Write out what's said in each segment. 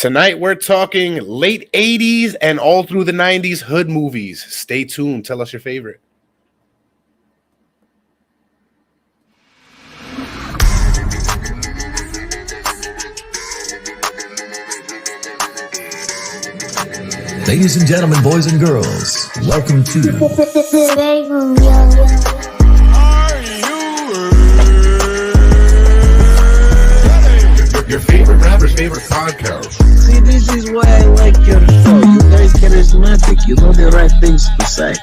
Tonight we're talking late 80s and all through the 90s hood movies. Stay tuned. Tell us your favorite. Ladies and gentlemen, boys and girls, welcome to BreakRoom, yo. Your favorite rapper's favorite podcast. See, this is why I like your show. You guys charismatic. You know the right things to say.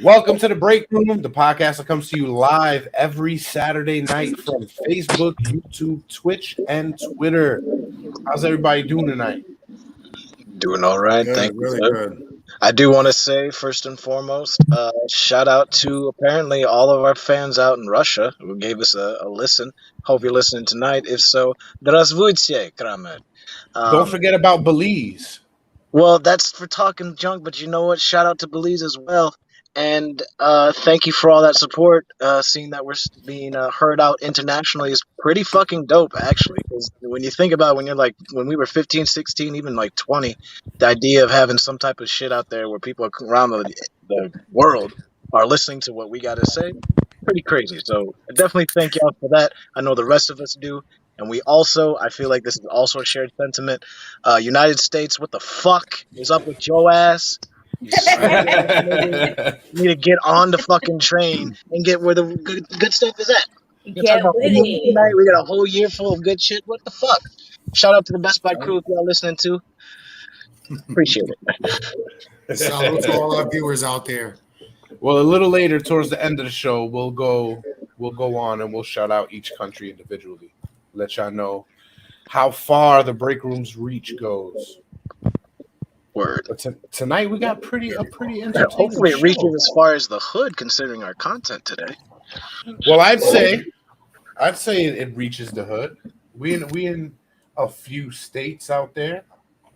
Welcome to the Break Room, the podcast that comes to you live every Saturday night from Facebook, YouTube, Twitch, and Twitter. How's everybody doing tonight? Doing all right. Good, Thank really you. good. I do want to say, first and foremost, shout out to apparently all of our fans out in Russia who gave us a listen. Hope you're listening tonight. If so, Здравствуйте, Kramer. Don't forget about Belize. Well, that's for talking junk, but you know what? Shout out to Belize as well. And thank you for all that support. Seeing that we're being heard out internationally is pretty fucking dope, actually. Because when you think about when we were 15, 16, even like 20, the idea of having some type of shit out there where people around the world are listening to what we got to say, pretty crazy. So I definitely thank y'all for that. I know the rest of us do. And we also, I feel like this is also a shared sentiment. United States, what the fuck is up with your ass? You need to get on the fucking train and get where the good stuff is at. Get with it. Tonight, we got a whole year full of good shit. What the fuck? Shout out to the Best Buy crew if y'all listening to. Appreciate it. Salute to all our viewers out there. Well, a little later, towards the end of the show, we'll go on and we'll shout out each country individually. Let y'all know how far the Break Room's reach goes. Word. But tonight we got a pretty entertaining Hopefully it show. reaches as far as the hood, considering our content today. Well, I'd say it reaches the hood. We in a few states out there. I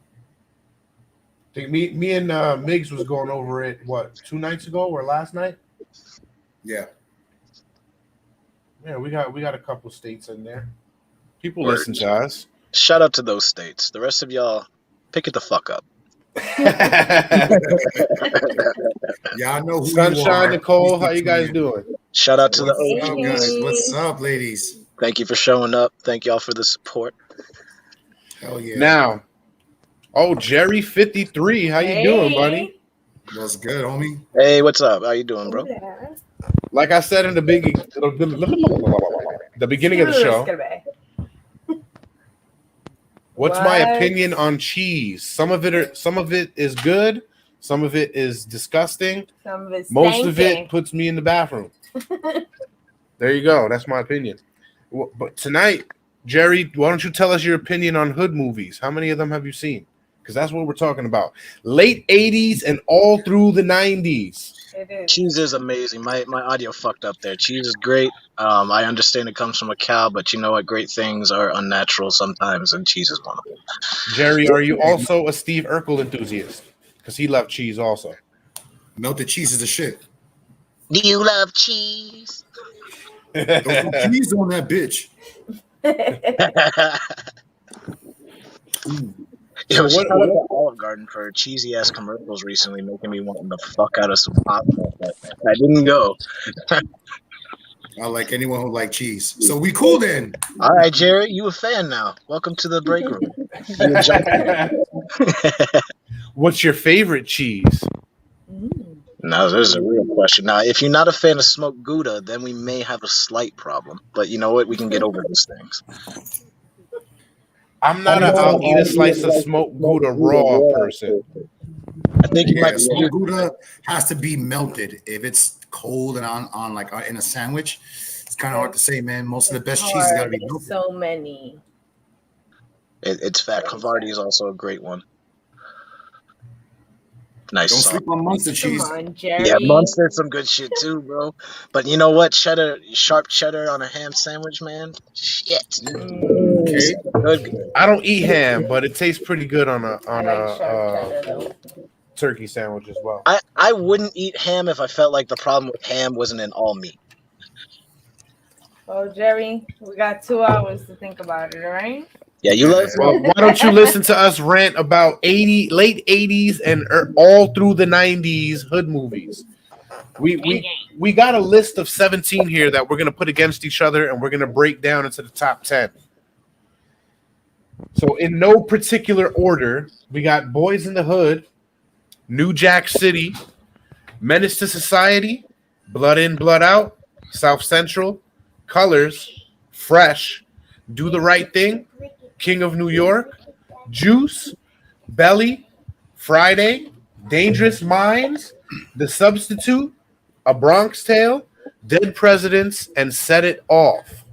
think me and Miggs was going over it. What, 2 nights ago or last night? Yeah. Yeah, we got a couple states in there. People Word. listen to us. Shout out to those states. The rest of y'all, pick it the fuck up. Y'all know who you Sunshine, are. Nicole, how you guys doing? Shout out to the What's OG. up, guys? What's up, ladies? Thank you for showing up. Thank y'all for the support. Hell yeah. Now, Jerry 53, how you doing, buddy? What's good, homie? Hey, what's up? How you doing, bro? Like I said in the beginning of the show, what's my opinion on cheese? Some of it is good, some of it is disgusting. Some of it's Most of it puts me in the bathroom. There you go. That's my opinion. But tonight, Jerry, why don't you tell us your opinion on hood movies? How many of them have you seen? Because that's what we're talking about. Late 80s and all through the 90s. It is. Cheese is amazing. My audio fucked up there. Cheese is great. I understand it comes from a cow, but you know what? Great things are unnatural sometimes, and cheese is one of them. Jerry, are you also a Steve Urkel enthusiast? Because he loved cheese also. Melted cheese is the shit. Do you love cheese? Don't put cheese on that bitch. Yo, shout out to Olive Garden for cheesy ass commercials recently, making me want the fuck out of some popcorn. But I didn't go. I like anyone who like cheese. So we cool then. All right, Jerry, you a fan now. Welcome to the break room. What's your favorite cheese? Now, there's a real question. Now, if you're not a fan of smoked Gouda, then we may have a slight problem. But you know what? We can get over these things. I'm not I'll eat a slice of smoked Gouda raw person. I think you might be. Smoked Gouda has to be melted. If it's cold and on like in a sandwich, it's kind of hard to say, man. Most of the best cheese got to be melted. So many. It's fat. Havarti is also a great one. Nice. Don't sleep on Munster cheese. Come on, Jerry. Yeah, Munster's some good shit too, bro. But you know what? Sharp cheddar on a ham sandwich, man. Shit. Okay. Good. I don't eat ham, but it tastes pretty good on I like sharp cheddar, though. turkey sandwich as well. I wouldn't eat ham if I felt like the problem with ham wasn't in all meat. Well, Jerry, we got 2 hours to think about it, all right? Yeah, you let us know. Well, why don't you listen to us rant about late 80s and all through the 90s hood movies? We got a list of 17 here that we're gonna put against each other, and we're gonna break down into the top 10. So in no particular order, we got Boys in the Hood, New Jack City, Menace to Society, Blood In, Blood Out, South Central, Colors, Fresh, Do the Right Thing, King of New York, Juice, Belly, Friday, Dangerous Minds, The Substitute, A Bronx Tale, Dead Presidents, and Set It Off.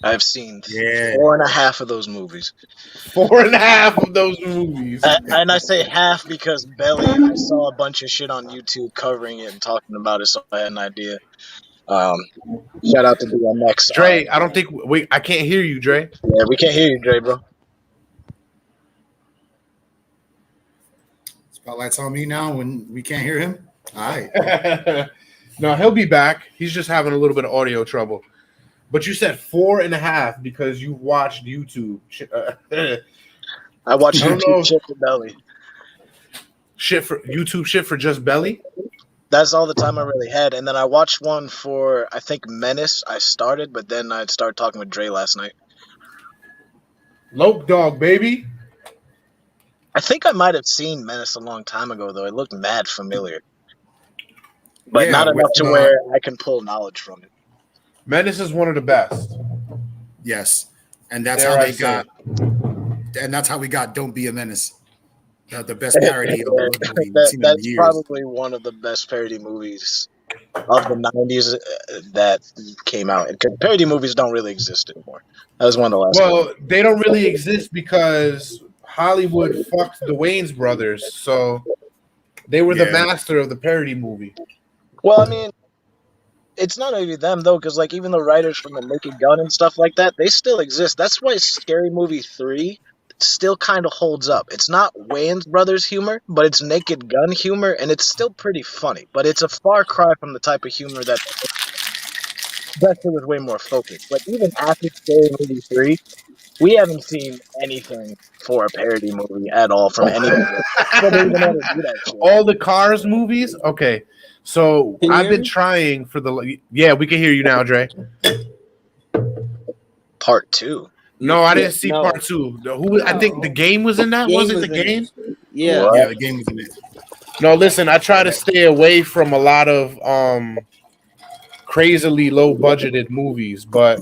I've seen 4.5 of those movies. 4.5 of those movies. And I say half because Belly, I saw a bunch of shit on YouTube covering it and talking about it, so I had an idea. Shout out to DMX. Dre, I don't think I can't hear you, Dre. Yeah, we can't hear you, Dre, bro. Spotlight's on me now when we can't hear him. All right. No, he'll be back. He's just having a little bit of audio trouble. But you said 4.5 because you watched YouTube. I watched I don't YouTube know. shit for Belly. YouTube shit for just Belly? That's all the time I really had. And then I watched one for, I think, Menace. I started, but then I started talking with Dre last night. Lope Dog, baby. I think I might have seen Menace a long time ago, though. It looked mad familiar. But Yeah, not enough with, to where I can pull knowledge from it. Menace is one of the best. Yes, and that's Dare how I they say got, and that's how we got "Don't Be a Menace," the best parody of a movie we've seen in That's years. probably one of the best parody movies of the 90s that came out. Because parody movies don't really exist anymore. That was one of the last ones. Well, they don't really exist because Hollywood fucked the Wayans brothers, so they were the Yeah. master of the parody movie. Well, I mean, it's not only them, though, because like even the writers from the Naked Gun and stuff like that, they still exist. That's why Scary Movie 3 still kind of holds up. It's not Wayans brothers humor, but it's Naked Gun humor, and it's still pretty funny. But it's a far cry from the type of humor that was way more focused. But even after Scary Movie 3, we haven't seen anything for a parody movie at all from anyone. So they even want to do that shit. All the Cars movies? Okay. So Can you I've hear been me? trying for the... Yeah, we can hear you now, Dre. Part 2. No, I didn't see No. part 2. I think the game was in that. Game Was it was the in game? Yeah. What? Yeah, the game was in it. No, listen, I try to stay away from a lot of crazily low budgeted movies, but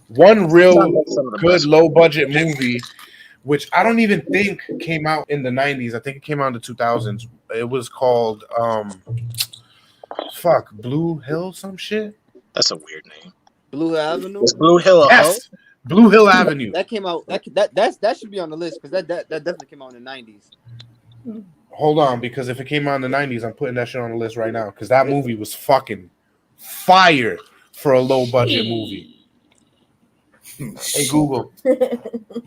one real Some of the good best. low budget movie, which I don't even think came out in the 90s. I think it came out in the 2000s. It was called Blue Hill some shit. That's a weird name. Blue Avenue. Is Blue Hill a Yes. Blue Hill Avenue. That came out. That should be on the list because that definitely came out in the 90s. Hold on, because if it came out in the 90s, I'm putting that shit on the list right now because that movie was fucking fire for a low budget movie. Hey Google,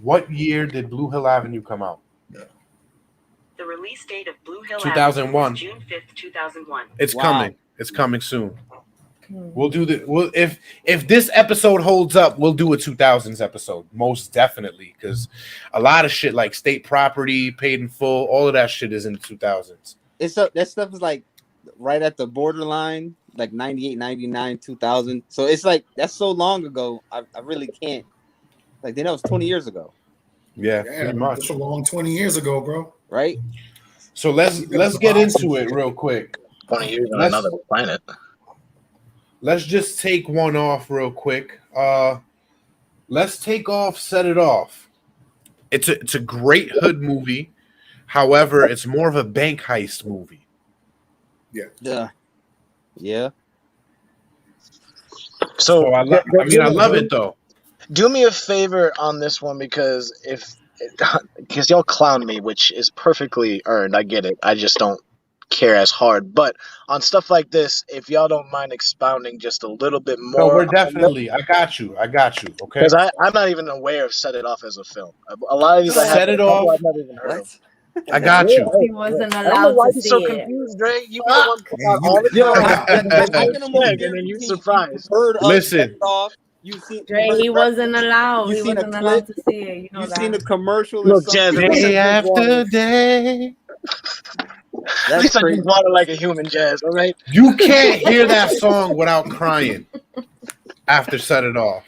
what year did Blue Hill Avenue come out? The release date of Blue Hill 2001. Avenue was June 5th, 2001. It's Wow. coming. It's coming soon. We'll do if this episode holds up, we'll do a 2000s episode most definitely because a lot of shit like State Property, Paid in Full, all of that shit is in the 2000s. That stuff is like right at the borderline, like 98, 99, 2000. So it's like that's so long ago. I really can't. Like that was 20 years ago, Yeah, Yeah, pretty much. that's a long 20 years ago, bro. right? So let's get into it real quick. 20 years on Let's- another planet. Let's just take one off real quick. Let's take off Set It Off. It's a great hood movie. However, it's more of a bank heist movie. Yeah. Yeah. So I love it though. do me a favor on this one because because y'all clown me, which is perfectly earned. I get it. I just don't care as hard. But on stuff like this, if y'all don't mind expounding just a little bit more. No, we're definitely. I got you. Okay. Because I'm not even aware of Set It Off as a film. A lot of these I have Set It Off. I've never even heard of. I got you. He wasn't I don't know allowed why to you're see so it. confused, Dre. You be the one put out all the Yo, time. I can almost And then you surprised. heard of Listen. Set It Off, You seen Dre, he wasn't allowed. You He seen a wasn't allowed clip? to see it. You know You that. seen a commercial or Look, something? Jazz, at least I Day drink after water. day. At That's least I crazy. drink water like a human, Jazz. All right. You can't hear that song without crying after Set It Off.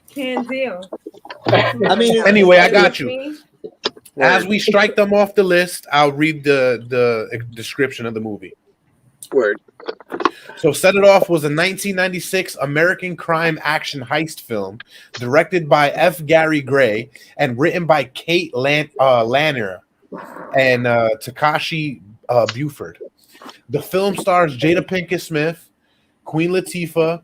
Can't deal. I mean, Anyway, I got you. As we strike them off the list, I'll read the description of the movie. Word. So Set It Off was a 1996 American crime action heist film directed by F. Gary Gray and written by Kate Lanier and Takashi Buford. The film stars Jada Pinkett Smith, Queen Latifah,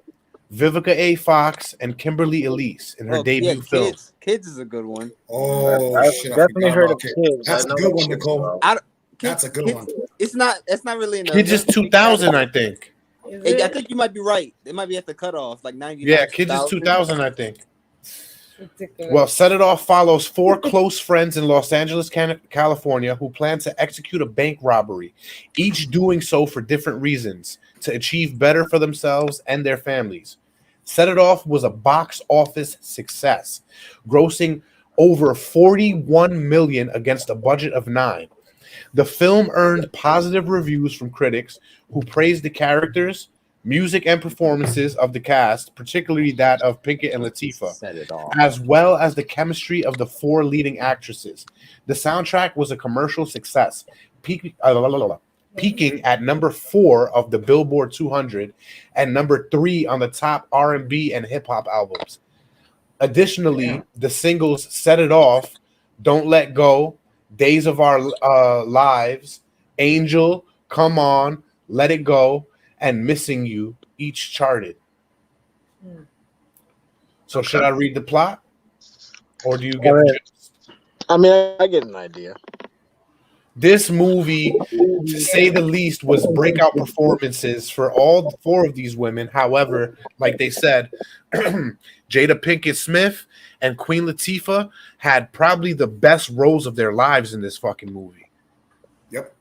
Vivica A. Fox, and Kimberly Elise in her debut film. Kids is a good one. Oh I've shit! I definitely forgot heard about of Kids. Kids. That's I a know good what one, Kids Nicole. are. That's a good Kids, one. It's not really in the Kids is 2000, I think. I think you might be right. It might be at the cutoff, like 99. Yeah, Kids is 2000, I think. Ridiculous. Well, Set It Off follows four close friends in Los Angeles, California, who plan to execute a bank robbery, each doing so for different reasons to achieve better for themselves and their families. Set It Off was a box office success, grossing over $41 million against a budget of $9 million. The film earned positive reviews from critics who praised the characters, music, and performances of the cast, particularly that of Pinkett and Latifah, as well as the chemistry of the four leading actresses. The soundtrack was a commercial success, peaking at number 4 of the Billboard 200 and number 3 on the top R&B and hip-hop albums. Additionally, the singles Set It Off, Don't Let Go, Days of Our Lives, Angel, Come On, Let It Go, and Missing You each charted. So should I read the plot? Or do you get the gist? I mean, I get an idea. This movie, to say the least, was breakout performances for all 4 of these women. However, like they said, Jada Pinkett Smith and Queen Latifah had probably the best roles of their lives in this fucking movie. Yep.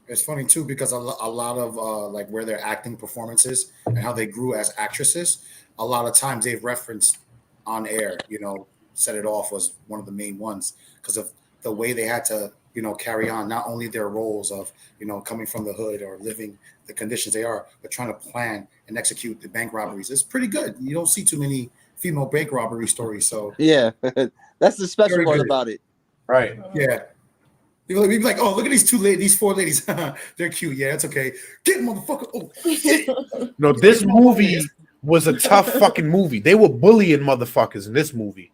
It's funny too because a lot of like where their acting performances and how they grew as actresses, a lot of times they've referenced on air. Set It Off was one of the main ones because of the way they had to, carry on not only their roles of, coming from the hood or living the conditions they are, but trying to plan and execute the bank robberies. It's pretty good. You don't see too many female bank robbery stories. So yeah, that's the special Very part good. about it. Right. yeah. We'd be like, oh, look at these 4 ladies. They're cute. Yeah, it's okay. Get motherfucker. Oh, shit. No, this movie was a tough fucking movie. They were bullying motherfuckers in this movie.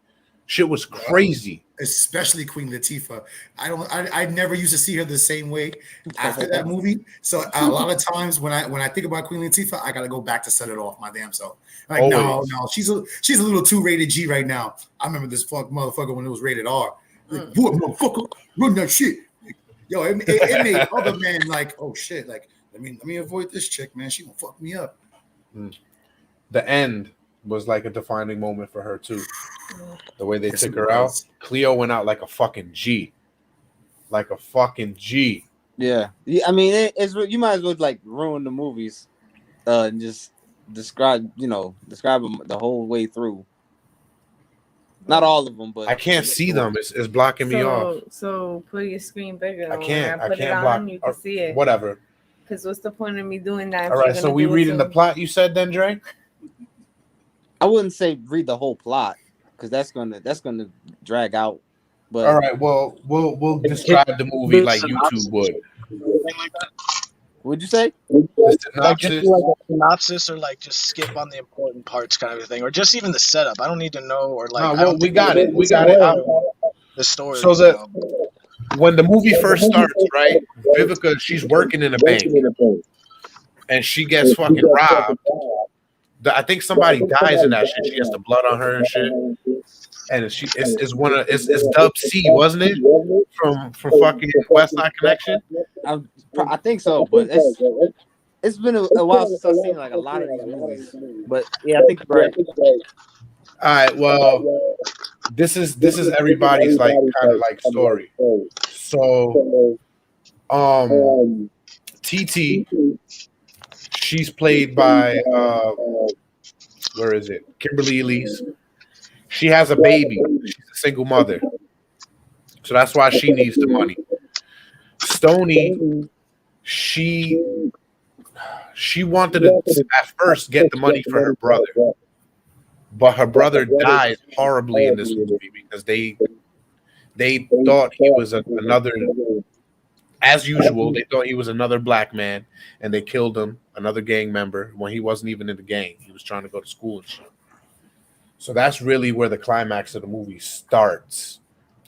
Shit was crazy. Especially Queen Latifah. I never used to see her the same way after that movie. So a lot of times when I think about Queen Latifah, I gotta go back to Set It Off my damn self. Like, Always. no, she's a little too rated G right now. I remember this motherfucker when it was rated R. Like, what motherfucker? Run that shit. Yo, it made other men like, oh shit, like let me avoid this chick, man. She gonna fuck me up. The end was like a defining moment for her too. The way they Yes, took it her out. was. Cleo went out like a fucking G. Like a fucking G. Yeah, I mean, it's you might as well like ruin the movies, and just describe them the whole way through. Not all of them, but I can't see them. It's blocking me off. So put your screen bigger. I can't. When I put can't it block. on, you can see it. Whatever. Because what's the point of me doing that? All right. So we reading the plot you said then, Dre? I wouldn't say read the whole plot because that's gonna drag out. But All right. Well, we'll describe the movie like YouTube would. What'd you say? The Like just synopsis. do like a synopsis or like just skip on the important parts kind of a thing, or just even the setup. I don't need to know or like. No, I well, don't we think got it. We got it. the story. So when the movie first starts, right? Vivica, she's working in a bank, and she gets fucking robbed. I think somebody dies in that shit. She has the blood on her and shit. And it's Dub C, wasn't it? From fucking West Side Connection. I think so, but it's been a while since I've seen like a lot of these movies. But yeah, I think you're right. All right. Well, this is everybody's like kind of like story. So, TT, She's played by where is it? Kimberly Elise. She has a baby. She's a single mother. So that's why she needs the money. Stoney, she wanted to at first get the money for her brother. But her brother dies horribly in this movie because they thought he was another, as usual, they thought he was another black man, and they killed him, another gang member, when he wasn't even in the gang. He was trying to go to school and shit. So that's really where the climax of the movie starts.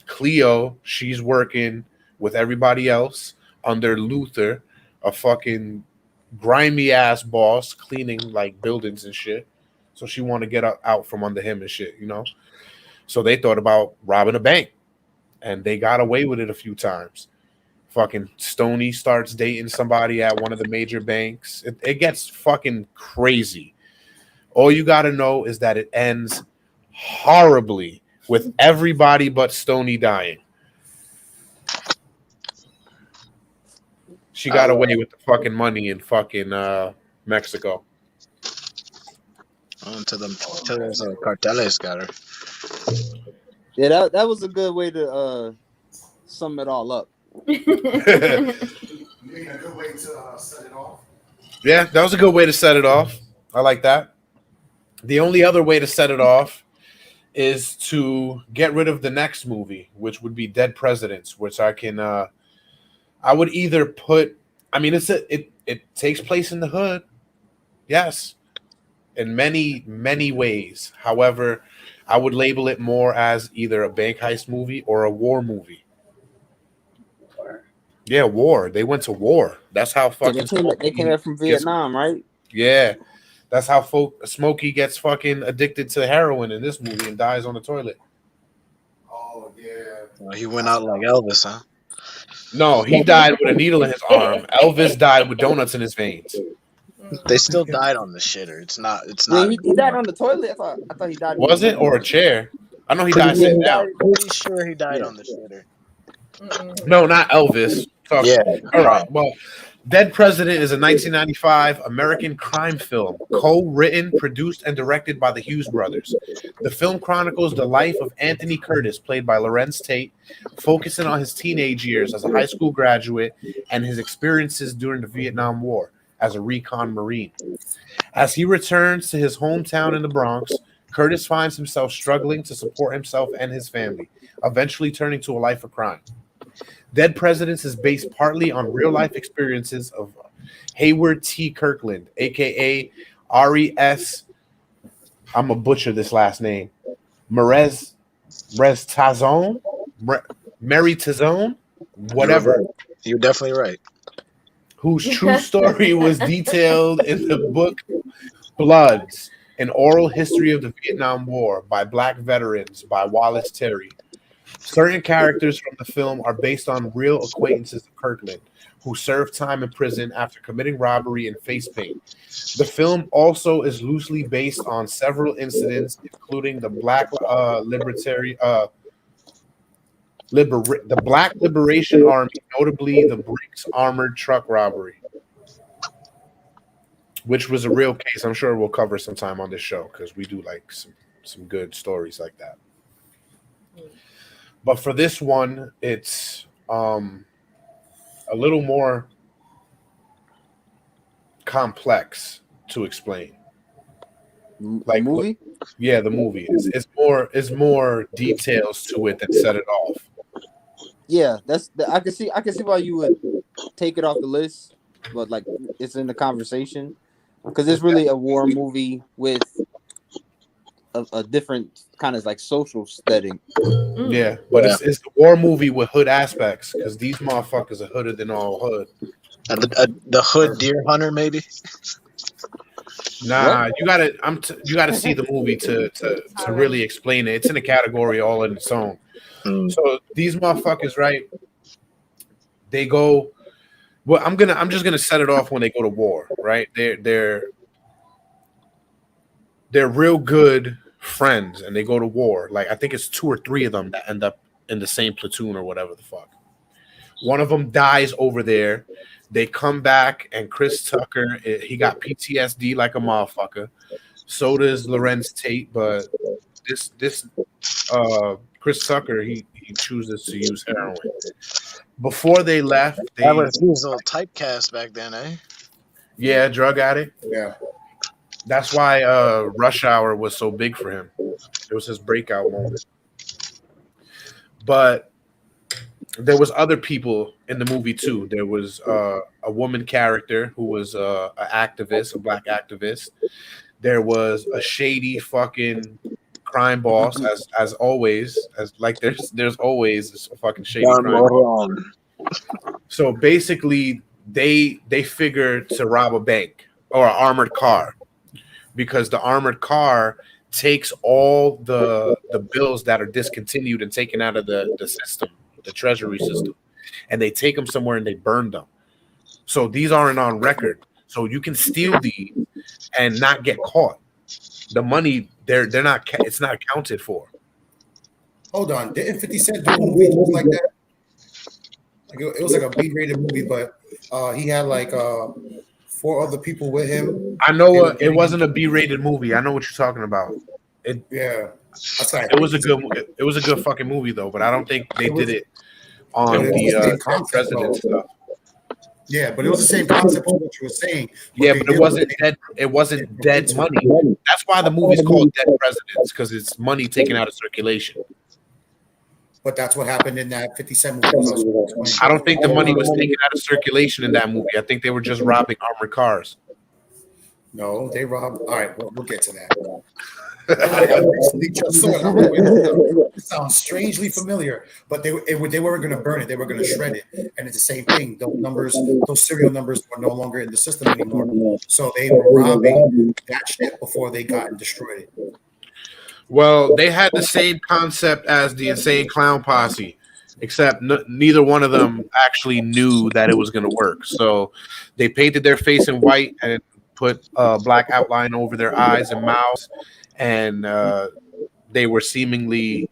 Cleo, she's working with everybody else under Luther, a fucking grimy ass boss, cleaning like buildings and shit. So she wanted to get out from under him and shit, you know? So they thought about robbing a bank, and they got away with it a few times. Fucking Stoney starts dating somebody at one of the major banks. It gets fucking crazy. All you got to know is that it ends horribly with everybody but Stoney dying. She got away with the fucking money in fucking Mexico. Until those carteles got her. Yeah, that was a good way to sum it all up. You think a good way to set it off? Yeah, that was a good way to set it off. I like that. The only other way to set it off is to get rid of the next movie, which would be Dead Presidents, which I can I would either put, I mean, it takes place in the hood. Yes. In many, many ways. However, I would label it more as either a bank heist movie or a war movie. Yeah, war. They went to war. That's how fucking they came back from Vietnam, right? Yeah. That's how Smokey gets fucking addicted to heroin in this movie and dies on the toilet. Oh yeah. Well, he went out like Elvis, huh? No, he died with a needle in his arm. Elvis died with donuts in his veins. They still died on the shitter. It's not. Yeah, he died on the toilet. I thought he died. Was it or a chair? I know he died sitting down. Pretty sure he died on the shitter. No, not Elvis. Yeah. All right. Well, Dead President is a 1995 American crime film, co-written, produced, and directed by the Hughes brothers. The film chronicles the life of Anthony Curtis, played by Lorenz Tate, focusing on his teenage years as a high school graduate and his experiences during the Vietnam War as a recon Marine. As he returns to his hometown in the Bronx, Curtis finds himself struggling to support himself and his family, eventually turning to a life of crime. Dead Presidents is based partly on real-life experiences of Hayward T. Kirkland, a.k.a. Ari S. I'm going to butcher this last name. Merez Tazone? Mary Tazone? Whatever. You're definitely right. Whose true story was detailed in the book Bloods, an oral history of the Vietnam War by Black veterans by Wallace Terry. Certain characters from the film are based on real acquaintances of Kirkland, who served time in prison after committing robbery and face paint. The film also is loosely based on several incidents, including the Black the Black Liberation Army, notably the Brinks armored truck robbery, which was a real case. I'm sure we'll cover sometime on this show because we do like some good stories like that. But for this one, it's a little more complex to explain. Like movie? Yeah, the movie is more details to it that set it off. Yeah, I can see why you would take it off the list, but like it's in the conversation because it's really a war movie with a different kind of like social setting. Yeah, but it's the war movie with hood aspects because these motherfuckers are hooded than all hood. The hood deer hunter, maybe. Nah, you gotta see the movie to really explain it. It's in a category all in its own. So these motherfuckers, right? They go. Well, I'm just gonna set it off when they go to war, right? They're real good friends, and they go to war. Like I think it's 2 or 3 of them that end up in the same platoon or whatever the fuck. One of them dies over there. They come back, and Chris Tucker, he got PTSD like a motherfucker. So does Lorenz Tate, but this Chris Tucker, he chooses to use heroin. Before they left, He was a little typecast back then, eh? yeah, drug addict. Yeah. That's why Rush Hour was so big for him. It was his breakout moment. But there was other people in the movie too. There was a woman character who was an activist, a black activist. There was a shady fucking crime boss, as always, as like there's always a fucking shady crime boss. So basically, they figure to rob a bank or an armored car, because the armored car takes all the bills that are discontinued and taken out of the system, the treasury system, and they take them somewhere and they burn them. So these aren't on record. So you can steal these and not get caught. The money they're not, it's not accounted for. Hold on, didn't 50 Cent do a movie just like that? Like it was like a B-rated movie, but he had like 4 other people with him. I know it wasn't a B-rated movie. I know what you're talking about. Yeah, it was a good fucking movie though, but I don't think they did it on the president stuff. Yeah, but it was the same concept of what you were saying. Yeah, but it wasn't dead. It wasn't dead money. That's why the movie's called Dead Presidents, because it's money taken out of circulation. But that's what happened in that 50 Cent movie. I don't think the money was taken out of circulation in that movie. I think they were just robbing armored cars. No, they robbed. All right, we'll get to that. It sounds strangely familiar, but they weren't going to burn it. They were going to shred it, and it's the same thing. Those serial numbers were no longer in the system anymore. So they were robbing that shit before they got and destroyed it. Well, they had the same concept as the Insane Clown Posse, except neither one of them actually knew that it was going to work. So they painted their face in white and put a black outline over their eyes and mouths, and they were seemingly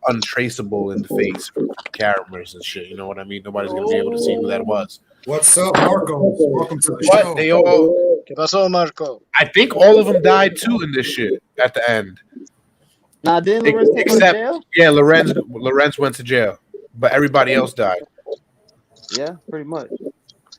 untraceable in the face from cameras and shit. You know what I mean? Nobody's going to be able to see who that was. What's up, Marco? Welcome to the show. They all. ¿Qué pasó, Marco? I think all of them died too in this shit at the end. Nah, didn't Lorenz take him to jail? Yeah, Lorenz went to jail, but everybody else died. Yeah, pretty much.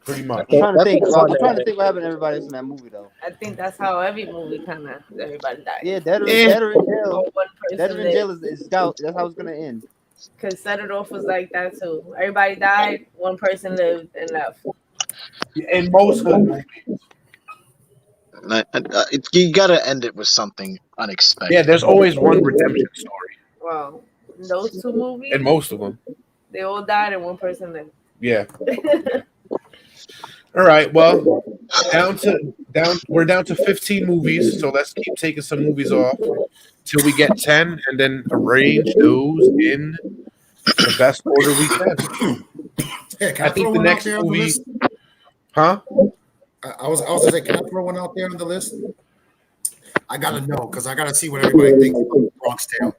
Pretty much. I'm trying to think what happened to everybody else in that movie, though. I think that's how every movie kind of everybody dies. Yeah, dead or in jail. One Dead or in person jail is scout. That's how it's gonna end. Because Set It Off was like that too. Everybody died, one person lived and left. And most movies. You gotta end it with something unexpected. Yeah, there's always one redemption story. Well, those two movies, In most of them. they all died and one person lived. Yeah. All right. Well, we're down to 15 movies, so let's keep taking some movies off till we get 10, and then arrange those in the best order we can. Hey, I think the next movie, huh? I was gonna say, can I throw one out there on the list? I gotta know because I gotta see what everybody thinks about the Bronx Tale.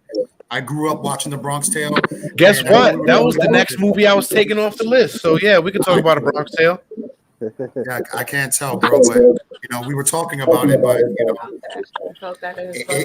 I grew up watching the Bronx Tale. Guess what? That was the next movie I was taking off the list. So yeah, we can talk about a Bronx Tale. Yeah, I can't tell, bro, but we were talking about it, but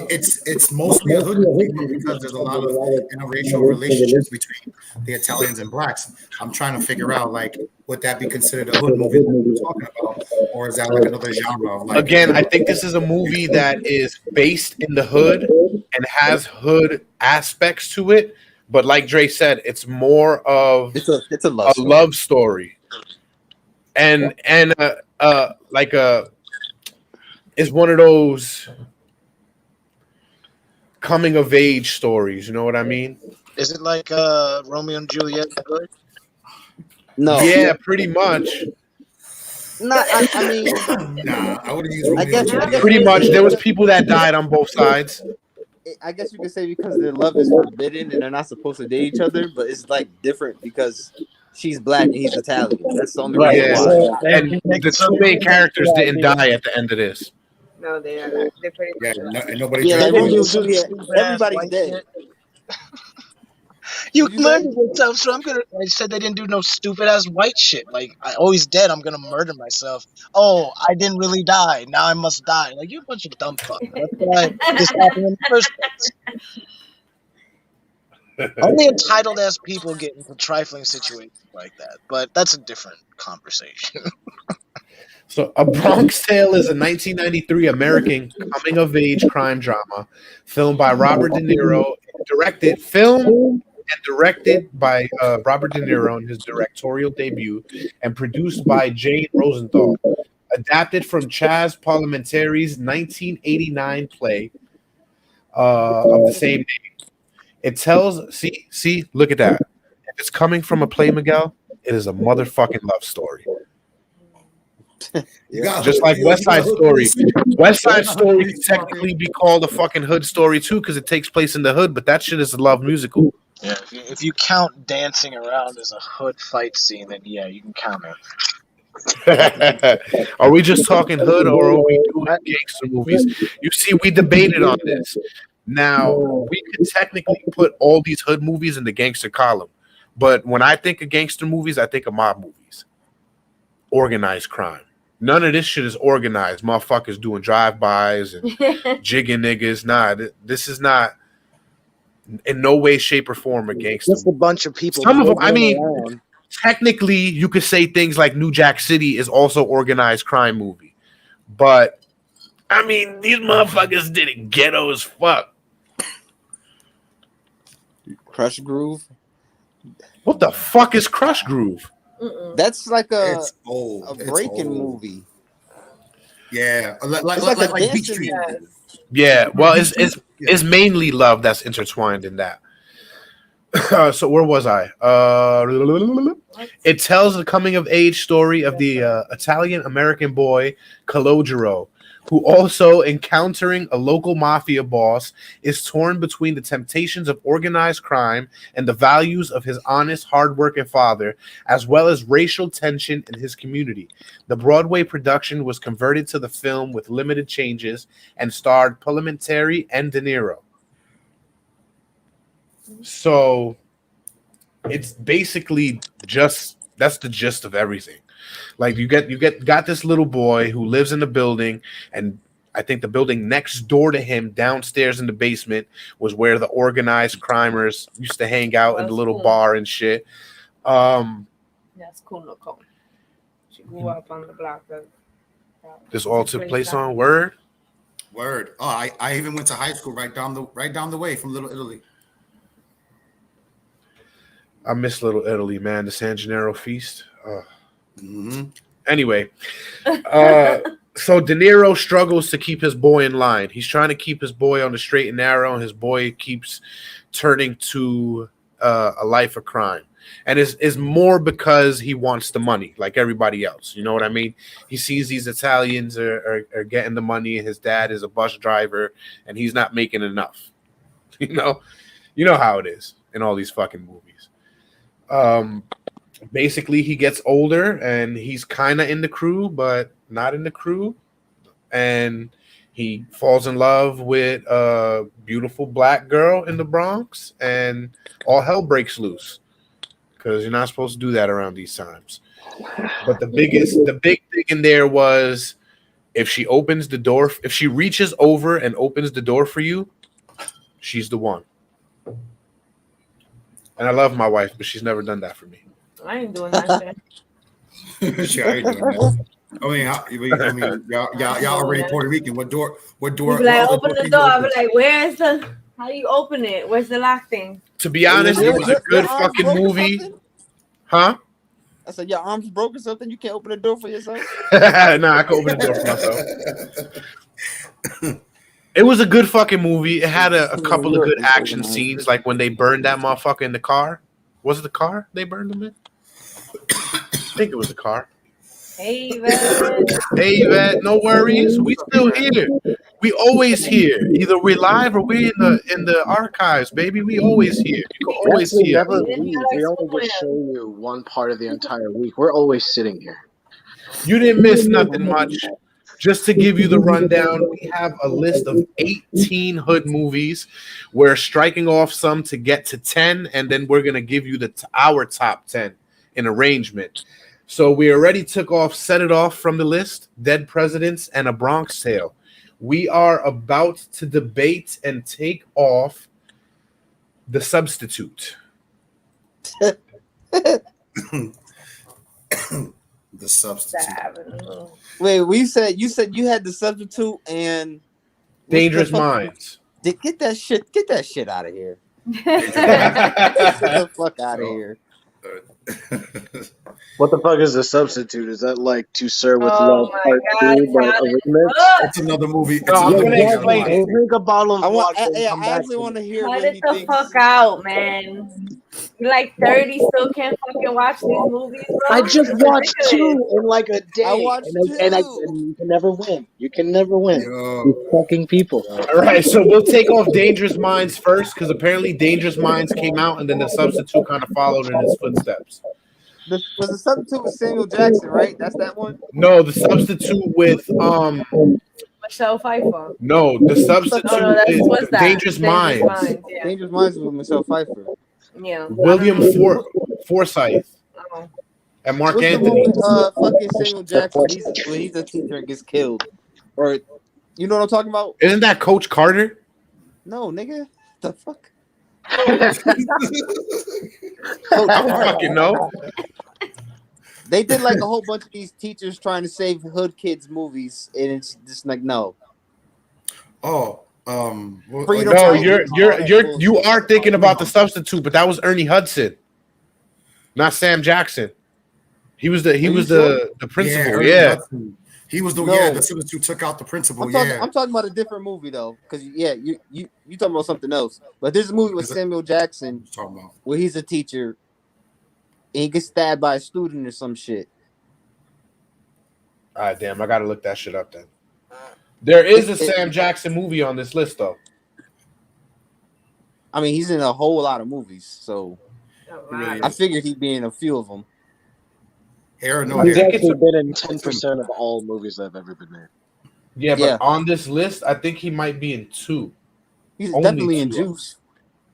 it's mostly a hood movie because there's a lot of interracial relationships between the Italians and blacks. I'm trying to figure out, like, would that be considered a hood movie that we're talking about, or is that like another genre of, like, again? I think this is a movie that is based in the hood and has hood aspects to it, but like Dre said, it's more of it's a love story. And it's one of those coming of age stories. You know what I mean? Is it like Romeo and Juliet? No. Yeah, pretty much. Nah, I mean, nah, I wouldn't use Romeo. I guess pretty much. There was people that died on both sides. I guess you could say because their love is forbidden and they're not supposed to date each other, but it's like different because she's black and he's Italian. That's the only reason why. And the two main characters didn't die at the end of this. No, they are not. They're pretty much and nobody. Yeah, like everybody's dead. You What'd you say? murdered yourself, so I'm gonna. I said they didn't do no stupid ass white shit. Like, he's dead. I'm gonna murder myself. Oh, I didn't really die. Now I must die. Like, you're a bunch of dumb fucks. That's why this happened in the first place. Only entitled ass people get into trifling situations like that. But that's a different conversation. So, A Bronx Tale is a 1993 American coming-of-age crime drama filmed by Robert De Niro, filmed and directed by Robert De Niro in his directorial debut, and produced by Jane Rosenthal. Adapted from Chaz Palminteri's 1989 play of the same name. It tells, see, look at that. If it's coming from a play, Miguel, it is a motherfucking love story. Just like West Side Story. West Side Story can technically be called a fucking hood story too, because it takes place in the hood, but that shit is a love musical. Yeah, if you count dancing around as a hood fight scene, then yeah, you can count it. Are we just talking hood or are we doing gangster movies? You see, we debated on this. Now, we could technically put all these hood movies in the gangster column, but when I think of gangster movies, I think of mob movies. Organized crime. None of this shit is organized. Motherfuckers doing drive-bys and jigging niggas. Nah, this is not in no way, shape, or form a gangster. Just a bunch of people. Some of them, I mean, technically, you could say things like New Jack City is also organized crime movie. But, I mean, these motherfuckers did it ghetto as fuck. Crush Groove. What the fuck is Crush Groove? That's like a It's breaking old. movie. Yeah, like a Beat dancing Street. movie. Yeah, well, it's mainly love that's intertwined in that. So where was I? It tells the coming of age story of the Italian American boy Calogero, who also encountering a local mafia boss is torn between the temptations of organized crime and the values of his honest, hardworking father, as well as racial tension in his community. The Broadway production was converted to the film with limited changes and starred Palminteri and De Niro. So it's basically just that's the gist of everything. Like you got this little boy who lives in a building, and I think the building next door to him, downstairs in the basement, was where the organized crimers used to hang out in the little bar and shit. That's cool, Nicole. She grew up on the block. This all took place on Word. Oh, I even went to high school right down the way from Little Italy. I miss Little Italy, man. The San Gennaro feast. Mm-hmm. Anyway, so De Niro struggles to keep his boy in line. He's trying to keep his boy on the straight and narrow, and his boy keeps turning to a life of crime. And it's more because he wants the money, like everybody else. You know what I mean? He sees these Italians are getting the money, and his dad is a bus driver, and he's not making enough. You know how it is in all these fucking movies. Basically, he gets older and he's kind of in the crew, but not in the crew. And he falls in love with a beautiful black girl in the Bronx, and all hell breaks loose because you're not supposed to do that around these times. But the big thing in there was if she opens the door, if she reaches over and opens the door for you, she's the one. And I love my wife, but she's never done that for me. I ain't doing that shit. Sure, I ain't doing that. I mean, y'all already Puerto Rican. What door? You be like, open the door. I be like, where's the? How do you open it? Where's the lock thing? To be honest, it was a good fucking movie. Huh? I said, your arms broke or something? You can't open the door for yourself? Nah, I can open the door for myself. It was a good fucking movie. It had a couple of good action scenes, like when they burned that motherfucker in the car. Was it the car they burned him in? I think it was the car. Hey, Yvette. Hey, Yvette, no worries. We still here. We always here. Either we're live or we're in the archives, baby. We always here. You can always see us. Never leave. We only just show you one part of the entire week. We're always sitting here. You didn't miss nothing much. just to give you the rundown, we have a list of 18 hood movies. We're striking off some to get to 10, and then we're gonna give you our top 10 in arrangement. So we already took off Set It Off from the list, Dead Presidents, and A Bronx Tale. We are about to debate and take off The Substitute. The Substitute. Wait, you said you had The Substitute and Dangerous Minds. Get that shit out of here. Get the fuck out of here. What the fuck is The Substitute? Is that like To Serve with Oh Love my Part God, 2 by Tyler. a remix? It's another movie. It's No, I'm another gonna movie. explain it. Drink a bottle of vodka and I come back actually to want to me. hear Cut what it he the thinks. fuck out, man. You like 30 still can't fucking watch these movies, bro? I just It's watched ridiculous. 2 in like a day. I watched and 2. you can never win. You can never win. Yo. You fucking people. All right, so we'll take off Dangerous Minds first because apparently Dangerous Minds came out and then The Substitute kind of followed in his footsteps. Was The Substitute with Samuel Jackson, right? That's that one? No, The Substitute with Michelle Pfeiffer. no, The Substitute Oh no, that's what's is that? Dangerous Minds. Yeah. Dangerous Minds with Michelle Pfeiffer. Yeah. William Forsythe Oh. and Mark What's Anthony. the one with fucking Samuel Jackson? He's a teacher and gets killed. Or you know what I'm talking about? Isn't that Coach Carter? No, nigga. The fuck? I don't fucking know. They did like a whole bunch of these teachers trying to save hood kids movies, and it's just like no. Oh, Freedom No, Fighter. you are thinking about The Substitute, but that was Ernie Hudson, not Sam Jackson. He was the principal. Ernie Yeah. Hudson. He was the No. The Substitute took out the principal. I'm talking about a different movie though, because you talking about something else. But there's a movie with Samuel Jackson Talking about. where he's a teacher and he gets stabbed by a student or some shit. All right, damn, I gotta look that shit up then. There is a Sam Jackson movie on this list though. I mean, he's in a whole lot of movies, so Oh, Really wow. I figured he'd be in a few of them. Hair or no He's hair? actually been in 10% of all movies that have ever been made. Yeah, but Yeah. on this list, I think he might be in 2. He's Only definitely in 2. Juice.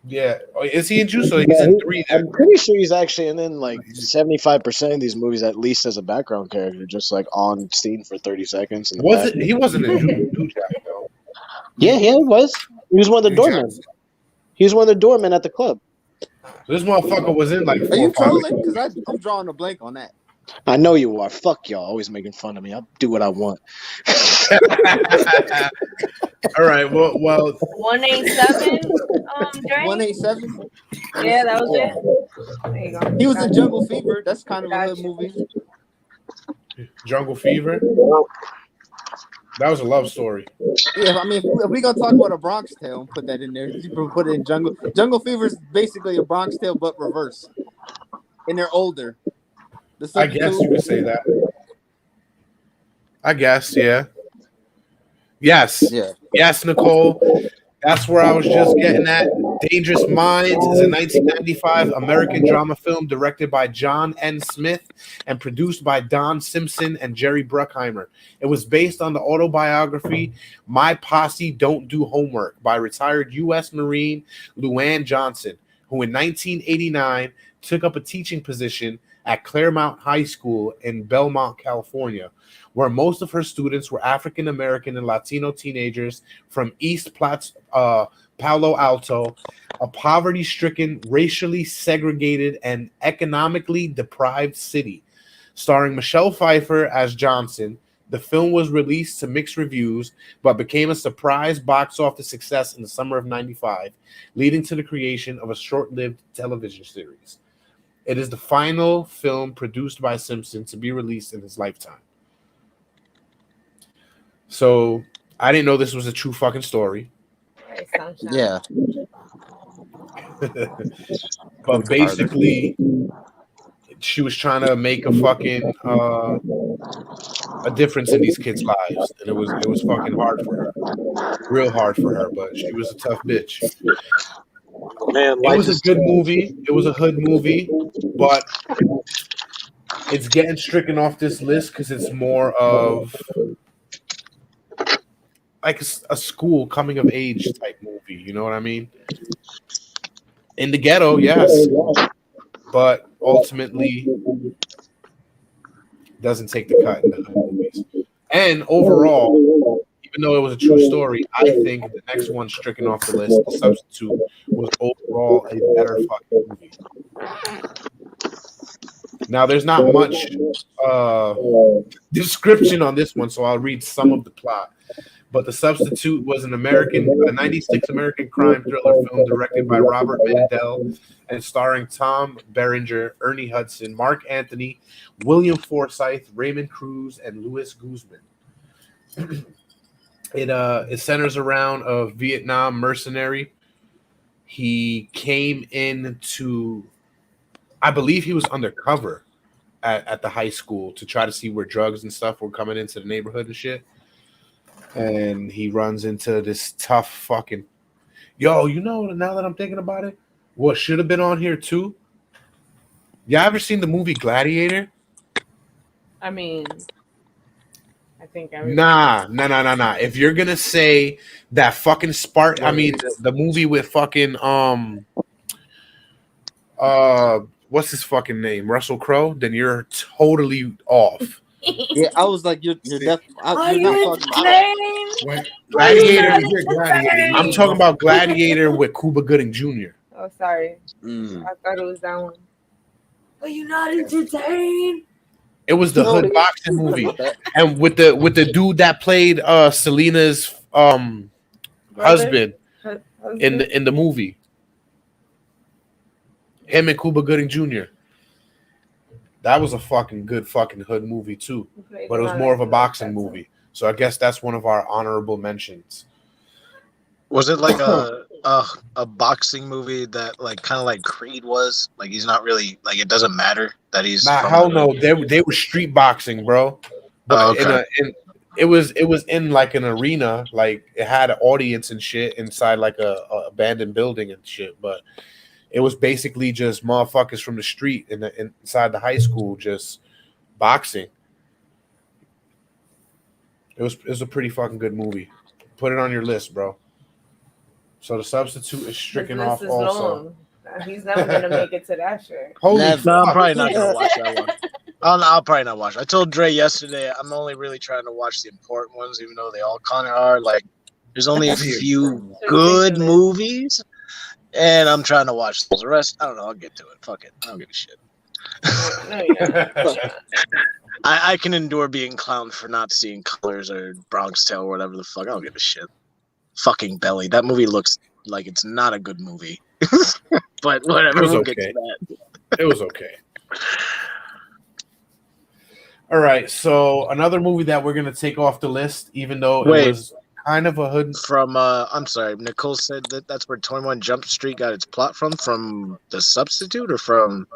Yeah, is he in Juice? Or he's in 3? Then? I'm pretty sure he's actually in like 75% of these movies, at least as a background character, just like on scene for 30 seconds. In the Was back. it? He wasn't in Juice though. Yeah, he was. He was one of the Hugh doormen. Jackson. He was one of the doormen at the club. So this motherfucker was in like 4 Are you or 5. trolling? Because I'm drawing a blank on that. I know you are. Fuck y'all, always making fun of me. I'll do what I want. All right. Well. 187. Journey? 187. Yeah, that was it. There you go. He was in Jungle Fever. That's kind of a good movie. Jungle Fever. That was a love story. Yeah, I mean, if we're gonna talk about a Bronx Tale and put that in there, people put it in Jungle. Jungle Fever is basically a Bronx Tale but reverse, and they're older. I guess you could say that. I guess, yeah. Yes. Yeah. Yes, Nicole. That's where I was just getting at. Dangerous Minds is a 1995 American drama film directed by John N. Smith and produced by Don Simpson and Jerry Bruckheimer. It was based on the autobiography My Posse Don't Do Homework by retired U.S. Marine Luann Johnson, who in 1989 took up a teaching position at Claremont High School in Belmont, California, where most of her students were African American and Latino teenagers from East Palo Alto, a poverty-stricken, racially segregated, and economically deprived city. Starring Michelle Pfeiffer as Johnson, the film was released to mixed reviews, but became a surprise box office success in the summer of '95, leading to the creation of a short-lived television series. It is the final film produced by Simpson to be released in his lifetime. So I didn't know this was a true fucking story. Right, sunshine. Yeah. But basically, she was trying to make a fucking a difference in these kids' lives, and it was fucking hard for her, real hard for her. But she was a tough bitch. Man, It was a good movie. It was a hood movie, but it's getting stricken off this list because it's more of like a school coming of age type movie. You know what I mean? In the ghetto, yes, but ultimately doesn't take the cut in the hood movies. And overall, even though it was a true story, I think the next one stricken off the list, The Substitute, was overall a better fucking movie. Now, there's not much description on this one, so I'll read some of the plot. But The Substitute was a 96 American crime thriller film directed by Robert Mandel and starring Tom Berenger, Ernie Hudson, Mark Anthony, William Forsythe, Raymond Cruz, and Louis Guzman. It centers around a Vietnam mercenary. He came into, I believe he was undercover at the high school to try to see where drugs and stuff were coming into the neighborhood and shit. And he runs into this tough fucking, yo, you know, now that I'm thinking about it, what should have been on here too? Y'all ever seen the movie Gladiator? I mean, I think Nah. If you're gonna say that fucking Spark, I mean the movie with fucking what's his fucking name? Russell Crowe, then you're totally off. Yeah, I was like, you're not talking about Gladiator. Gladiator. I'm talking about Gladiator with Cuba Gooding Jr. Oh, sorry. I thought it was that one. Are you not entertained? It was the hood boxing movie, and with the dude that played Selena's husband in the movie. Him and Cuba Gooding Jr. That was a fucking good fucking hood movie too, but it was more of a boxing movie. So I guess that's one of our honorable mentions. Was it like a boxing movie that like kind of like Creed was? Like he's not really like it doesn't matter that he's hell no. They were street boxing, bro. But it was in like an arena, like it had an audience and shit inside like a abandoned building and shit, but it was basically just motherfuckers from the street inside the high school just boxing. It was a pretty fucking good movie. Put it on your list, bro. So The Substitute is stricken off also. Long. He's never gonna make it to that shit. Holy no, fuck. I'm probably not gonna watch that one. I'll probably not watch it. I told Dre yesterday I'm only really trying to watch the important ones, even though they all kind of are. Like, there's only a few good movies. And I'm trying to watch those. The rest, I don't know. I'll get to it. Fuck it. I don't give a shit. I can endure being clowned for not seeing Colors or Bronx Tale or whatever the fuck. I don't give a shit. Fucking Belly. That movie looks like it's not a good movie. But whatever. It was we'll okay. get to that. It was okay. All right. So another movie that we're gonna take off the list, even though it was kind of a hood. From I'm sorry, Nicole said that's where 21 Jump Street got its plot from The Substitute or from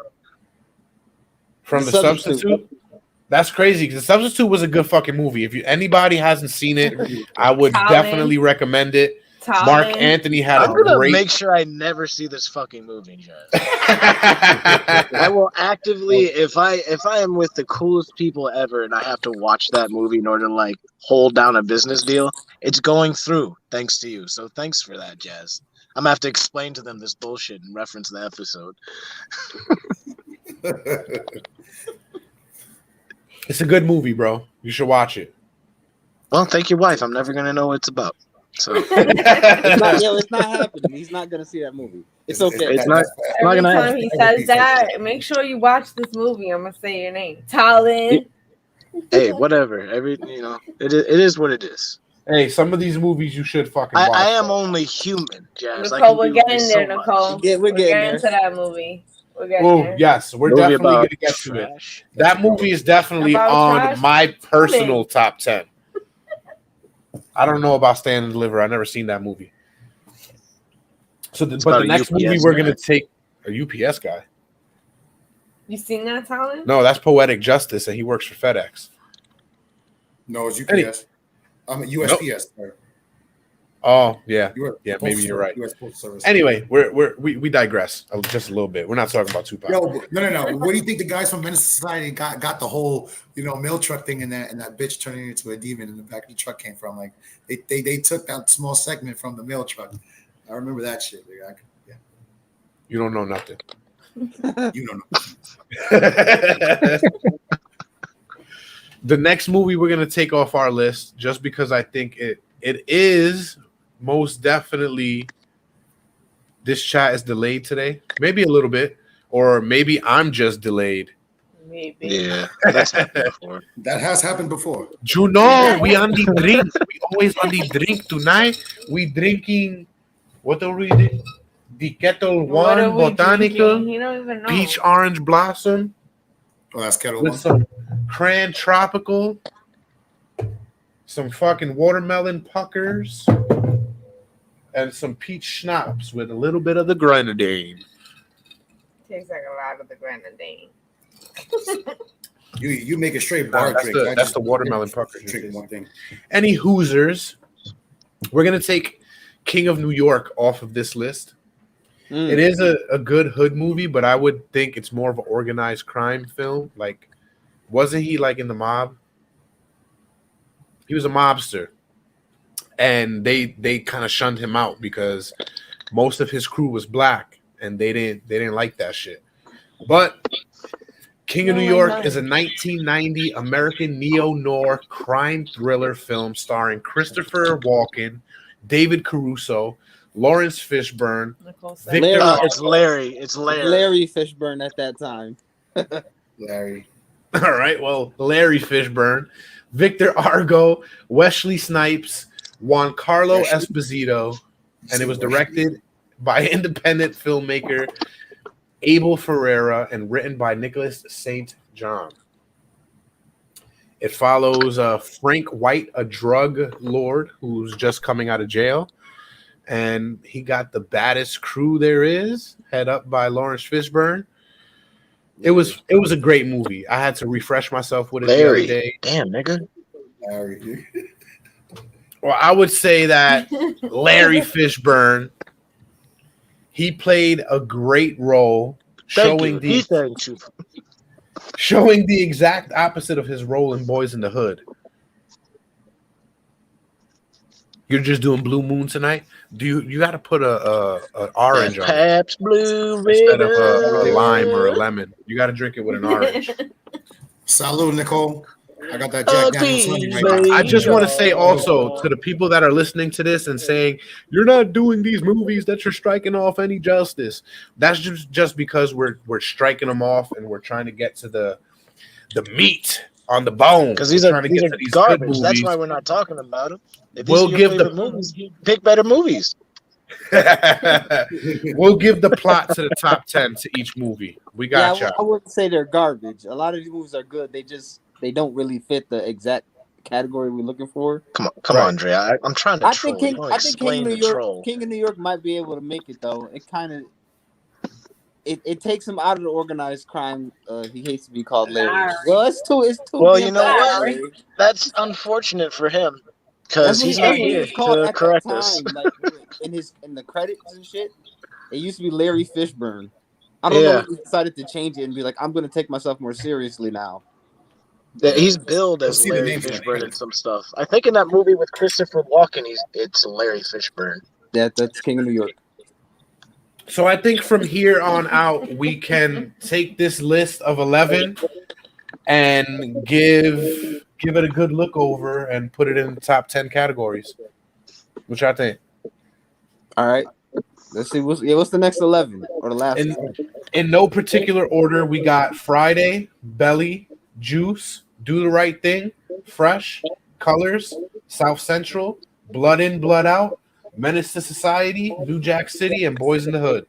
The Substitute? That's crazy because The Substitute was a good fucking movie. If anybody hasn't seen it, I would definitely recommend it. Mark Anthony had I'm gonna great. make sure I never see this fucking movie, Jazz. I will actively, if I am with the coolest people ever, and I have to watch that movie in order to like hold down a business deal, it's going through thanks to you. So thanks for that, Jazz. I'm gonna have to explain to them this bullshit and reference the episode. It's a good movie, bro. You should watch it. Well, thank your wife. I'm never gonna know what it's about. So it's not happening. He's not gonna see that movie. It's okay. It's not Every gonna time he says that, make sure you watch this movie. I'm gonna say your name, Talon. Hey, whatever. It is what it is. Hey, some of these movies you should fucking watch. I am only human, Jazz. Nicole, we're getting there, Nicole. Yeah, we're getting to that movie. Oh yes, we're definitely gonna get to it. That movie is definitely on my personal top 10. I don't know about Stand and Deliver. I've never seen that movie. So, but the next movie we're gonna take a UPS guy. You seen that, Talon? No, that's Poetic Justice, and he works for FedEx. No, it's UPS. USPS. Nope. Oh yeah, US yeah. Postal Maybe you're right. US Postal Service. Anyway, we digress just a little bit. We're not talking about Tupac. Yo, no. What do you think the guys from Menace Society got the whole mail truck thing and that bitch turning into a demon in the back of the truck came from? Like they took that small segment from the mail truck. I remember that shit. Like, yeah. You don't know nothing. You don't know. The next movie we're gonna take off our list, just because I think it is most definitely. This chat is delayed today, maybe a little bit, or maybe I'm just delayed. Maybe. Yeah, that's happened before. That has happened before. You know, we on the drink. We always on the drink tonight. We drinking. What are we doing? The Kettle What are One we Botanical drinking? You don't even know. Peach Orange Blossom Oh, that's Kettle with One. some Cran Tropical, some fucking watermelon puckers, and some peach schnapps with a little bit of the grenadine. Tastes like a lot of the grenadine. You make a straight bar That's drink. the- I that's just the watermelon pucker. drink one thing. Any Hoosers? We're gonna take King of New York off of this list. It is a good hood movie, but I would think it's more of an organized crime film. Like, wasn't he like in the mob? He was a mobster, and they kind of shunned him out because most of his crew was black, and they didn't like that shit. But King of New York is a 1990 American neo-noir crime thriller film starring Christopher Walken, David Caruso, Lawrence Fishburne, Nicole said. Victor. It's Larry. It's Larry. Larry Fishburne at that time. Larry. All right, well, Larry Fishburne, Victor Argo, Wesley Snipes, Juan Carlo Esposito, and it was directed by independent filmmaker Abel Ferreira and written by Nicholas St. John. It follows Frank White, a drug lord who's just coming out of jail, and he got the baddest crew there is, head up by Lawrence Fishburne. It was a great movie. I had to refresh myself with it the other day. Damn, nigga. Larry. Well, I would say that Larry Fishburne, he played a great role, showing the exact opposite of his role in Boys in the Hood. You're just doing Blue Moon tonight? You got to put a orange on it Pabst Blue instead of Ribbon. a lime or a lemon. You got to drink it with an orange. Salud, Nicole. I got that Jack Daniels honey right now. I just want to say also to the people that are listening to this and saying you're not doing these movies that you're striking off any justice. That's just because we're striking them off and we're trying to get to the meat on the bone. Because these are garbage. That's why we're not talking about them. If We'll these are give your the favorite movies, pick better movies. We'll give the plot to the top 10 to each movie. We got you. I wouldn't say they're garbage. A lot of these movies are good. They don't really fit the exact category we're looking for. Come on, Dre. I'm trying to troll. King of New York might be able to make it though. It kind of it takes him out of the organized crime. He hates to be called Larry. Well, it's too. Well, you know what? That's unfortunate for him because he's not here to correct us. Like, in the credits and shit, it used to be Larry Fishburne. I don't know if he decided to change it and be like, I'm going to take myself more seriously now. Yeah, he's billed as Larry Fishburne and some stuff. I think in that movie with Christopher Walken, it's Larry Fishburne. Yeah, that's King of New York. So I think from here on out, we can take this list of 11 and give it a good look over and put it in the top 10 categories. Which I think. All right. Let's see. What's the next 11 or the last? In no particular order, we got Friday, Belly, Juice, Do the Right Thing, Fresh, Colors, South Central, Blood In, Blood Out, Menace to Society, New Jack City, and Boys in the Hood.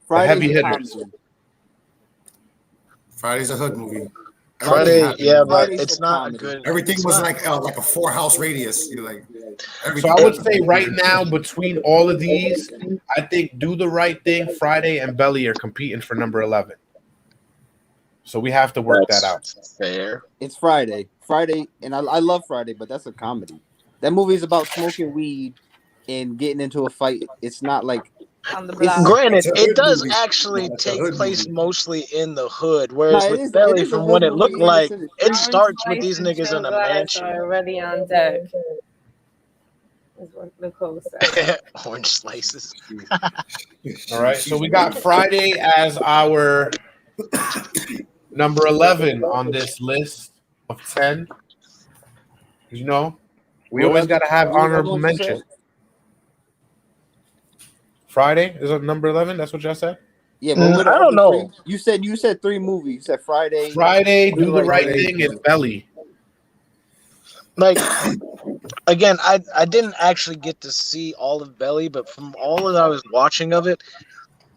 Heavy hitters. Friday's a hood movie. Friday, yeah, but it's not good. Everything was like a 4-house radius. You're like, so I would say right now between all of these, I think Do the Right Thing, Friday, and Belly are competing for number 11. So we have to work that out. Fair. It's Friday, and I love Friday, but that's a comedy. That movie is about smoking weed and getting into a fight. It's not like On the it's block. Granted, It's a it hood does movie. actually It's a take hood place movie. mostly in the hood, no, whereas it with is Belly, a from hood what it movie looked and it's like, in the it Brown starts with Spice these and niggas Chill in a Glass mansion. are already on deck. Is what Nicole said. Orange slices. All right, so we got Friday as our number 11 on this list of 10. You know, we always got to have honorable mention. Friday is on number 11. That's what y'all said. Yeah, but what I don't know. three? You said 3 movies. You said Friday. Friday, Do the Right Friday. Thing, and Belly. Like, again, I didn't actually get to see all of Belly, but from all that I was watching of it,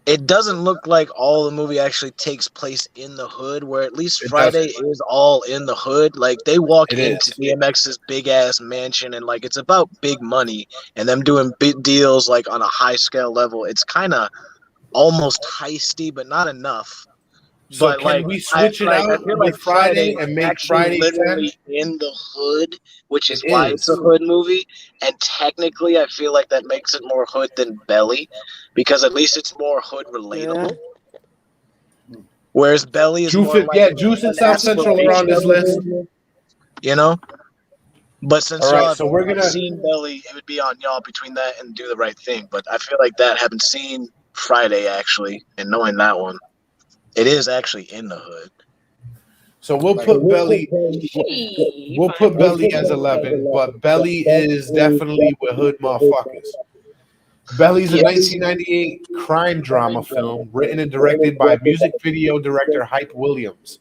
it doesn't look like all the movie actually takes place in the hood, where at least It Friday doesn't. is all in the hood. Like, they walk It into is. DMX's big ass mansion, and like it's about big money and them doing big deals like on a high scale level. It's kind of almost heisty, but not enough. So But can like we switch it I out feel with like Friday Friday and is make actually Friday 10? literally in the hood, which is It why it's a is. hood movie. And technically, I feel like that makes it more hood than Belly, because at least it's more hood relatable. Whereas Belly is more like Juice and an South Central are on this list. you know. But since All y'all right, have so we're not gonna. seen Belly, it would be on y'all between that and Do the Right Thing. But I feel like that haven't seen Friday actually, and knowing that one, it is actually in the hood. So we'll put Belly. We'll put Belly as 11, but Belly is definitely with hood motherfuckers. Belly's a 1998 crime drama film written and directed by music video director Hype Williams.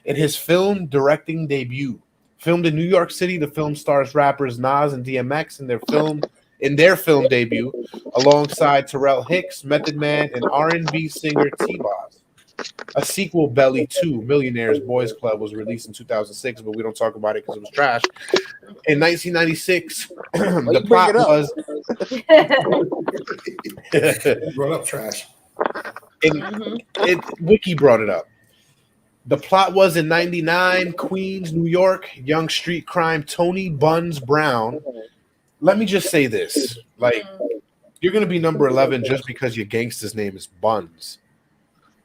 In his film directing debut, filmed in New York City, the film stars rappers Nas and DMX in their film debut, alongside Terrell Hicks, Method Man, and R&B singer T-Boz. A sequel, Belly 2, Millionaires Boys Club, was released in 2006, but we don't talk about it because it was trash. In 1996, the plot was... Brought up trash. Wiki brought it up. The plot was in 99, Queens, New York, young street crime Tony Buns Brown. Let me just say this. Like, you're going to be number 11 just because your gangster's name is Buns.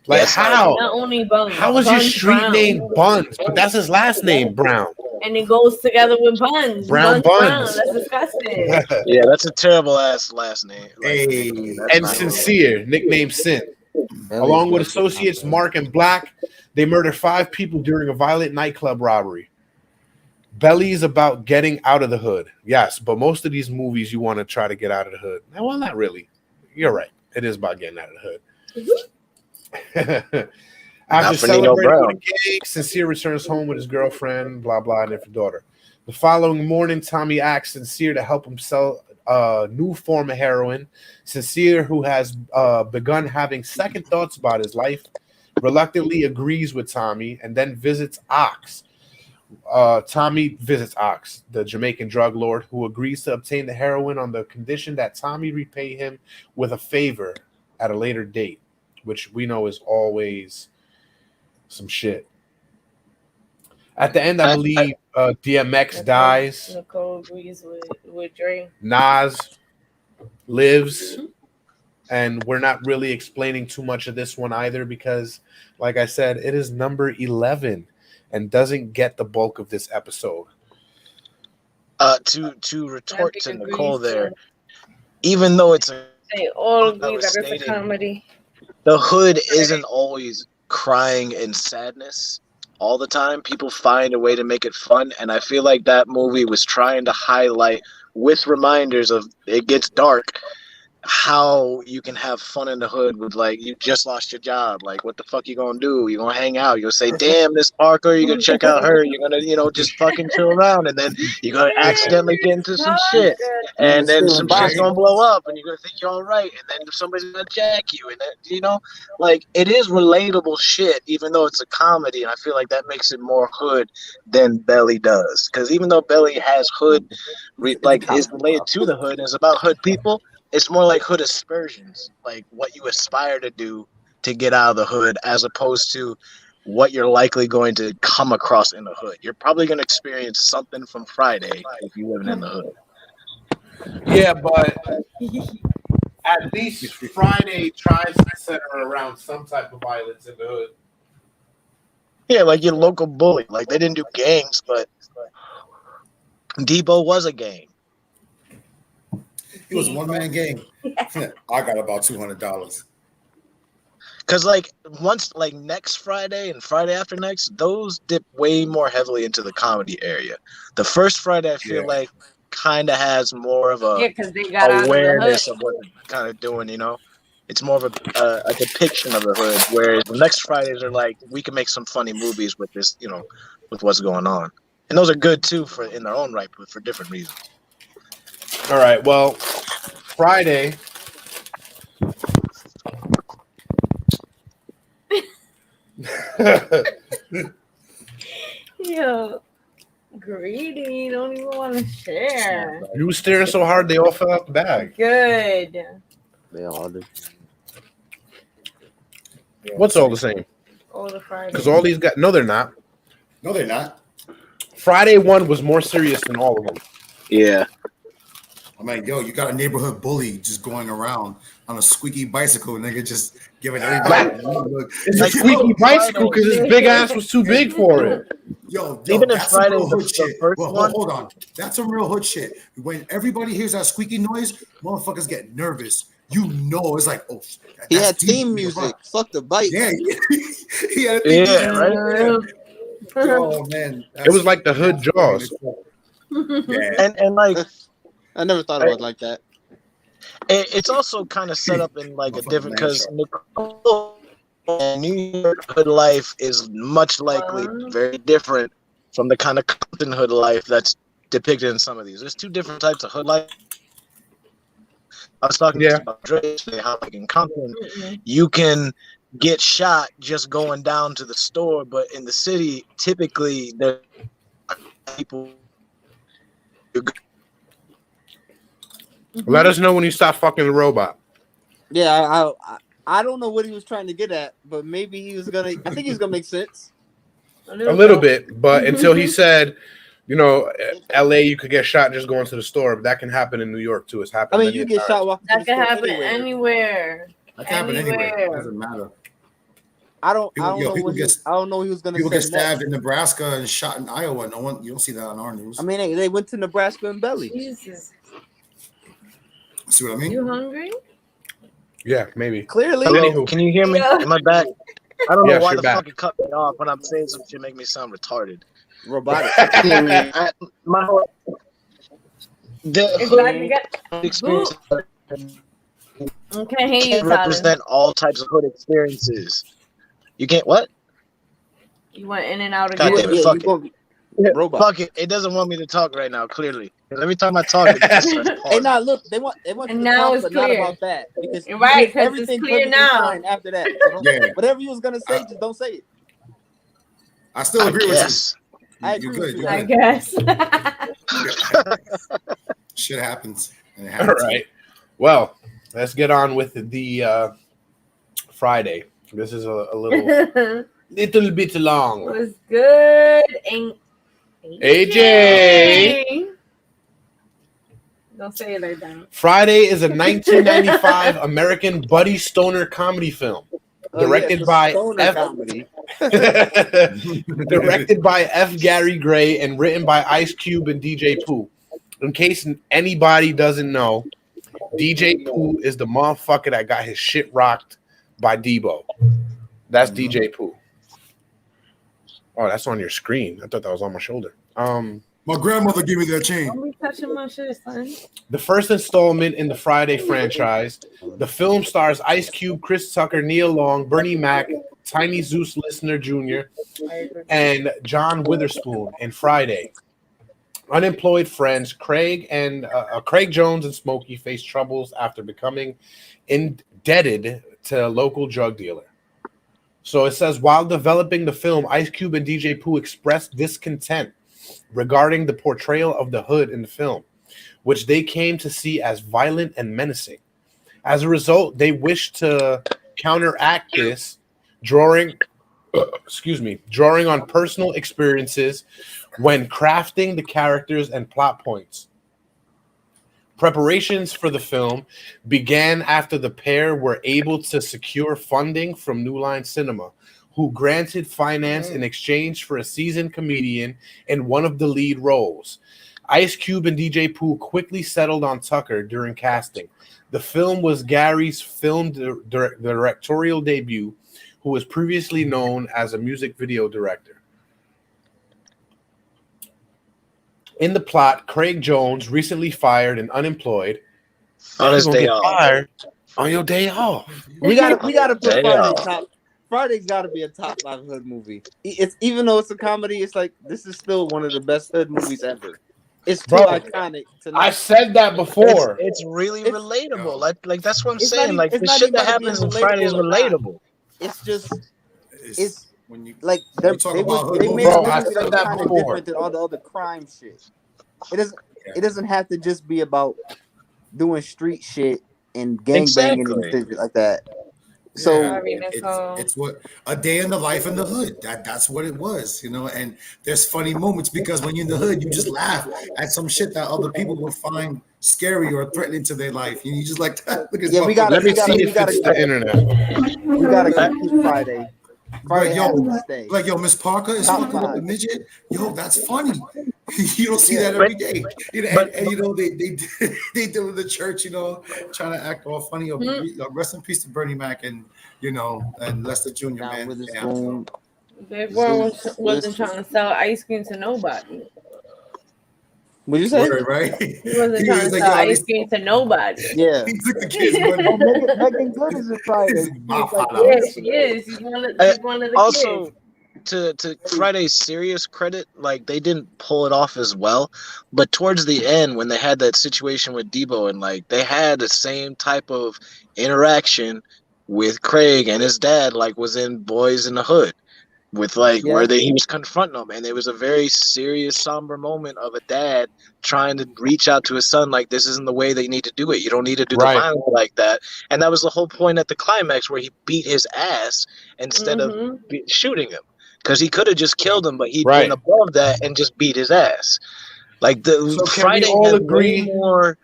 Like, Yes, how? Not only Buns. How is your Buns street Brown. name Buns? But that's his last name, Brown. And it goes together with Buns. Brown Buns. That's disgusting. Yeah, that's a terrible ass last name. Hey, That's And not good. Sincere, nicknamed Sin. Along with associates Mark and Black, they murdered 5 people during a violent nightclub robbery. Belly is about getting out of the hood. Yes, but most of these movies you want to try to get out of the hood. Well, not really. You're right. It is about getting out of the hood. After celebrating with a gang, Sincere returns home with his girlfriend, blah, blah, and their daughter. The following morning, Tommy asks Sincere to help him sell a new form of heroin. Sincere, who has begun having second thoughts about his life, reluctantly agrees with Tommy and then visits Ox. Tommy visits Ox, the Jamaican drug lord, who agrees to obtain the heroin on the condition that Tommy repay him with a favor at a later date, which we know is always some shit. At the end, I believe DMX dies. Nicole agrees with Dre. Nas lives. And we're not really explaining too much of this one either because, like I said, it is number 11 and doesn't get the bulk of this episode. To retort to Nicole there, even though it's a they all agree that it's a comedy, the hood isn't always crying and sadness all the time. People find a way to make it fun, and I feel like that movie was trying to highlight, with reminders of it gets dark, how you can have fun in the hood with, like, you just lost your job. Like, what the fuck you gonna do? You gonna hang out? You gonna say, damn, Miss Parker, you gonna check out her, you're gonna, just fucking chill around, and then you're gonna accidentally get into some shit, and then some shit's gonna blow up, and you're gonna think you're all right, and then somebody's gonna jack you, and then, like, it is relatable shit, even though it's a comedy, and I feel like that makes it more hood than Belly does, because even though Belly has hood, is related to the hood, and is about hood people, it's more like hood aspersions, like what you aspire to do to get out of the hood, as opposed to what you're likely going to come across in the hood. You're probably going to experience something from Friday if you're living in the hood. Yeah, but at least Friday tries to center around some type of violence in the hood. Yeah, like your local bully. Like they didn't do gangs, but Debo was a gang. He was a one-man gang. I got about $200. Cause like once like next Friday and Friday after next, those dip way more heavily into the comedy area. The first Friday I feel like kind of has more of a because they got out of the awareness hood. of what they're kind of doing, you know. It's more of a depiction of the hood, whereas the next Fridays are like we can make some funny movies with this, you know, with what's going on, and those are good too for in their own right, but for different reasons. All right. Well, Friday. Yo, greedy. Don't even want to share. You were staring so hard they all fell out the bag. Good. They all do. What's all the same? All the Friday. Because all these guys, no, they're not. No, they're not. Friday one was more serious than all of them. Yeah. I'm like, yo, you got a neighborhood bully just going around on a squeaky bicycle, nigga, just giving everybody. It's a squeaky bicycle because his big ass was too big for it. Yo, Even if that's some Friday real hood the shit. first Well, one- hold on. That's some real hood shit. When everybody hears that squeaky noise, motherfuckers get nervous. You know, it's like, oh, He that's had deep. theme music. Fuck the bite. Yeah, he had a theme music. right. Oh man, It was like the hood Jaws. Yeah, And like I never thought about it like that. it's also kind of set up in like a different because New York hood life is much likely very different from the kind of Compton hood life that's depicted in some of these. There's two different types of hood life. I was talking about Dre today, how like in Compton, you can get shot just going down to the store, but in the city, typically there are people. Let us know when you stop fucking the robot. Yeah, I don't know what he was trying to get at, but maybe he was gonna. I think he's gonna make sense. A little bit, but until he said, you know, LA, you could get shot just going to the store. But that can happen in New York too. It's I happened. mean, you get shot walking. That can happen anywhere. that can happen anywhere. It doesn't matter. I don't People know. I don't know. He was gonna. People say get stabbed next. in Nebraska and shot in Iowa. No one, you don't see that on our news. I mean, they went to Nebraska and Belly. Jesus. See what I mean? You hungry? Yeah, maybe. Clearly. Hello, can you hear me? Am I back? I don't know Yes, why you're the back. fuck it cut me off when I'm saying some shit make me sound retarded. Robotic. My whole experience I can't hear you, can't Tyler. represent all types of hood experiences. You can't what? You went in and out God again. damn it, fuck it. Robot. Fuck it. It doesn't want me to talk right now, clearly. Every time I talk, it just starts Hey, pausing. now look, they want And you to now talk, it's but not clear. about that because Right, 'cause everything it's clear perfectly now. fine after that. So Yeah. whatever you was gonna say, just don't say it. I still agree with Yes. you. I You're agree good. with You're I good. guess. Shit happens. And it All happens. right. Well, let's get on with the Friday. This is a little bit long. Was good. AJ. Don't say it like that. Friday is a 1995 American buddy stoner comedy film. Directed by directed by F. Gary Gray and written by Ice Cube and DJ Pooh. In case anybody doesn't know, DJ Pooh is the motherfucker that got his shit rocked by Debo. That's DJ Pooh. Oh, that's on your screen. I thought that was on my shoulder. My grandmother gave me that chain. Don't be touching my shit, son. The first installment in the Friday franchise. The film stars Ice Cube, Chris Tucker, Neil Long, Bernie Mac, Tiny Zeus Listener Jr., and John Witherspoon in Friday. Unemployed friends Craig Jones and Smokey face troubles after becoming indebted to a local drug dealer. So it says, while developing the film, Ice Cube and DJ Pooh expressed discontent regarding the portrayal of the hood in the film, which they came to see as violent and menacing. As a result, they wished to counteract this, drawing on personal experiences when crafting the characters and plot points. Preparations for the film began after the pair were able to secure funding from New Line Cinema, who granted finance in exchange for a seasoned comedian in one of the lead roles. Ice Cube and DJ Pooh quickly settled on Tucker during casting. The film was Gary's film directorial debut, who was previously known as a music video director. In the plot, Craig Jones, recently fired and unemployed, On his day get off. fired on your day off. We gotta put Day Friday off. top. Friday's got to be a top 5 hood movie. It's even though it's a comedy, it's like this is still one of the best hood movies ever. It's too Bro, iconic. I said that before. It's really relatable. Like that's what I'm It's saying. not like even- the it's not shit even that about happens being on Friday is relatable or not. relatable. It's just it's when you like when you talk about hood they made movies, a Bro, I movie said that's that kind of before. different than all the other crime shit. It doesn't have to just be about doing street shit and gangbanging Exactly. and shit like that. So yeah, I mean, it's what a day in the life in the hood. That's what it was, you know. And there's funny moments because when you're in the hood, you just laugh at some shit that other people would find scary or threatening to their life. And you just like, look at Yeah, we gotta- Let me we gotta- see we if gotta it's get- the internet. we gotta keep Friday. Friday Like, has yo, to stay. like, yo, Miss Parker is Top fucking with the 5. midget. Yo, that's funny. You don't see Yeah. that every day. You know, and you know they do in the church, you know, trying to act all funny. Rest in peace to Bernie Mac and and Lester Jr. Down Man. with his Yeah, spoon. Big Bro wasn't trying to sell ice cream to nobody. What'd you say? word, right? He wasn't He trying was to like, sell yo, ice cream to nobody. Yeah. he took the kids' money. Oh, Megan Good is in Friday. His She mouth was like, hot out. Yeah, she is. She's one of the Also, kids. to Friday's serious credit, like they didn't pull it off as well, but towards the end when they had that situation with Debo and like they had the same type of interaction with Craig and his dad, like was in Boys in the Hood, with like Yeah. where he was confronting them, and it was a very serious, somber moment of a dad trying to reach out to his son, like this isn't the way they need to do it. You don't need to do Right. the violence like that. And that was the whole point at the climax where he beat his ass instead of shooting him, because he could have just killed him, but he Right. went above that and just beat his ass. Like the So can we Friday all has agree- way more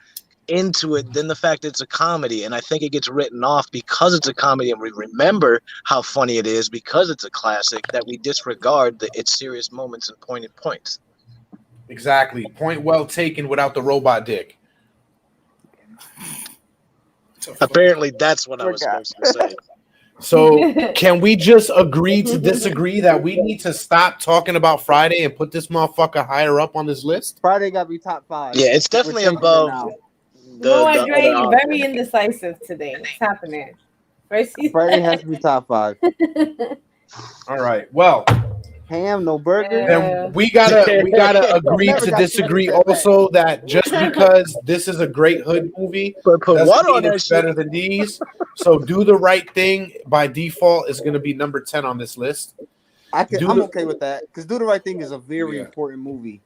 into it than the fact it's a comedy, and I think it gets written off because it's a comedy, and we remember how funny it is because it's a classic, that we disregard its serious moments and pointed points. Exactly. Point well taken without the robot dick. Apparently, that's what I was supposed to say. So can we just agree to disagree that we need to stop talking about Friday and put this motherfucker higher up on this list? Friday got to be top 5. Yeah, it's definitely We're changing it above now. You know what, the Dre? other You're very option. indecisive today. What's happening? First he Friday has to be top 5. All right. Well, Ham, no burger. then we gotta agree Never to got disagree that back. also that just because this is a great hood movie Put doesn't water on mean that it's shit. better than these. So Do the Right Thing by default is going to be number 10 on this list. I'm Do okay with that because Do the Right Thing is a very Yeah. important movie,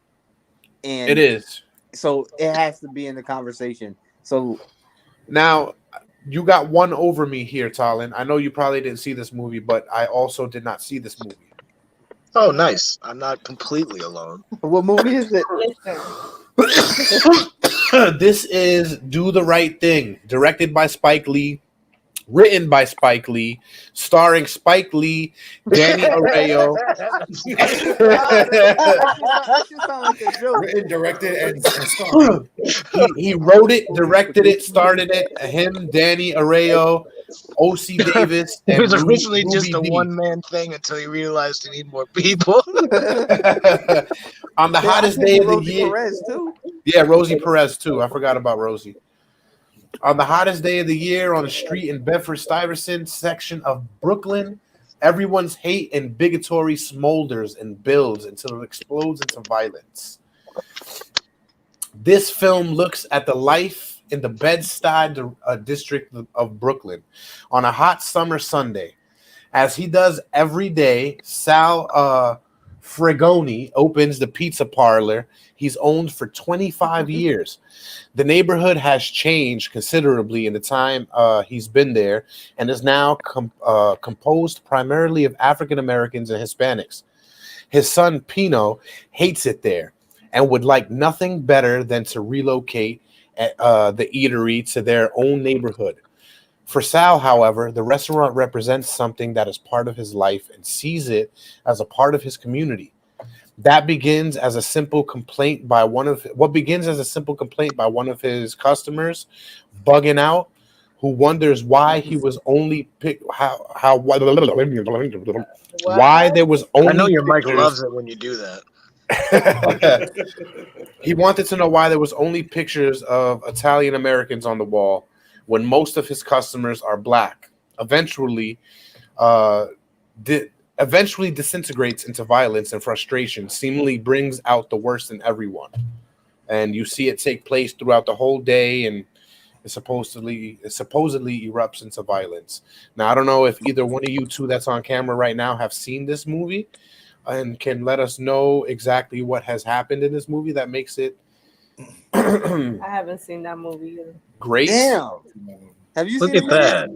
and It is. so it has to be in the conversation. So Now, you got one over me here, Talon. I know you probably didn't see this movie, but I also did not see this movie. Oh, nice. I'm not completely alone. what movie is it? Listen, This is Do the Right Thing, directed by Spike Lee, written by Spike Lee, starring Spike Lee, Danny Arroyo. That just sound like a joke. Written, directed, and starred. he wrote it, directed it, started it. Him, Danny Arroyo, O.C. Davis, It and was originally Ruby just a Dee. one-man thing until he realized he needed more people. On the hottest day of the Rosie year. Perez too. Yeah, Rosie Perez too. I forgot about Rosie. On the hottest day of the year, on a street in Bedford-Stuyvesant section of Brooklyn, everyone's hate and bigotry smolders and builds until it explodes into violence. This film looks at the life in the Bed-Stuy district of Brooklyn on a hot summer Sunday. As he does every day, Sal Fragoni opens the pizza parlor he's owned for 25 years. The neighborhood has changed considerably in the time he's been there and is now composed primarily of African Americans and Hispanics. His son Pino hates it there and would like nothing better than to relocate the eatery to their own neighborhood. For Sal, however, the restaurant represents something that is part of his life and sees it as a part of his community. That begins as a simple complaint by one of his customers bugging out, who wonders why he was only why there was I know only your mic pictures. loves it when you do that. He wanted to know why there was only pictures of Italian Americans on the wall when most of his customers are black. Eventually disintegrates into violence and frustration, seemingly brings out the worst in everyone. And you see it take place throughout the whole day, and it supposedly erupts into violence. Now, I don't know if either one of you two that's on camera right now have seen this movie and can let us know exactly what has happened in this movie that makes it I haven't seen that movie either. great. Damn. Have you Look seen at that.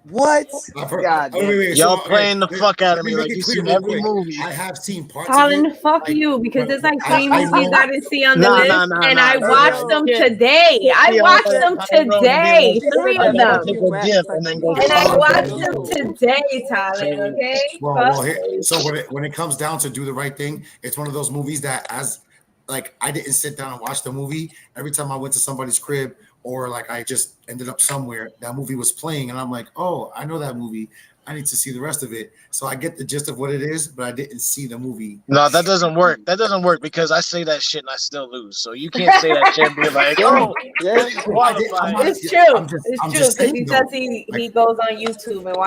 What? God, Y'all playing the fuck out of me let like make it you've clear seen real every quick. movie. I have seen parts Colin, of it. fuck you, because there's like three movies know- I didn't see on the list, and I watched them Yeah. today. I Yeah, watched but them I don't today, be like, 3 I of gotta them, take a dip and then go and I follow watched them. them today, Tyler. Okay, Well, so when it comes down to do the right thing, it's one of those movies that I didn't sit down and watch the movie. Every time I went to somebody's crib or like I just ended up somewhere, that movie was playing, and I'm like, oh, I know that movie. I need to see the rest of it. So I get the gist of what it is, but I didn't see the movie. No, that doesn't work. That doesn't work because I say that shit and I still lose. So you can't say that shit and be like, oh, this is qualified. it's true. It's true because he says he goes on YouTube and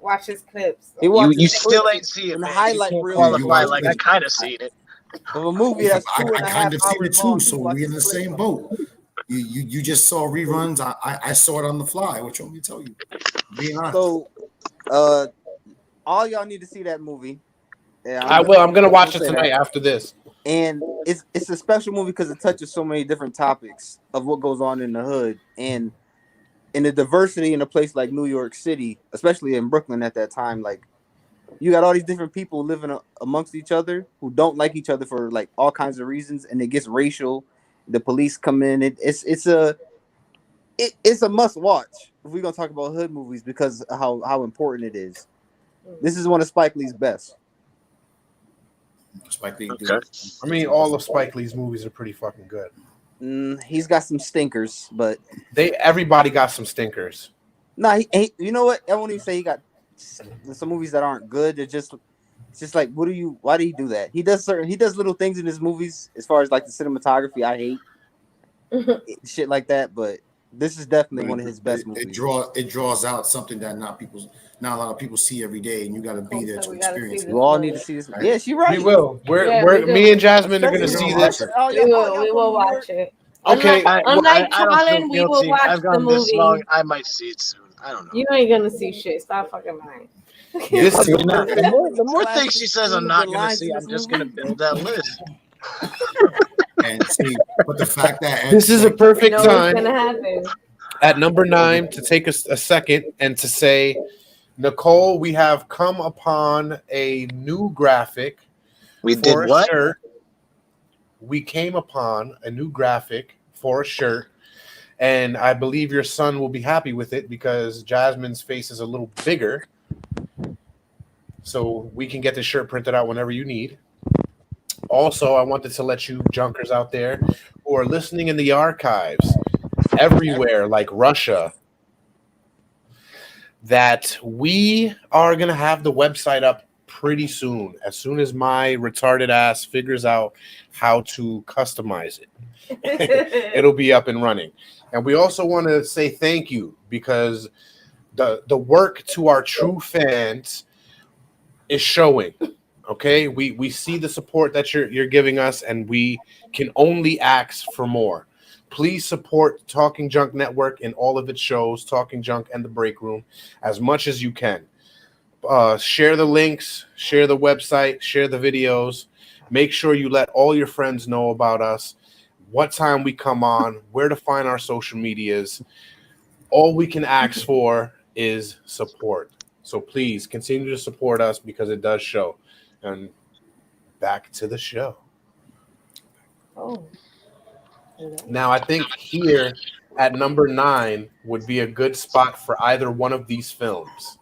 watches clips. You still ain't see it, man. Highlight You can't reel. qualify like I kind of seen it. Of a movie that's I 2.5 kind of seen hours it too, long, so you we watch in the same boat. You just saw reruns. I saw it on the fly. What you want me to tell you? Being honest. So, all y'all need to see that movie. Yeah, I will. I'm gonna watch it tonight after this. And it's a special movie because it touches so many different topics of what goes on in the hood and in the diversity in a place like New York City, especially in Brooklyn at that time. Like, you got all these different people living amongst each other who don't like each other for like all kinds of reasons, and it gets racial. The police come in. It's a must watch if we're gonna talk about hood movies because of how important it is. This is one of Spike Lee's best. Spike Lee. Okay. I mean, all of Spike Lee's movies are pretty fucking good. He's got some stinkers, but everybody got some stinkers. No, he you know what? I won't even say he got some movies that aren't good. It's just like, why do he do that? He does little things in his movies as far as like the cinematography. I hate shit like that, but this is definitely one of his best movies. It draws out something that not a lot of people see every day, and you got to be there to experience it. You all need to see this. Yeah, she's right. We will. Me and Jasmine are gonna see this. We will watch it. Okay. Unlike I don't Colin, feel we will guilty. watch I've the gone this movie. long. I might see it soon. I don't know. You ain't gonna see shit. Stop fucking lying. The more things she says I'm not gonna see, I'm just gonna build that list. And see, but the fact that this is a perfect time gonna happen. at number 9 to take a second and to say, Nicole, we have come upon a new graphic. We did what? Shirt. We came upon a new graphic for a shirt, and I believe your son will be happy with it because Jasmine's face is a little bigger, so we can get the shirt printed out whenever you need. Also, I wanted to let you junkers out there who are listening in the archives everywhere, like Russia, that we are going to have the website up pretty soon, as soon as my retarded ass figures out how to customize it. It'll be up and running. And we also want to say thank you because the work to our true fans is showing. Okay, we see the support that you're giving us, and we can only ask for more. Please support Talking Junk Network in all of its shows, Talking Junk and the Break Room, as much as you can. Share the links, share the website, share the videos. Make sure you let all your friends know about us, what time we come on, where to find our social medias. All we can ask for is support. So please continue to support us because it does show. And back to the show. Oh. Now, I think here at number 9 would be a good spot for either one of these films.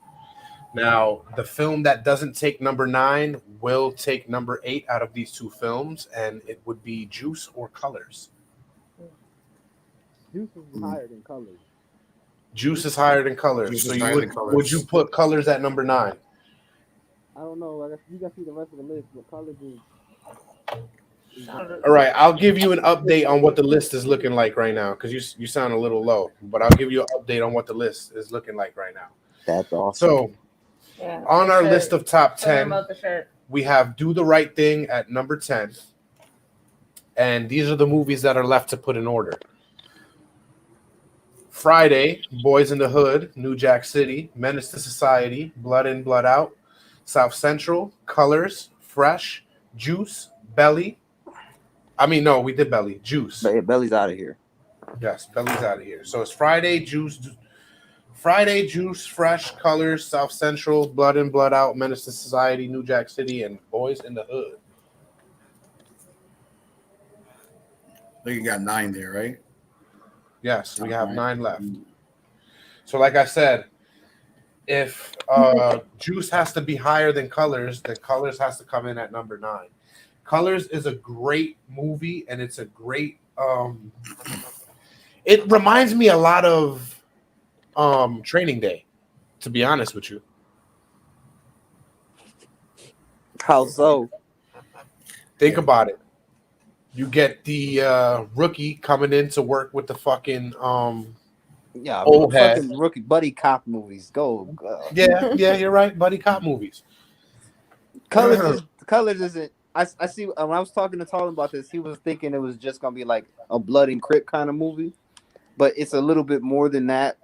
Now, the film that doesn't take number 9 will take number 8 out of these two films, and it would be Juice or Colors. Juice is higher than Colors. Juice is higher than Colors. Juice So is you higher would, than Colors. would you put Colors at number 9? I don't know. I guess you gotta see the rest of the list, but Colors is. All right, I'll give you an update on what the list is looking like right now because you sound a little low, but I'll give you an update on what the list is looking like right now. That's awesome. So, Yeah. on our list of top Tell 10, them about the shirt. we have Do the Right Thing at number 10. And these are the movies that are left to put in order. Friday, Boys in the Hood, New Jack City, Menace to Society, Blood In, Blood Out, South Central, Colors, Fresh, Juice, Belly. I mean, no, we did Belly. Juice. Belly's out of here. Yes, Belly's out of here. So it's Friday, Juice, Fresh, Colors, South Central, Blood In, Blood Out, Menace to Society, New Jack City, and Boys in the Hood. I think you got 9 there, right? Yes, we have Alright. 9 left. So like I said, if Juice has to be higher than Colors, then Colors has to come in at number 9. Colors is a great movie, and it's a great it reminds me a lot of Training Day, to be honest with you. How so? Think about it. You get the rookie coming in to work with the fucking Yeah, old head. fucking rookie buddy cop movies. Go. Yeah, you're right. Buddy cop movies. Colors isn't. I see. When I was talking to Talon about this, he was thinking it was just gonna be like a Blood and Crip kind of movie, but it's a little bit more than that.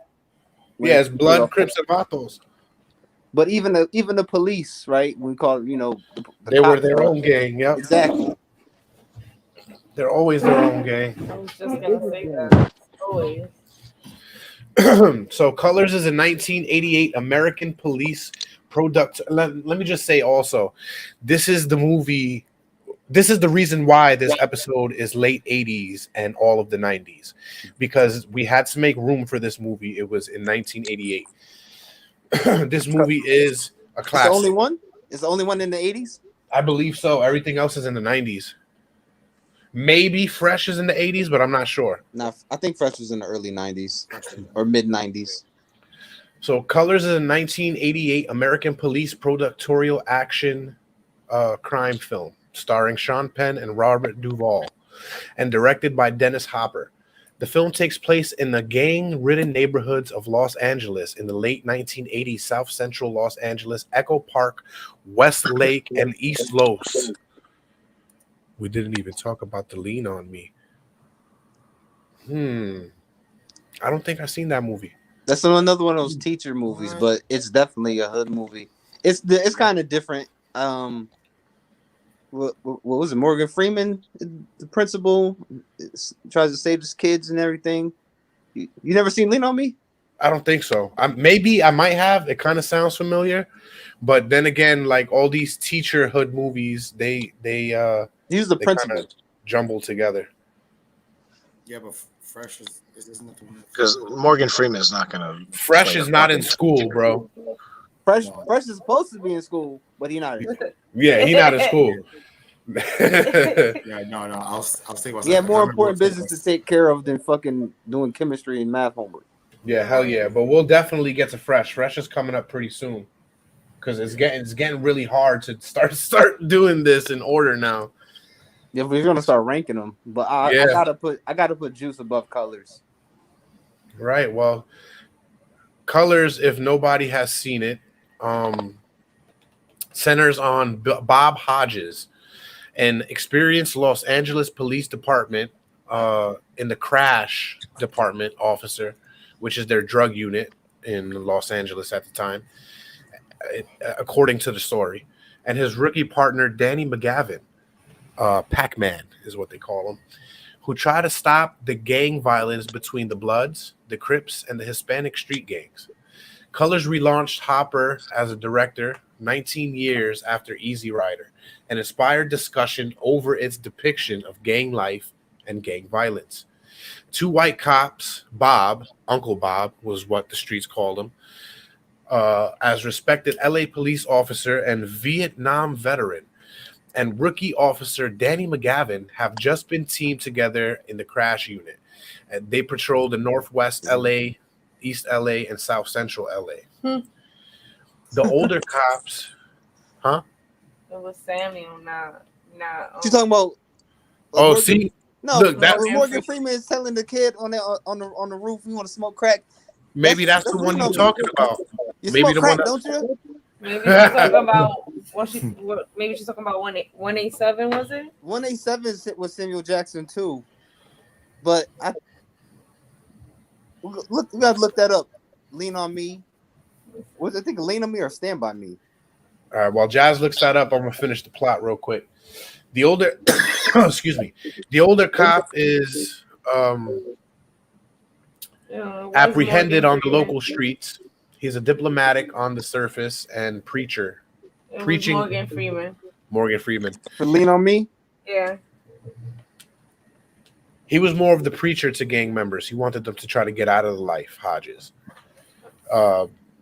Yeah, it's Blood, Crips, and Vatos. But even the police, right? We call it, the They were cops, their right? own gang. Yep. Exactly. They're always their own gang. I was just gonna say that. Always. So Colors is a 1988 American police product. Let me just say also, this is the movie. This is the reason why this episode is late 80s and all of the 90s, because we had to make room for this movie. It was in 1988. This movie is a classic. It's the only one? It's the only one in the 80s? I believe so. Everything else is in the 90s. Maybe Fresh is in the 80s, but I'm not sure. No, I think Fresh was in the early 90s or mid 90s. So Colors is a 1988 American police productorial action crime film starring Sean Penn and Robert Duvall and directed by Dennis Hopper. The film takes place in the gang-ridden neighborhoods of Los Angeles in the late 1980s, South Central Los Angeles, Echo Park, West Lake, and East Los. We didn't even talk about The Lean on Me. I don't think I've seen that movie. That's another one of those teacher movies, but it's definitely a hood movie. It's kind of different. What was it? Morgan Freeman, the principal, tries to save his kids and everything. You never seen Lean on Me? I don't think so. Maybe I might have. It kind of sounds familiar, but then again, like all these teacher hood movies, they He's the principal. kinda jumble together. Yeah, but Fresh isn't it the one? Because Morgan Freeman is not gonna. Fresh play is a not in fucking school, teacher. bro. Fresh is supposed to be in school, but he's not. Yeah, he not in school. Yeah, no. I was thinking about. He had more important business to take care of than fucking doing chemistry and math homework. Yeah, hell yeah. But we'll definitely get to Fresh. Fresh is coming up pretty soon because it's getting really hard to start doing this in order now. Yeah, we're gonna start ranking them, but I gotta put Juice above Colors. Right. Well, Colors, if nobody has seen it, centers on Bob Hodges, an experienced Los Angeles Police Department in the crash department officer, which is their drug unit in Los Angeles at the time, according to the story, and his rookie partner, Danny McGavin, Pac-Man is what they call him, who try to stop the gang violence between the Bloods, the Crips, and the Hispanic street gangs. Colors relaunched Hopper as a director 19 years after Easy Rider and inspired discussion over its depiction of gang life and gang violence. 2 white cops, Bob, Uncle Bob was what the streets called him, as respected LA police officer and Vietnam veteran, and rookie officer Danny McGavin have just been teamed together in the crash unit. And they patrolled the Northwest LA, East LA, and South Central LA. The older cops, huh? It was Samuel, not. You talking about? Oh, Morgan, see, no, look, that's Morgan Freeman is telling the kid on the roof, "You want to smoke crack?" Maybe that's the one you're talking about. You Maybe smoke the crack, one don't you? Maybe she's talking about maybe she's talking about 187, was it? 187 was Samuel Jackson too, but look, we gotta look that up. Lean on Me. Was I think Lean on Me or Stand by Me? All right, while Jazz looks that up, I'm gonna finish the plot real quick. The older, excuse me, the older cop is apprehended on the local streets. He's a diplomatic on the surface and preacher. Preaching Morgan Freeman. Morgan Freeman. For Lean on Me? Yeah. He was more of the preacher to gang members. He wanted them to try to get out of the life, Hodges.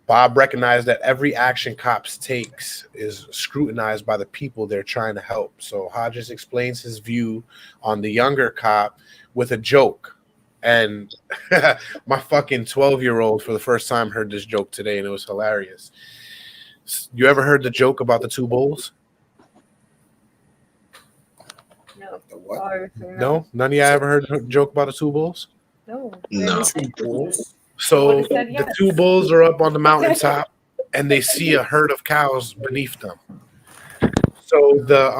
Bob recognized that every action cops takes is scrutinized by the people they're trying to help. So Hodges explains his view on the younger cop with a joke. And my fucking 12-year-old for the first time heard this joke today, and it was hilarious. You ever heard the joke about the 2 bulls? No. What? No? None of y'all ever heard the joke about the 2 bulls? No. No. So the 2 bulls are up on the mountaintop, and they see a herd of cows beneath them. So the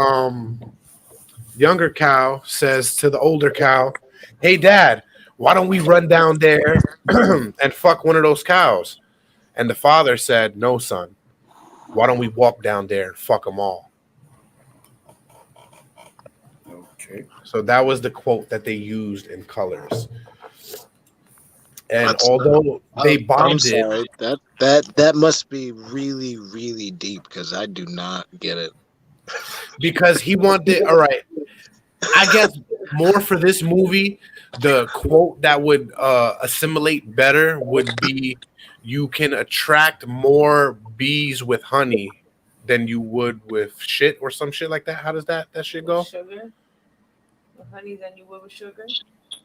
younger cow says to the older cow, "Hey, Dad, why don't we run down there and fuck one of those cows?" And the father said, "No, son. Why don't we walk down there and fuck them all?" Okay. So that was the quote that they used in Colors. And That's although they bombed it, that must be really, really deep because I do not get it. because he wanted, all right, I guess more for this movie, the quote that would assimilate better would be, "You can attract more bees with honey than you would with shit," or some shit like that. How does that shit go? Sugar. With honey than you would with sugar.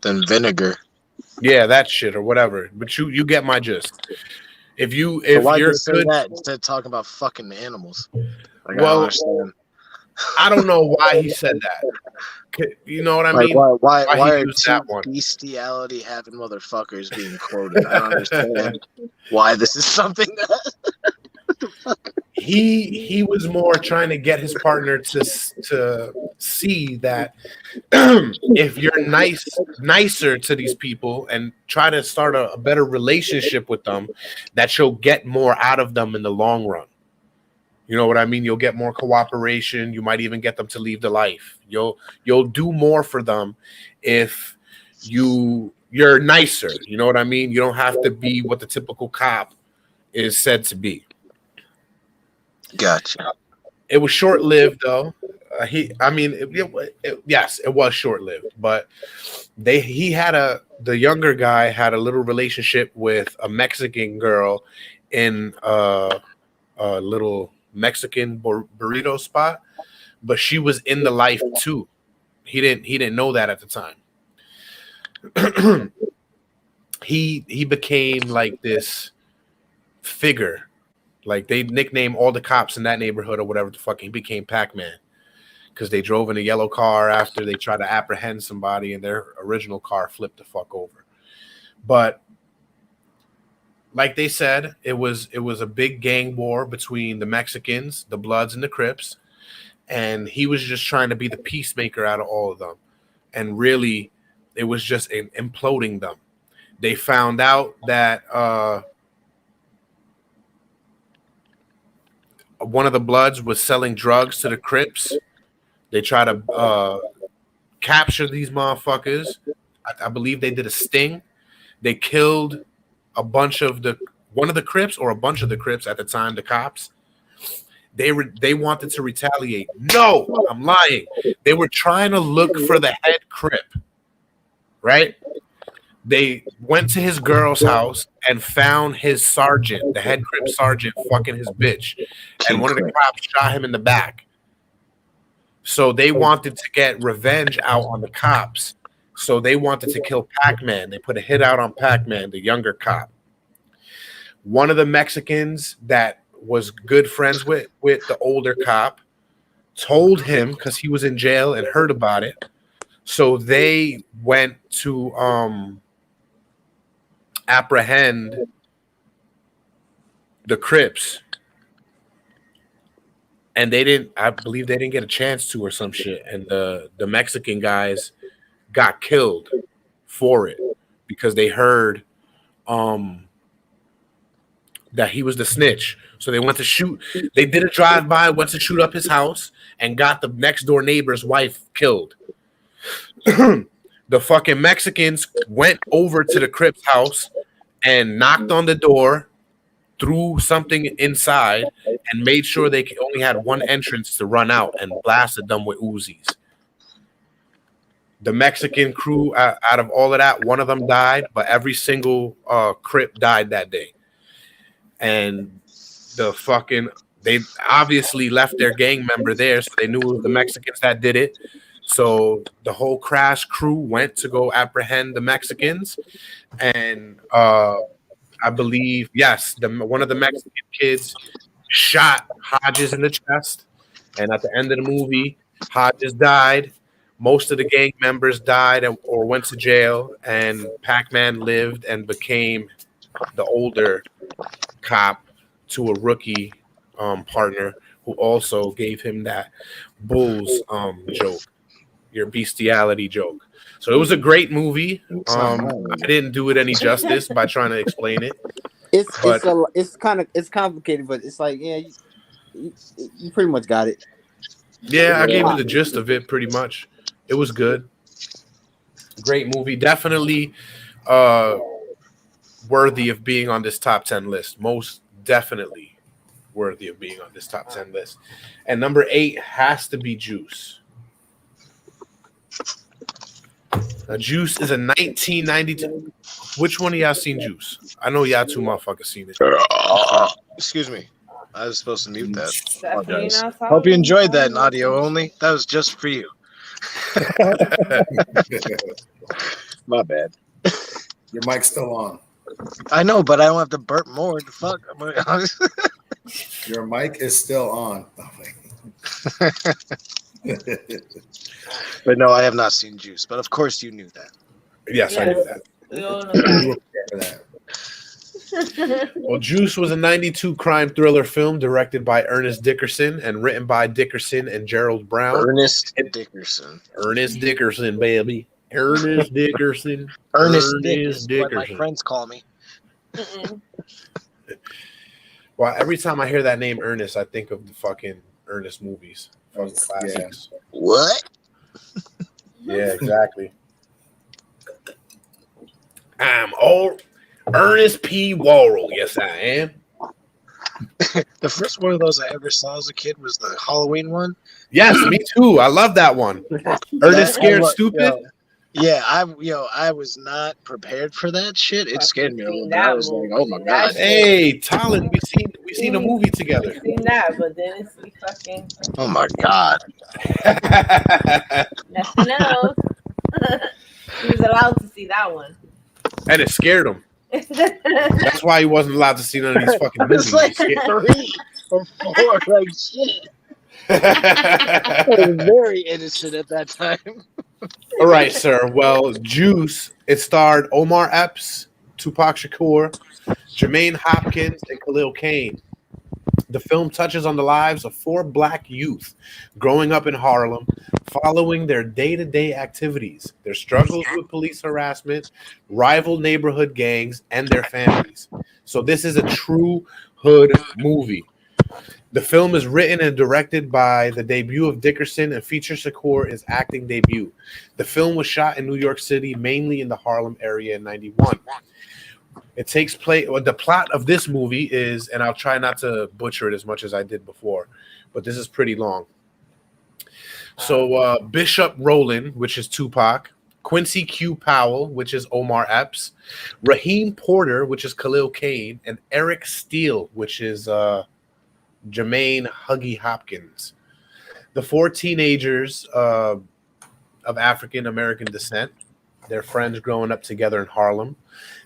Then vinegar. Yeah, that shit or whatever. But you get my gist. If Why you're just say good, that instead of talking about fucking animals? Like, Well, I don't understand. I don't know why he said that. You know what I Like, mean? why he are used 2 that one. bestiality having motherfuckers being quoted? I don't understand why this is something that. He was more trying to get his partner to see that if you're nicer to these people and try to start a better relationship with them, that you'll get more out of them in the long run. You know what I mean? You'll get more cooperation. You might even get them to leave the life. You'll do more for them if you're nicer. You know what I mean? You don't have to be what the typical cop is said to be. Gotcha. It was short-lived, though. Yes, it was short-lived, but the younger guy had a little relationship with a Mexican girl in a little Mexican burrito spot, but she was in the life too. He didn't know that at the time. He became like this figure. Like they nicknamed all the cops in that neighborhood or whatever the fuck. He became Pac-Man because they drove in a yellow car after they tried to apprehend somebody and their original car flipped the fuck over. But like they said, it was a big gang war between the Mexicans, the Bloods, and the Crips, and he was just trying to be the peacemaker out of all of them. And really, it was just imploding them. They found out that one of the Bloods was selling drugs to the Crips. They try to capture these motherfuckers. I believe they did a sting. They killed one of the Crips or a bunch of the Crips at the time, the cops. They wanted to retaliate. No, I'm lying. They were trying to look for the head Crip. right? They went to his girl's house and found his sergeant, the head crip sergeant, fucking his bitch. And one of the cops shot him in the back. So they wanted to get revenge out on the cops. So they wanted to kill Pac-Man. They put a hit out on Pac-Man, the younger cop. One of the Mexicans that was good friends with the older cop told him, because he was in jail and heard about it. So they went to apprehend the Crips, and I believe they didn't get a chance to or some shit, and the Mexican guys got killed for it because they heard that he was the snitch. So they went to shoot. They did a drive-by, went to shoot up his house, and got the next door neighbor's wife killed. The fucking Mexicans went over to the Crips' house and knocked on the door, threw something inside, and made sure they only had one entrance to run out, and blasted them with Uzis. The Mexican crew, out of all of that, one of them died, but every single Crip died that day. And they obviously left their gang member there, so they knew it was the Mexicans that did it. So the whole crash crew went to go apprehend the Mexicans, and I believe, yes, one of the Mexican kids shot Hodges in the chest, and at the end of the movie, Hodges died. Most of the gang members died or went to jail, and Pac-Man lived and became the older cop to a rookie partner who also gave him that Bulls joke, your bestiality joke. So it was a great movie. I didn't do it any justice by trying to explain it. It's complicated, but it's like, yeah, you pretty much got it. Yeah, I gave you the gist of it pretty much. It was good. Great movie. Definitely worthy of being on this top 10 list. Most definitely worthy of being on this top 10 list. And number 8 has to be Juice. Now, Juice is a 1992. Which one of y'all seen Juice? I know y'all two motherfuckers seen it. Excuse me. I was supposed to mute that. Hope you enjoyed that in audio only. That was just for you. My bad. Your mic's still on. I know, but I don't have to burp more. The fuck? Your mic is still on. But no, I have not seen Juice. But of course, you knew that. Yes, I knew that. We all know that. Well, Juice was a 92 crime thriller film directed by Ernest Dickerson and written by Dickerson and Gerald Brown. Ernest Dickerson, baby. Ernest Dickerson. Ernest Dickerson. What my friends call me. Well, every time I hear that name, Ernest, I think of the fucking Ernest movies. Fucking classics. Yeah. What? Yeah, exactly. I'm old. Ernest P. Worrell. Yes, I am. The first one of those I ever saw as a kid was the Halloween one. Yes, me too. I love that one. Ernest Scared Stupid. Yeah, I was not prepared for that shit. It scared me a little bit. I was like, oh my god. Hey, Talon, we seen a movie together. Seen that, but then it's fucking. Oh my god. Nothing else. He was allowed to see that one. And it scared him. That's why he wasn't allowed to see none of these fucking movies. It's like 3 or 4, like shit. I was very innocent at that time. All right, sir. Well, Juice, it starred Omar Epps, Tupac Shakur, Jermaine Hopkins, and Khalil Kain. The film touches on the lives of 4 black youth growing up in Harlem, following their day-to-day activities, their struggles with police harassment, rival neighborhood gangs, and their families. So this is a true hood movie. The film is written and directed by the debut of Dickerson and features Shakur his acting debut. The film was shot in New York City, mainly in the Harlem area in 91. It takes place. Well, the plot of this movie is, and I'll try not to butcher it as much as I did before, but this is pretty long. So Bishop Rowland, which is Tupac, Quincy Q. Powell, which is Omar Epps, Raheem Porter, which is Khalil Kane, and Eric Steele, which is Jermaine Huggy Hopkins. The 4 teenagers of African American descent. They're friends growing up together in Harlem.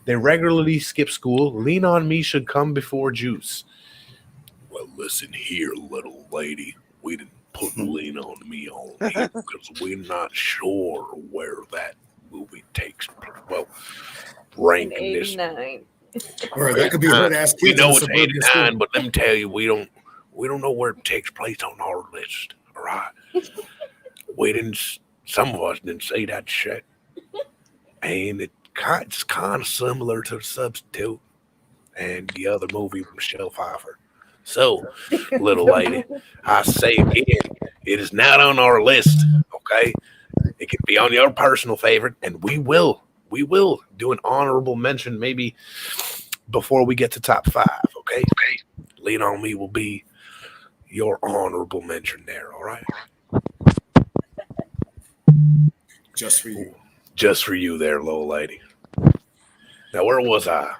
They regularly skip school. Lean on Me should come before Juice. Well, listen here, little lady. We didn't put Lean on Me on here because we're not sure where that movie takes place. Well, ranking this. 89. Or that could be hood ass kids. We know in it's suburban 89, school. but let me tell you, we don't know where it takes place on our list. All right, we didn't. Some of us didn't see that shit, and it's kind of similar to The Substitute and the other movie with Michelle Pfeiffer. So, little lady, I say again, it is not on our list. Okay, it can be on your personal favorite, and we will do an honorable mention maybe before we get to top 5. Okay, Lean on Me will be your honorable mention there. All right. Just for you. Just for you there, little lady. Now, where was I?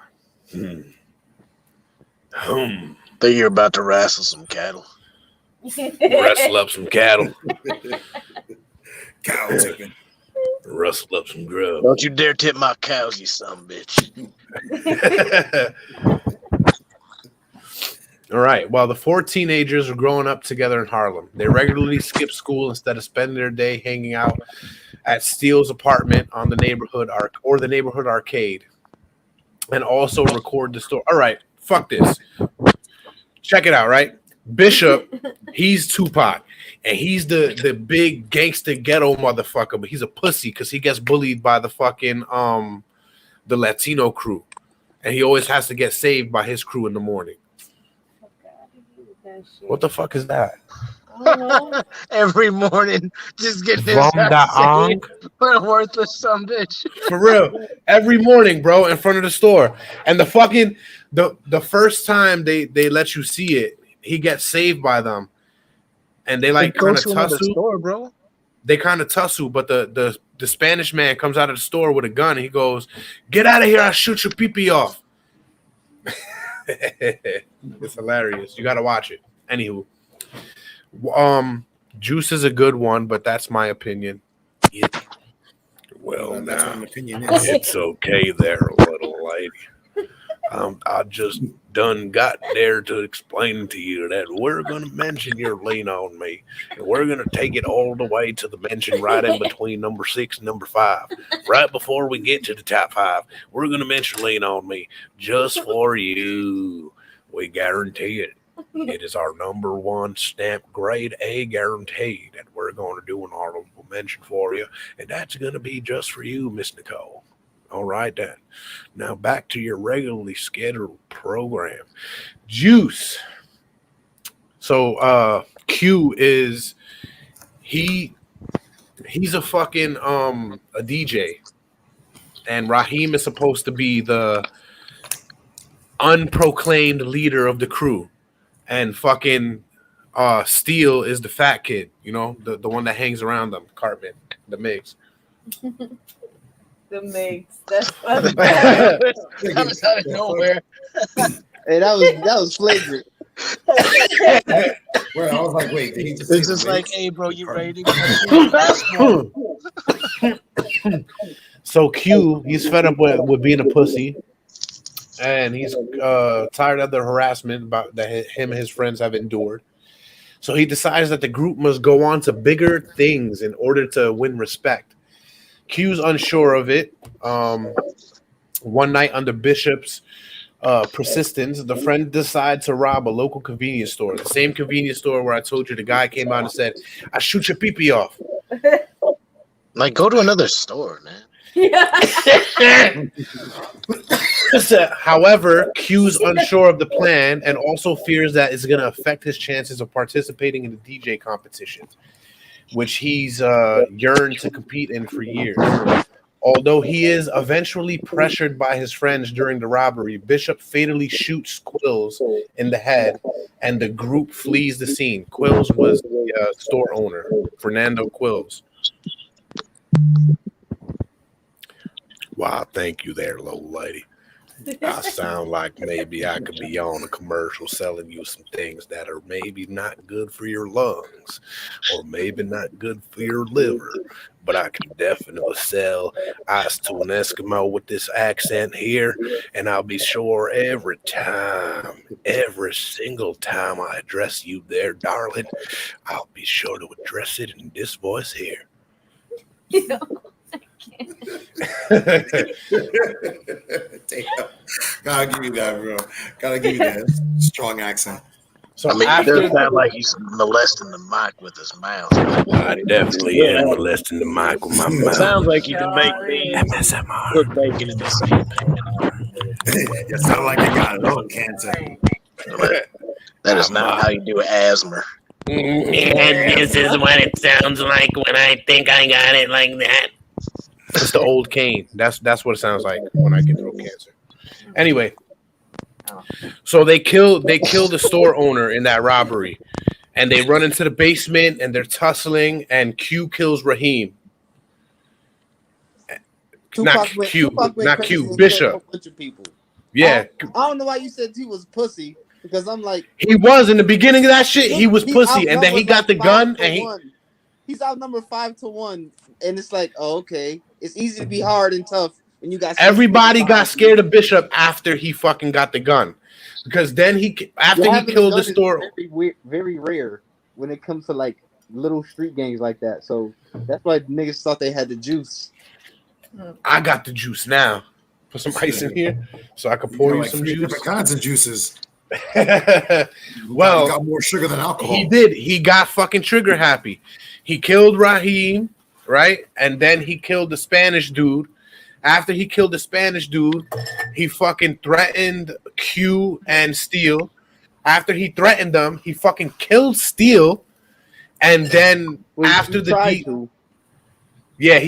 Think you're about to wrestle some cattle. Wrestle up some cattle. Cow tipping. Rustle up some grub. Don't you dare tip my cows, you son of a bitch. All right. While the 4 teenagers are growing up together in Harlem, they regularly skip school instead of spending their day hanging out at Steele's apartment on the neighborhood arcade, and also record the story. All right, fuck this. Check it out. Right, Bishop, he's Tupac, and he's the big gangster ghetto motherfucker, but he's a pussy because he gets bullied by the fucking the Latino crew, and he always has to get saved by his crew in the morning. What the fuck is that? Every morning, just getting his From the ass Ang? saved. What a worthless son of a bitch. For real. Every morning, bro, in front of the store. And the fucking the first time they let you see it, he gets saved by them. And they like kind of tussle. Bro. They kind of tussle, but the Spanish man comes out of the store with a gun. And he goes, "Get out of here, I'll shoot your pee-pee off." It's hilarious. You gotta watch it. Anywho. Juice is a good one, but that's my opinion. Well, That's what now an opinion is. it's okay there, little lady. I just done got there to explain to you that we're going to mention your Lean on Me, and we're going to take it all the way to the mention right in between number 6 and number 5. Right before we get to the top 5, we're going to mention Lean on Me just for you. We guarantee it. It is our number 1 stamp grade A guaranteed, and we're going to do an honorable mention for you, and that's going to be just for you, Miss Nicole. All right, then. Now back to your regularly scheduled program. Juice. So Q is he's a fucking a DJ, and Raheem is supposed to be the unproclaimed leader of the crew. And fucking Steele is the fat kid, you know, the one that hangs around them, Cartman, the mix. The mix. That's funny. That was out of nowhere. Hey, that was flagrant. Well, I was like, wait, did he just It's say just the like, mix? hey, bro, you ready to go? So Q, he's fed up with being a pussy, and he's tired of the harassment that him and his friends have endured. So he decides that the group must go on to bigger things in order to win respect. Q's unsure of it. One night under Bishop's persistence, the friend decides to rob a local convenience store. The same convenience store where I told you the guy came out and said, "I shoot your pee-pee off." Like, go to another store, man. However, Q's unsure of the plan and also fears that it's going to affect his chances of participating in the DJ competition, which he's yearned to compete in for years. Although he is eventually pressured by his friends during the robbery, Bishop fatally shoots Quills in the head, and the group flees the scene. Quills was the store owner, Fernando Quills. Wow, thank you there, little lady. I sound like maybe I could be on a commercial selling you some things that are maybe not good for your lungs or maybe not good for your liver, but I can definitely sell ice to an Eskimo with this accent here, and I'll be sure every single time I address you there, darling, I'll be sure to address it in this voice here. Damn. Gotta give you that, bro. Gotta give you that strong accent. So I mean, it after does sound like he's molesting the mic with his mouth. I definitely am molesting the mic with my It mouth. sounds like you can make beans, MSMR. put bacon in the same pan. You sound like you got it on cancer. That is not how you do asthma. And this is what it sounds like when I think I got it like that. It's the old cane. That's what it sounds like when I get throat cancer. Anyway, so they kill the store owner in that robbery, and they run into the basement and they're tussling, and Q kills Raheem. Not Q, Bishop. A bunch of people. Yeah, I don't know why you said he was pussy, because I'm like, he was in the beginning of that shit. He was pussy, and then he got the gun, and he's outnumbered 5-1, and it's like, oh, okay, it's easy to be hard and tough when you got everybody got scared of Bishop after he fucking got the gun, because then he killed the store. Very rare when it comes to like little street gangs like that. So that's why niggas thought they had the juice. I got the juice now. Put some ice in here so I can pour you some juice. Different kinds of juices. Well, you got more sugar than alcohol. He did. He got fucking trigger happy. He killed Raheem, right? And then he killed the Spanish dude. After he killed the Spanish dude, he fucking threatened Q and Steel. After he threatened them, he fucking killed Steel. And then after he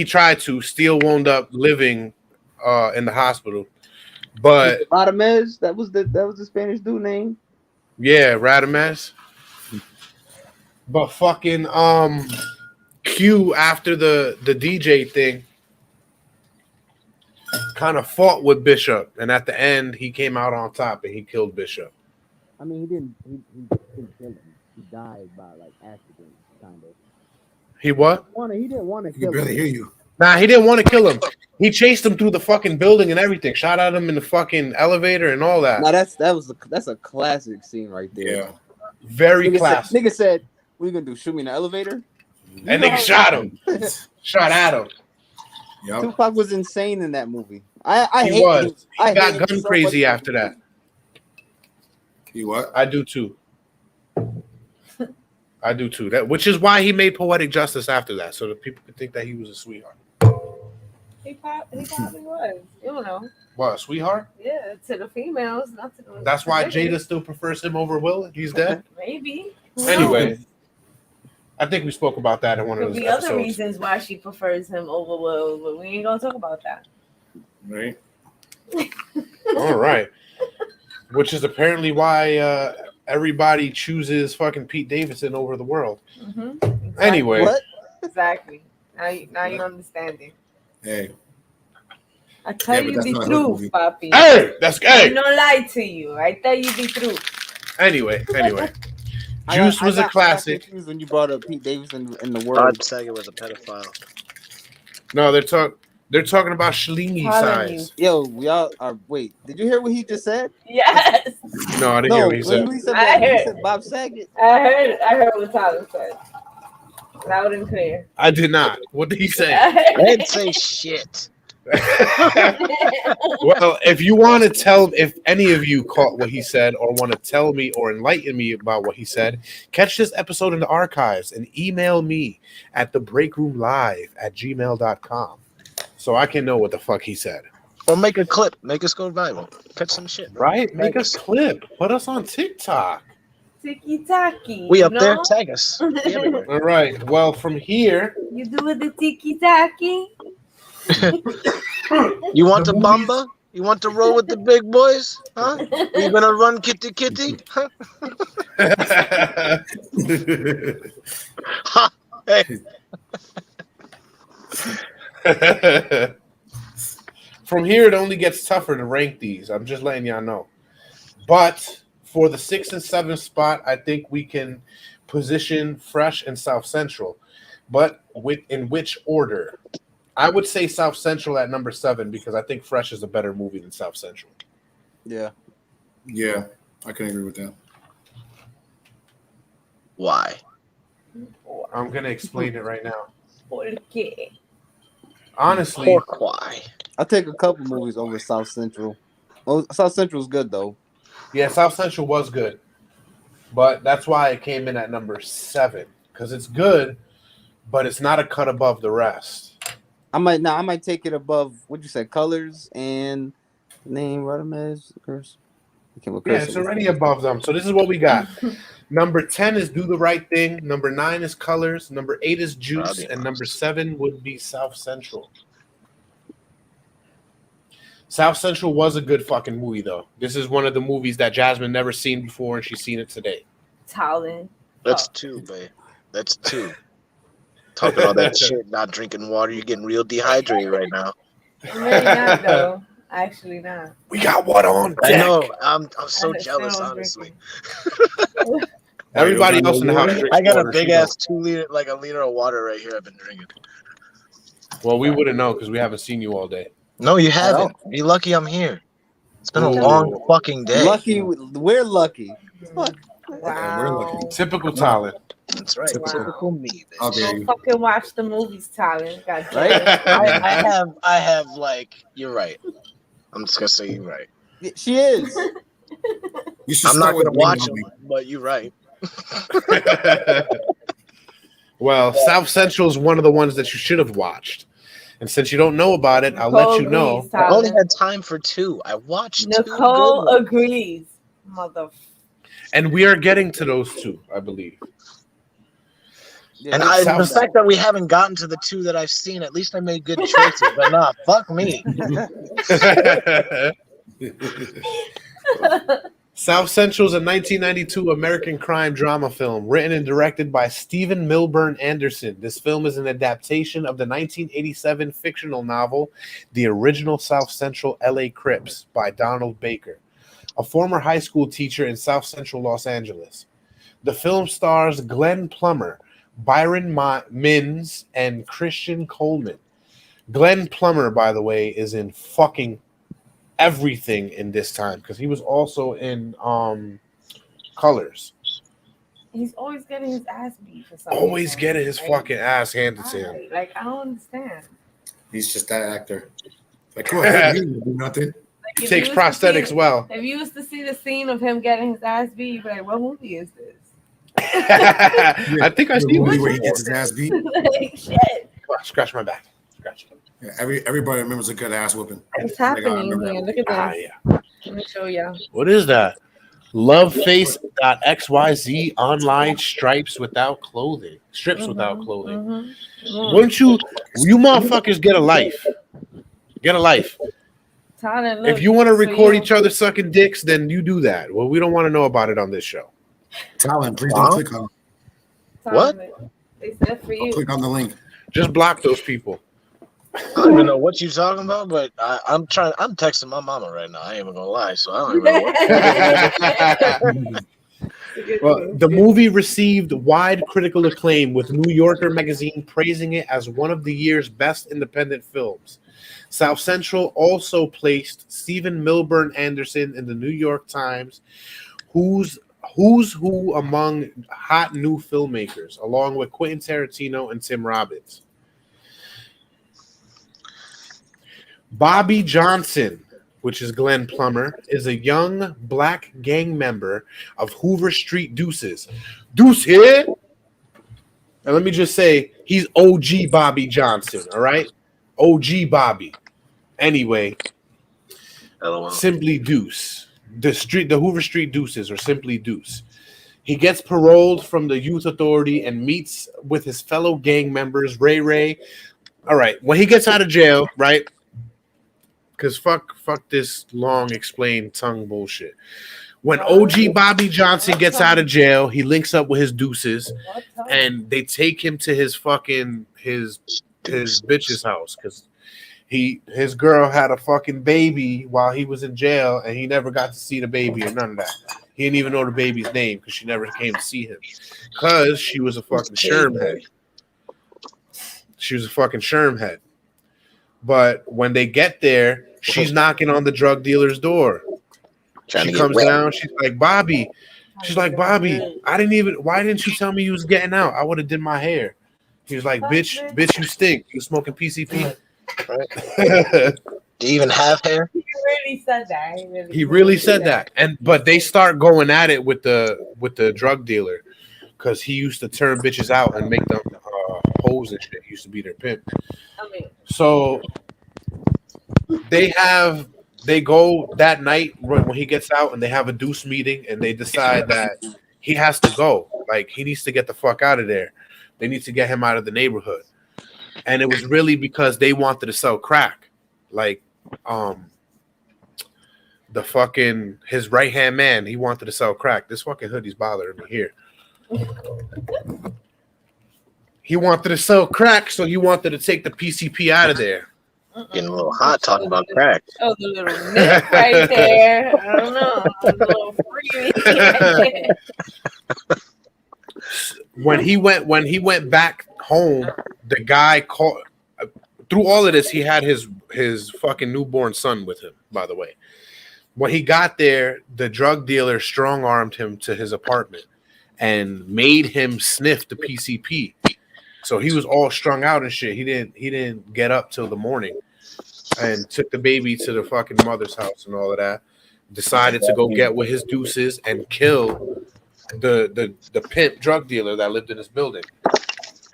tried to. Steel wound up living in the hospital. But Radamez, that was the Spanish dude name. Yeah, Radamez. But fucking Q after the DJ thing kind of fought with Bishop, and at the end he came out on top and he killed Bishop. I mean, he didn't kill him. He died by like accident, kind of. He what? He didn't want to kill him. I can barely hear you. Nah, he didn't want to kill him. He chased him through the fucking building and everything. Shot at him in the fucking elevator and all that. Now that's a classic scene right there. Yeah. Very classic. Nigga said, "What are you gonna do? Shoot me in the elevator?" And nigga shot him. Shot at him. Yep. Tupac was insane in that movie. He got gun crazy after that. He what? I do too. That, which is why he made Poetic Justice after that, so that people could think that he was a sweetheart. He probably was. You don't know. What, a sweetheart? Yeah, to the females, not to the. That's why Jada still prefers him over Will. He's dead. Maybe. Anyway, I think we spoke about that in one of those episodes. Other reasons why she prefers him over Will, but we ain't gonna talk about that. Right. All right. Which is apparently why everybody chooses fucking Pete Davidson over the world. Mm-hmm. Exactly. Anyway. What? Exactly. Now you understand it. Hey. I tell you the truth, Papi. Hey, that's good. I don't lie to you. I tell you the truth. Anyway. Juice was a classic. When you brought up Pete Davidson in the I'd world, say it was a pedophile. No, they're talking about Schlingy size. yo, we all are. Wait, did you hear what he just said? Yes. No, I didn't hear what he said. When he said I that, he heard. said Bob Saget. I heard what Tyler said. Loud and clear. I did not. What did he say? I didn't say shit. Well, if you want to tell, if any of you caught what he said or want to tell me or enlighten me about what he said, catch this episode in the archives and email me at thebreakroomlive@gmail.com so I can know what the fuck he said. Or make a clip. Make us go viral. Catch some shit. Right? Make a clip. Put us on TikTok. Tiki-taki. We up there. Tag us. All right. Well, from here. You doing the tiki-taki? You want to bamba? You want to roll with the big boys? Huh? Are you gonna run kitty kitty? Huh? Hey. From here, it only gets tougher to rank these. I'm just letting y'all know. But for the 6th and 7th spot, I think we can position Fresh and South Central. But in which order? I would say South Central at number 7 because I think Fresh is a better movie than South Central. Yeah. Yeah, I can agree with that. Why? I'm going to explain it right now. Okay. Honestly, Why? I'll take a couple movies over South Central. Oh, South Central's good though. yeah, South Central was good. But that's why it came in at number 7. Because it's good, but it's not a cut above the rest. I might take it above. What'd you say? Colors and name Radamez. Yeah, it's already above them. So this is what we got. Number 10 is Do the Right Thing. Number 9 is Colors. Number 8 is Juice. And number 7 would be South Central. South Central was a good fucking movie, though. This is one of the movies that Jasmine never seen before, and she's seen it today. Talent. That's 2, babe. That's 2. Talking all that shit, not drinking water, you're getting real dehydrated right now. I'm really not, though. Actually not. We got what on deck? I know. I'm so I jealous, still honestly. Everybody else in the house drinks I got a water, big too, ass 2 liter, like a liter of water right here. I've been drinking. Well, we wouldn't know because we haven't seen you all day. No, you haven't. You're lucky I'm here. It's been a long fucking day. Lucky, we're lucky. Wow. Yeah, we're lucky. Typical talent. That's right. Wow. Typical me. How Bitch. dare Don't you? fucking watch the movies, Talent. God damn Right? it. I have like, you're right. I'm just gonna say you're right. She is. You should I'm not start with gonna watch Ring them, but you're right. Well, South Central is one of the ones that you should have watched. And since you don't know about it, I'll let you know. Agrees, I only Talent. had time for 2. I watched 2 Nicole good ones. agrees. Mother. And we are getting to those 2, I believe. Yeah, And South the Central. fact that we haven't gotten to the 2 that I've seen, at least I made good choices. But nah, fuck me. South Central is a 1992 American crime drama film written and directed by Stephen Milburn Anderson. This film is an adaptation of the 1987 fictional novel, The Original South Central LA Crips by Donald Baker, a former high school teacher in South Central Los Angeles. The film stars Glenn Plummer, Byron Mins, and Christian Coleman. Glenn Plummer, by the way, is in fucking everything in this time because he was also in Colors. He's always getting his ass beat for something. Always getting his fucking ass handed to him. Right. Like, I don't understand. He's just that actor. Like, go ahead, you didn't do nothing. Like, He if takes you was to prosthetics see- well. If you was to see the scene of him getting his ass beat, you'd be like, what movie is this? I think I The see movie this where he before. gets his ass beat. Like, shit. Scratch my back. Scratch. Yeah, everybody remembers a good ass whooping. What's Like, I happening remember here? that. Look at this. Ah, yeah. Let me show y'all. What is that? Loveface.xyz online stripes without clothing. Strips without clothing. Wouldn't you motherfuckers get a life? Get a life. Talent, If you want to record each other sucking dicks, then you do that. Well, we don't want to know about it on this show. Talent, please don't click on. What? They said for Don't you. click on the link. Just block those people. I don't even know what you're talking about, but I'm texting my mama right now. I ain't even gonna lie, so I don't even know what. Well, the movie received wide critical acclaim, with New Yorker magazine praising it as one of the year's best independent films. South Central also placed Stephen Milburn Anderson in the New York Times Who's Who among hot new filmmakers, along with Quentin Tarantino and Tim Robbins. Bobby Johnson, which is Glenn Plummer, is a young black gang member of Hoover Street Deuces. Deuce here. And let me just say, he's OG Bobby Johnson, all right? OG Bobby. Anyway, simply Deuce. The Hoover Street Deuces, or simply Deuce. He gets paroled from the youth authority and meets with his fellow gang members, Ray. All right, when he gets out of jail, right? Because fuck this long explained tongue bullshit. When OG Bobby Johnson gets out of jail, he links up with his deuces, and they take him to his fucking his bitch's house because his girl had a fucking baby while he was in jail, and he never got to see the baby or none of that. He didn't even know the baby's name because she never came to see him because she was a fucking shermhead. She was a fucking shermhead. But when they get there, she's knocking on the drug dealer's door. She comes down. She's like, Bobby. She's like, Bobby, why didn't you tell me you was getting out? I would have did my hair. He was like, bitch, you stink. You smoking PCP? Right. Do you even have hair? He really said that. He really said that. But they start going at it with the drug dealer because he used to turn bitches out and make them hoes and shit. He used to be their pimp. So they go that night when he gets out, and they have a deuce meeting, and they decide that he has to go. Like, he needs to get the fuck out of there. They need to get him out of the neighborhood. And it was really because they wanted to sell crack. Like, the fucking his right hand man, he wanted to sell crack. This fucking hoodie's bothering me here. He wanted to sell crack, so he wanted to take the PCP out of there. Getting a little hot talking about crack. Oh, the little nip right there. I don't know. A little freebie right there. When he went back home, the guy called. Through all of this, he had his fucking newborn son with him, by the way. When he got there, the drug dealer strong-armed him to his apartment and made him sniff the PCP. So he was all strung out and shit. He didn't get up till the morning, and took the baby to the fucking mother's house and all of that. Decided to go get with his deuces and kill the pimp drug dealer that lived in his building.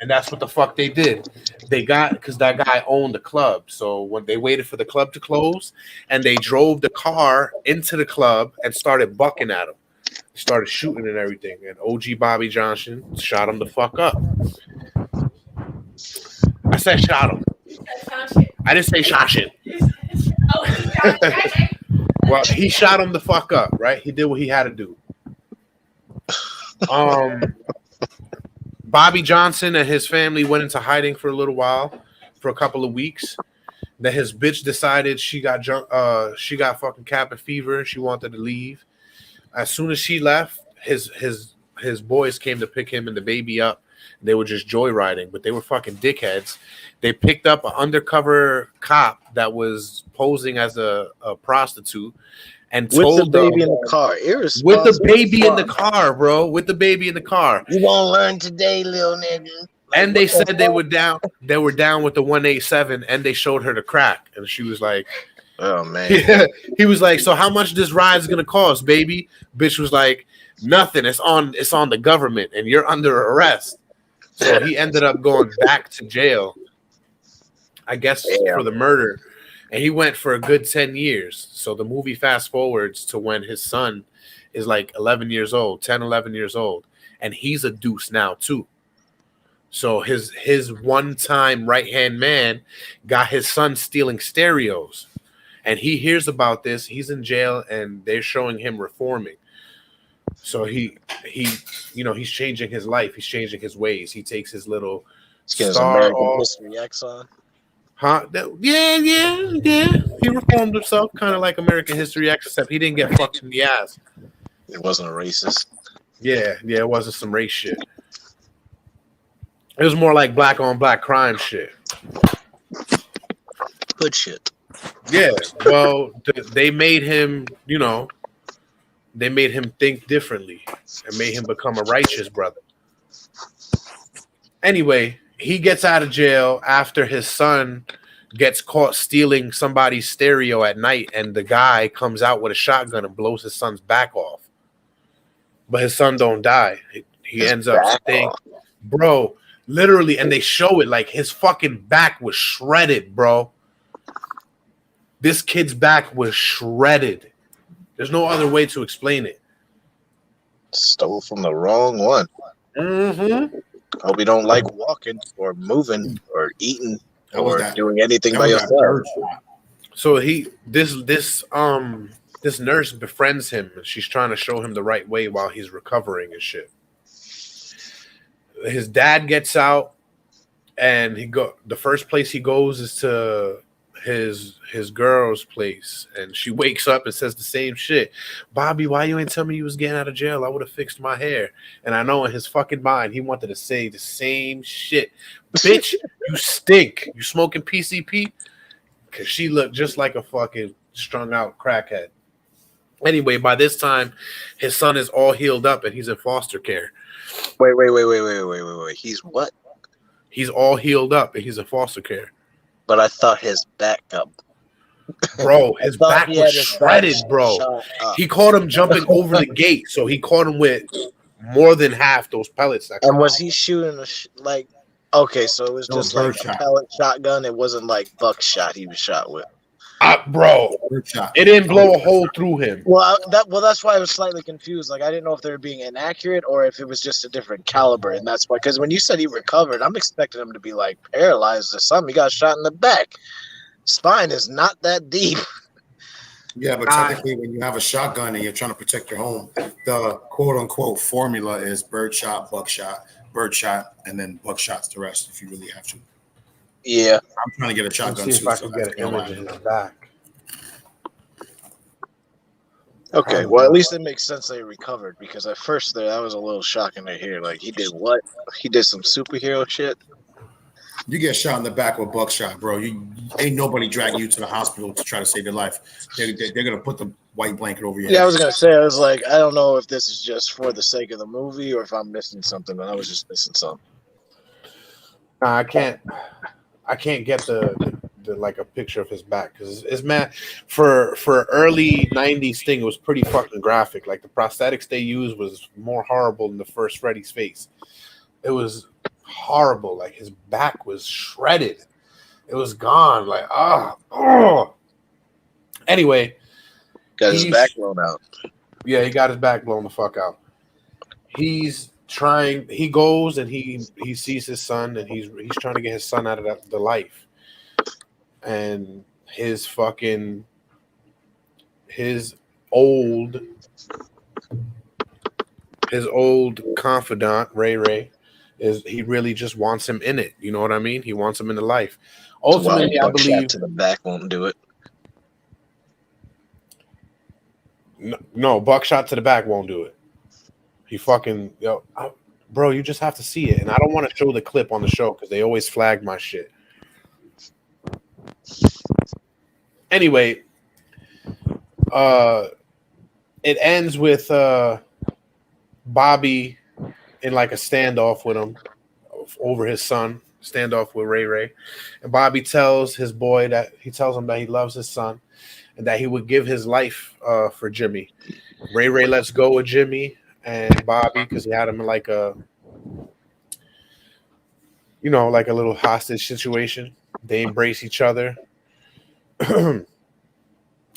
And that's what the fuck they did. Because that guy owned the club. So when they waited for the club to close, and they drove the car into the club and started bucking at him. Started shooting and everything. And OG Bobby Johnson shot him the fuck up. I said shot him. I didn't say shot him. Well, he shot him the fuck up, right? He did what he had to do. Bobby Johnson and his family went into hiding for a little while, for a couple of weeks. Then his bitch decided she got fucking cabin fever and she wanted to leave. As soon as she left, his boys came to pick him and the baby up. They were just joyriding, but they were fucking dickheads. They picked up an undercover cop that was posing as a prostitute and told the baby in the car. With the baby in the car, bro. With the baby in the car. You won't learn today, little nigga. And they said they were down with the 187, and they showed her the crack, and she was like, "Oh man." He was like, "So how much this ride's gonna cost, baby?" Bitch was like, "Nothing. It's on the government, and you're under arrest." So he ended up going back to jail, I guess, for the murder. And he went for a good 10 years. So the movie fast forwards to when his son is like 11 years old, 10, 11 years old. And he's a deuce now, too. So his one-time right-hand man got his son stealing stereos. And he hears about this. He's in jail, and they're showing him reforming. So he's changing his life. He's changing his ways. He takes his little star off. History X on. Huh? Yeah. He reformed himself, kind of like American History X, except he didn't get fucked in the ass. It wasn't a racist. Yeah, it wasn't some race shit. It was more like black on black crime shit. Good shit. Yeah, well, they made him, they made him think differently and made him become a righteous brother. Anyway, he gets out of jail after his son gets caught stealing somebody's stereo at night, and the guy comes out with a shotgun and blows his son's back off. But his son don't die. He ends up staying, bro, literally, and they show it like his fucking back was shredded, bro. This kid's back was shredded. There's no other way to explain it. Stole from the wrong one. Mm-hmm. Hope you don't like walking or moving or eating or doing anything by yourself. So this nurse befriends him, and she's trying to show him the right way while he's recovering and shit. His dad gets out, and the first place he goes is to his girl's place, and she wakes up and says the same shit. Bobby, why you ain't tell me you was getting out of jail? I would have fixed my hair. And I know in his fucking mind he wanted to say the same shit. Bitch, you stink. You smoking PCP? Because she looked just like a fucking strung out crackhead. Anyway, by this time, his son is all healed up and he's in foster care. Wait. He's what? He's all healed up and he's in foster care. But I thought his back up. Bro, his back was shredded, bro. He caught him jumping over the gate, so he caught him with more than half those pellets. And was he shooting like? Okay, so it was just like a pellet shotgun. It wasn't like buckshot he was shot with. Bro, it didn't blow a hole through him. Well, that's why I was slightly confused. Like, I didn't know if they were being inaccurate or if it was just a different caliber, and that's why. Because when you said he recovered, I'm expecting him to be like paralyzed or something. He got shot in the back. Spine is not that deep. Yeah, but technically, when you have a shotgun and you're trying to protect your home, the quote unquote formula is birdshot, buckshot, birdshot, and then buckshot's the rest if you really have to. Yeah, I'm trying to get a shotgun. See if I can get an image in his back. Okay, well, at least it makes sense they recovered, because at first that was a little shocking to hear. Like, he did what? He did some superhero shit? You get shot in the back with buckshot, bro. You ain't nobody dragging you to the hospital to try to save your life. They're gonna put the white blanket over your head. Yeah, I was gonna say, I was like, I don't know if this is just for the sake of the movie or if I'm missing something, but I was just missing something. I can't get the like a picture of his back because it's mad for early 90s thing. It was pretty fucking graphic. Like the prosthetics they used was more horrible than the first Freddy's face. It was horrible. Like his back was shredded. It was gone. Like Anyway, got his back blown out. Yeah, he got his back blown the fuck out. He goes and he sees his son and he's trying to get his son out of the life. And his old confidant, Ray, he really just wants him in it. You know what I mean? He wants him in the life. Ultimately, I believe to the back won't do it. No, buckshot to the back won't do it. He fucking bro, you just have to see it. And I don't want to show the clip on the show because they always flag my shit. Anyway, it ends with Bobby in like a standoff with him over his son, standoff with Ray. And Bobby tells him that he loves his son and that he would give his life for Jimmy. Ray lets go of Jimmy and Bobby because he had him in like a little hostage situation. They embrace each other. And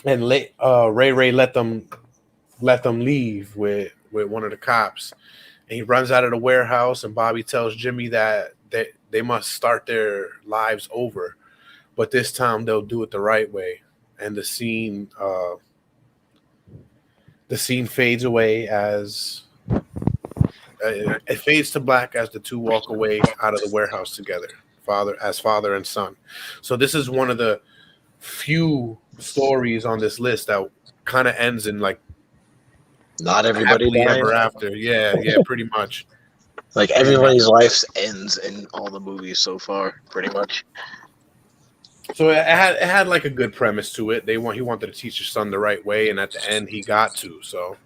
Ray let them leave with one of the cops, and he runs out of the warehouse. And Bobby tells Jimmy that they must start their lives over, but this time they'll do it the right way. And the scene fades away as it fades to black as the two walk away out of the warehouse together, father and son. So this is one of the few stories on this list that kind of ends in like not everybody dying ever after. Yeah, pretty much. Like everybody's life ends in all the movies so far, pretty much. So it had like a good premise to it. He wanted to teach his son the right way, and at the end he got to. So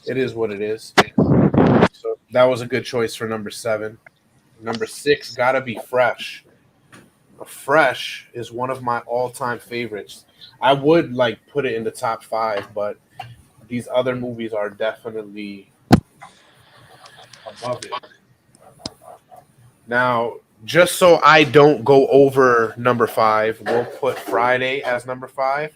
it is what it is. So that was a good choice for number 7. Number 6 gotta be Fresh. Fresh is one of my all-time favorites. I would like put it in the top 5, but these other movies are definitely above it. Now, just so I don't go over number 5, we'll put Friday as number 5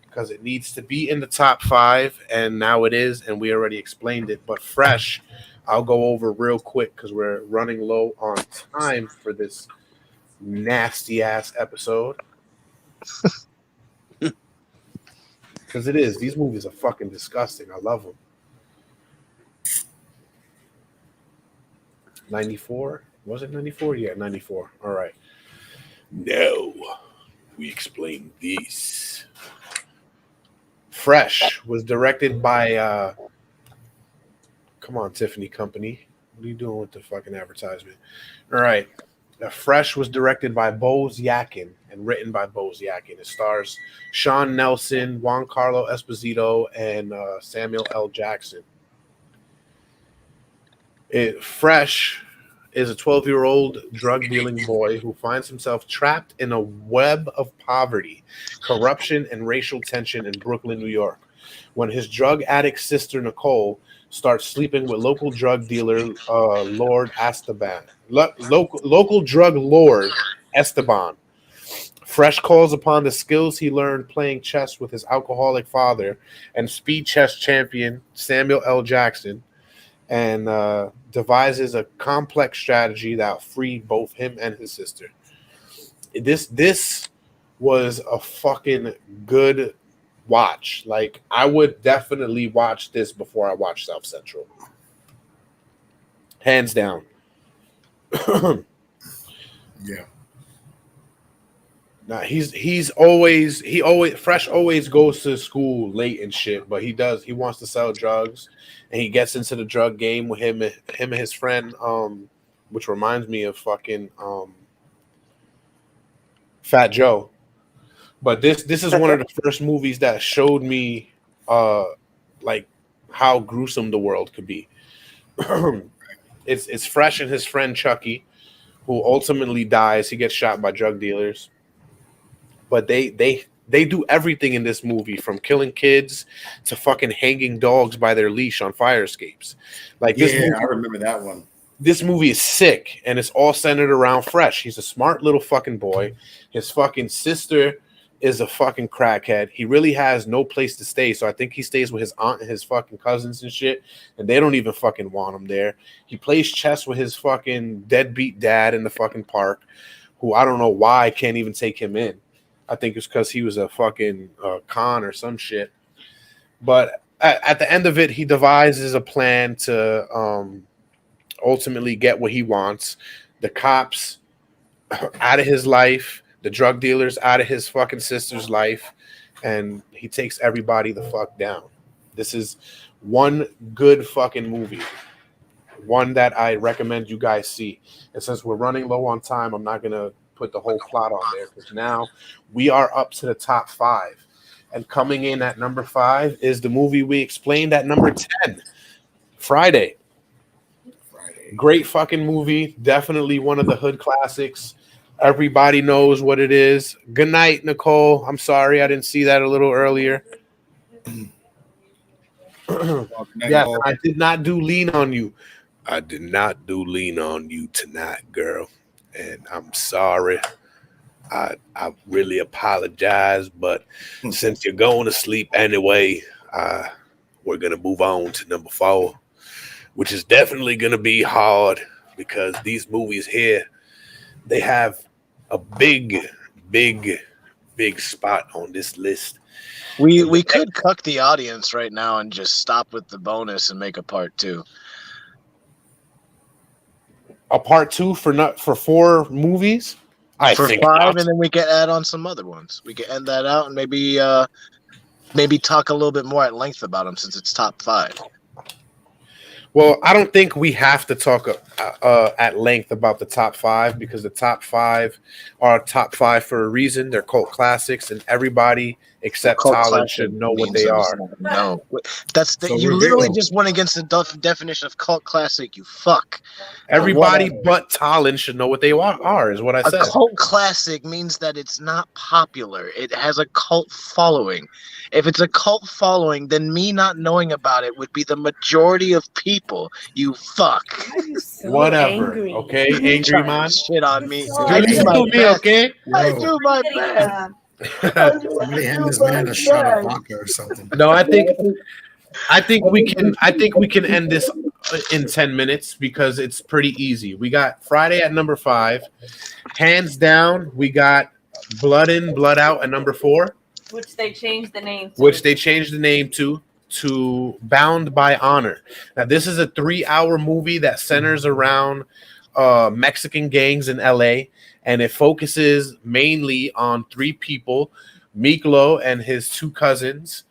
because it needs to be in the top 5, and now it is, and we already explained it. But Fresh, I'll go over real quick because we're running low on time for this nasty ass episode. Because it is. These movies are fucking disgusting. I love them. 94? Was it 94? Yeah, 94. All right. No. we explain this. Fresh was directed by come on, Tiffany Company. What are you doing with the fucking advertisement? All right. Fresh was directed by Bose Yakin and written by Bose Yakin. It stars Sean Nelson, Juan Carlo Esposito, and Samuel L. Jackson. Fresh is a 12-year-old drug-dealing boy who finds himself trapped in a web of poverty, corruption, and racial tension in Brooklyn, New York, when his drug addict sister, Nicole, starts sleeping with local drug dealer Lord Esteban. Local drug lord Esteban. Fresh calls upon the skills he learned playing chess with his alcoholic father and speed chess champion Samuel L. Jackson, and devises a complex strategy that freed both him and his sister. This was a fucking good watch. Like, I would definitely watch this before I watch South Central. Hands down. Yeah. Nah, Fresh always goes to school late and shit, but he wants to sell drugs, and he gets into the drug game with him and his friend, which reminds me of fucking Fat Joe. But this is one of the first movies that showed me like how gruesome the world could be. It's Fresh and his friend Chucky, who ultimately dies. He gets shot by drug dealers. But they do everything in this movie, from killing kids to fucking hanging dogs by their leash on fire escapes. Like, this movie, I remember that one. This movie is sick, and it's all centered around Fresh. He's a smart little fucking boy. His fucking sister is a fucking crackhead. He really has no place to stay, so I think he stays with his aunt and his fucking cousins and shit, and they don't even fucking want him there. He plays chess with his fucking deadbeat dad in the fucking park, who I don't know why can't even take him in. I think it's because he was a fucking con or some shit. But at the end of it, he devises a plan to ultimately get what he wants. The cops out of his life, the drug dealers out of his fucking sister's life, and he takes everybody the fuck down. This is one good fucking movie. One that I recommend you guys see. And since we're running low on time, I'm not going to put the whole plot on there, because now we are up to the top 5, and coming in at number 5 is the movie we explained at number 10, Friday. Great fucking movie, definitely one of the hood classics. Everybody knows what it is. Good night, Nicole. I'm sorry I didn't see that a little earlier. Yeah, I did not do Lean on You. I did not do Lean on You tonight, girl. And I'm sorry. I really apologize, but since you're going to sleep anyway, we're going to move on to number 4, which is definitely going to be hard, because these movies here, they have a big spot on this list. We could cuck the audience right now and just stop with the bonus and make a part 2. A part 2 for 4 movies? I for think 5, not. and then we can add on some other ones. We can end that out and maybe talk a little bit more at length about them, since it's top 5. Well, I don't think we have to talk at length about the top 5, because the top 5 are top 5 for a reason. They're cult classics, and everybody except Talon should know what they are. No, you literally just went against the definition of cult classic. You fuck. Everybody but Talon should know what they are, is what I said. A cult classic means that it's not popular. It has a cult following. If it's a cult following, then me not knowing about it would be the majority of people. You fuck. So whatever. angry. Okay, angry man. Shit on me. So I do my best. Okay. I do my best. Somebody hand this man a shot of vodka or something. No, I think we can end this in 10 minutes, because it's pretty easy. We got Friday at number 5. Hands down, we got Blood In, Blood Out at number 4. Which they changed the name to Bound by Honor. Now, this is a 3-hour movie that centers around Mexican gangs in LA, and it focuses mainly on 3 people, Miklo and his 2 cousins.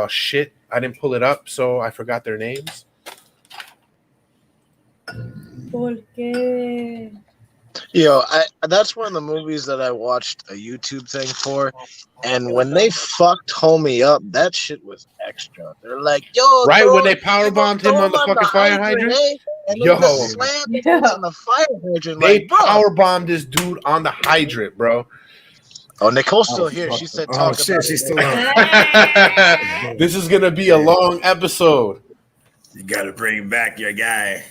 Shit, I didn't pull it up, so I forgot their names. ¿Por qué? Yo, that's one of the movies that I watched a YouTube thing for, and when they fucked homie up, that shit was extra. They're like, yo, Right throw- when they powerbombed him throw on the fucking fire hydrant? eh? And Yo. then the slam hits on the fire hydrant. They Like, bro. powerbombed this dude on the hydrant, bro. Oh, Nicole's still here. She said, talk shit, about she's it. still on. This is gonna be a long episode. You gotta bring back your guy.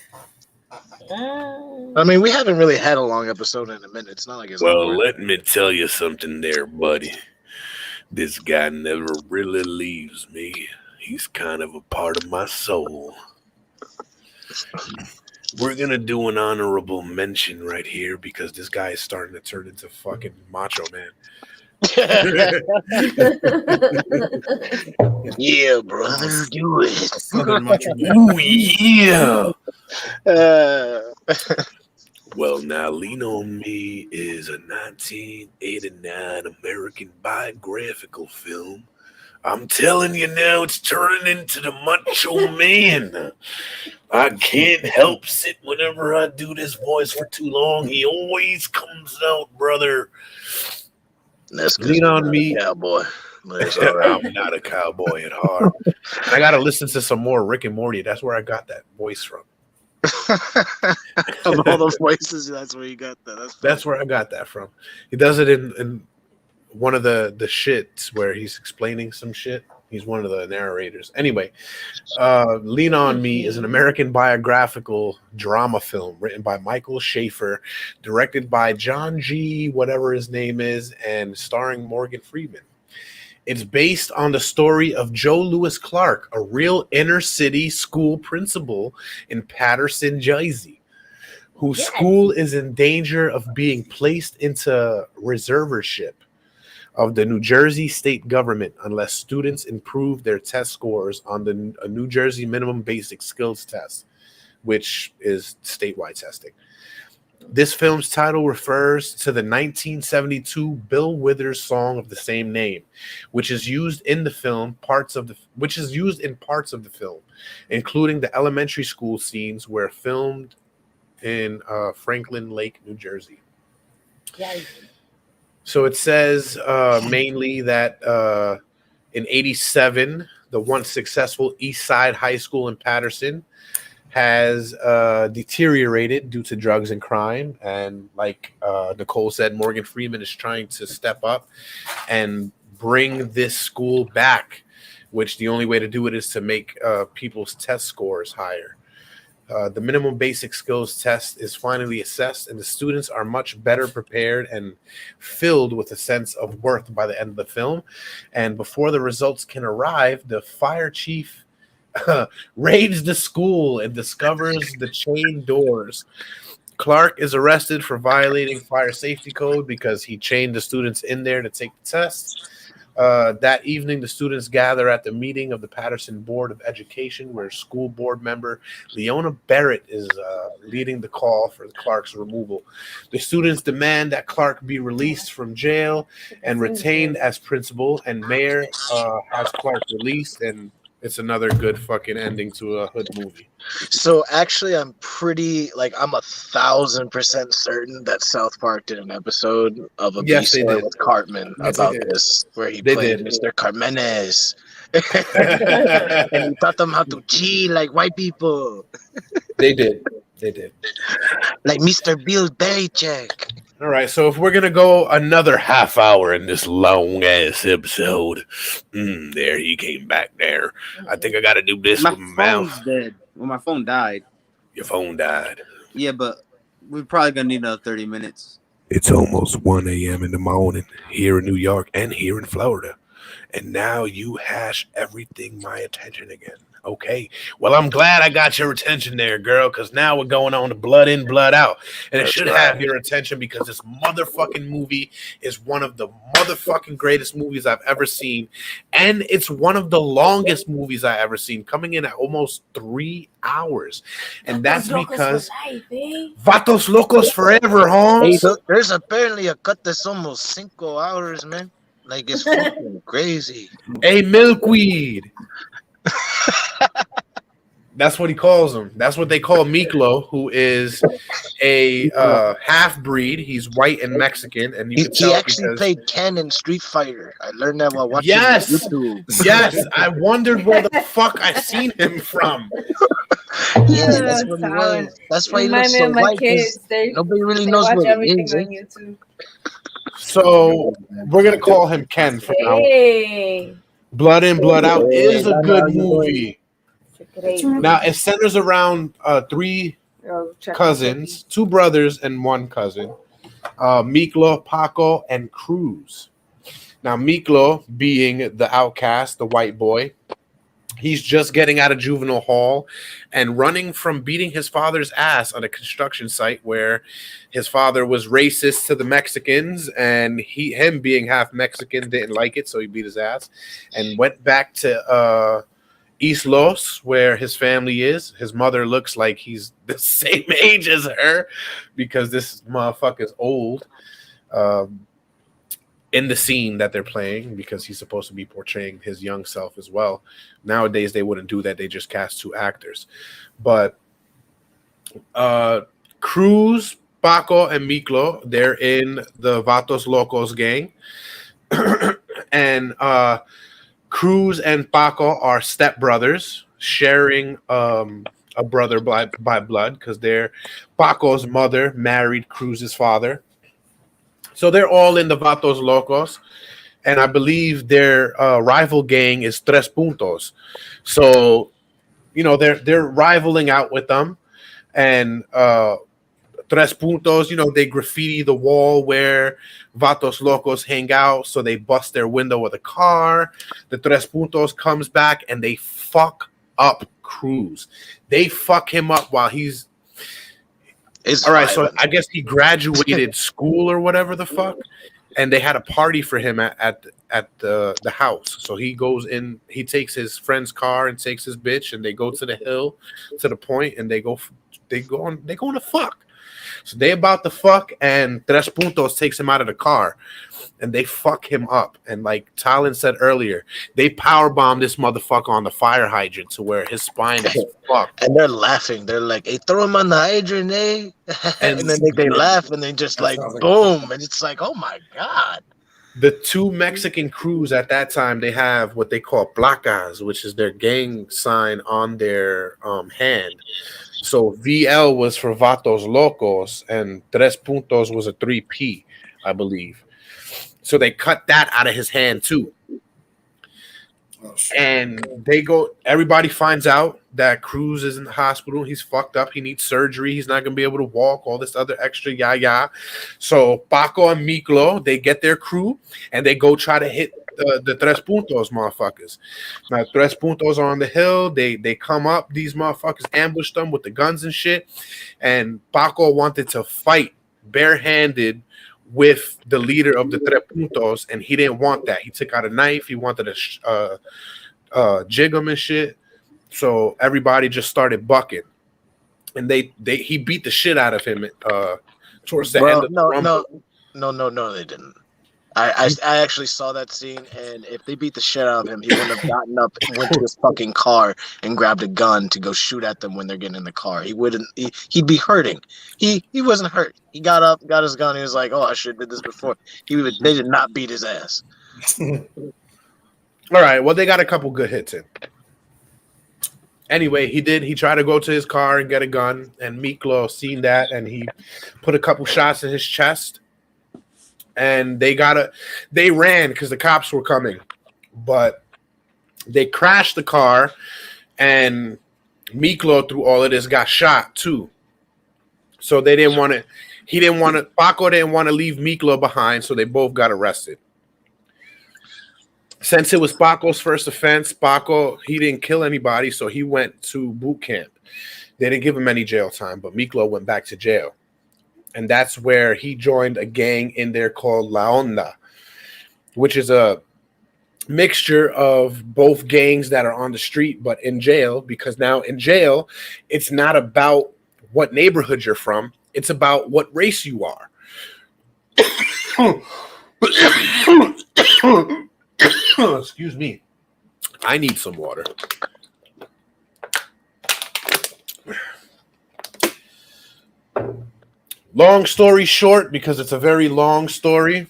I mean, we haven't really had a long episode in a minute. It's not like it's Well, over. let me tell you something there, buddy. This guy never really leaves me. He's kind of a part of my soul. We're gonna do an honorable mention right here because this guy is starting to turn into fucking Macho Man. Yeah, brother, do it. Southern Macho Man. Ooh, yeah. Uh, Well, now, Lean on Me is a 1989 American biographical film. I'm telling you now, it's turning into the Macho Man. I can't help it whenever I do this voice for too long. He always comes out, brother. that's 'cause Lean you're on not a me. cowboy. But it's all right. I'm not a cowboy at heart. I gotta listen to some more Rick and Morty. That's where I got that voice from. Of all the voices, that's where you got that. That's where I got that from. He does it in one of the shits where he's explaining some shit. He's one of the narrators. Anyway, Lean on Me is an American biographical drama film written by Michael Schaefer, directed by John G. whatever his name is, and starring Morgan Freeman. It's based on the story of Joe Louis Clark, a real inner city school principal in Patterson, Jersey, whose school is in danger of being placed into reservership of the New Jersey state government unless students improve their test scores on the New Jersey minimum basic skills test, which is statewide testing. This film's title refers to the 1972 Bill Withers song of the same name, which is used in parts of the film, including the elementary school scenes where filmed in Franklin Lake, New Jersey. So it says mainly that in 1987, the once successful East Side High School in Patterson has deteriorated due to drugs and crime. And like Nicole said, Morgan Freeman is trying to step up and bring this school back, which the only way to do it is to make people's test scores higher. The minimum basic skills test is finally assessed, and the students are much better prepared and filled with a sense of worth by the end of the film. And before the results can arrive, the fire chief raids the school and discovers the chained doors. Clark is arrested for violating fire safety code because he chained the students in there to take the test. That evening, the students gather at the meeting of the Patterson Board of Education, where school board member Leona Barrett is leading the call for Clark's removal. The students demand that Clark be released from jail and retained as principal, and Mayor has Clark released, and it's another good fucking ending to a hood movie. So actually, I'm 1,000% certain that South Park did an episode of a Yes, they B-story did. with Cartman Yes, about they did. this, where he They played did. Mr. Carmenes. And he taught them how to cheat like white people, They did. like Mr. Bill Belichick. All right, so if we're gonna go another half hour in this long ass episode, there he came back there. I think I got to do this My with my phone's mouth. dead. Well, my phone died. Your phone died. Yeah, but we're probably gonna need another 30 minutes. It's almost 1 a.m. in the morning here in New York and here in Florida, and now you hash everything my attention again. Okay. Well, I'm glad I got your attention there, girl, because now we're going on to Blood In, Blood Out. And it should have your attention because this motherfucking movie is one of the motherfucking greatest movies I've ever seen. And it's one of the longest movies I've ever seen, coming in at almost 3 hours. And that's because Vatos Locos Forever, Hey, Holmes. there's apparently a cut that's almost 5 hours, man. Like, it's fucking crazy. A milkweed. That's what he calls him. That's what they call Miklo, who is a half breed. He's white and Mexican, and you can He tell actually because played Ken in Street Fighter. I learned that while watching yes, YouTube. yes. I wondered where the fuck I seen him from. Yeah, that's what he was. That's why he looks so white. 'Cause nobody really knows watch what everything it is. on YouTube. So we're gonna call him Ken from now on. Hey, Blood In, Blood Out is a good movie. great. Now it centers around 3 Oh, check cousins, 2 brothers and 1 cousin, Miklo, Paco, and Cruz. Now Miklo, being the outcast, the white boy, he's just getting out of juvenile hall and running from beating his father's ass on a construction site where his father was racist to the Mexicans, and him being half Mexican didn't like it, so he beat his ass and went back to East Los, where his family is. His mother looks like he's the same age as her because this motherfucker's old in the scene that they're playing, because he's supposed to be portraying his young self as well. Nowadays, they wouldn't do that. They just cast 2 actors. But Cruz, Paco, and Miklo, they're in the Vatos Locos gang. And Cruz and Paco are stepbrothers, sharing a brother by blood, because Paco's mother married Cruz's father. So they're all in the Vatos Locos, and I believe their rival gang is Tres Puntos. So, you know, they're rivaling out with them, and Tres Puntos, you know, they graffiti the wall where Vatos Locos hang out, so they bust their window with a car. The Tres Puntos comes back and they fuck up Cruz. They fuck him up while he's all right. So I guess he graduated school or whatever the fuck, and they had a party for him at the house. So he goes in, he takes his friend's car and takes his bitch, and they go to the hill, to the point, and they go on to fuck. So they about to fuck, and Tres Puntos takes him out of the car, and they fuck him up. And like Talon said earlier, they powerbomb this motherfucker on the fire hydrant to where his spine is fucked. And they're laughing. They're like, "Hey, throw him on the hydrant, eh?" And then they laugh, and they just like boom, and it's like, oh my god. The 2 Mexican crews at that time, they have what they call placas, which is their gang sign on their hand. So VL was for Vatos Locos, and Tres Puntos was a 3P, I believe. So they cut that out of his hand too. Oh, shit. And everybody finds out that Cruz is in the hospital. He's fucked up. He needs surgery. He's not going to be able to walk, all this other extra yah. So Paco and Miklo, they get their crew and they go try to hit the Tres Puntos motherfuckers. Now, Tres Puntos are on the hill. They come up. These motherfuckers ambush them with the guns and shit. And Paco wanted to fight barehanded with the leader of the Tres Puntos, and he didn't want that. He took out a knife. He wanted to jig him and shit. So everybody just started bucking, and he beat the shit out of him towards the end of the rumble. No, they didn't. I actually saw that scene, and if they beat the shit out of him, he wouldn't have gotten up and went to his fucking car and grabbed a gun to go shoot at them when they're getting in the car. He wouldn't. He'd be hurting. He wasn't hurt. He got up, got his gun. He was like, "Oh, I should have did this before." They did not beat his ass. All right. Well, they got a couple good hits in. Anyway, he tried to go to his car and get a gun, and Miklo seen that, and he put a couple shots in his chest. And they ran because the cops were coming, but they crashed the car, and Miklo, through all of this, got shot too. So they didn't want to. Paco didn't want to leave Miklo behind, so they both got arrested. Since it was Paco's first offense, Paco, he didn't kill anybody, so he went to boot camp. They didn't give him any jail time, but Miklo went back to jail. And that's where he joined a gang in there called La Onda, which is a mixture of both gangs that are on the street but in jail, because now in jail, it's not about what neighborhood you're from. It's about what race you are. Excuse me. I need some water. Long story short, because it's a very long story,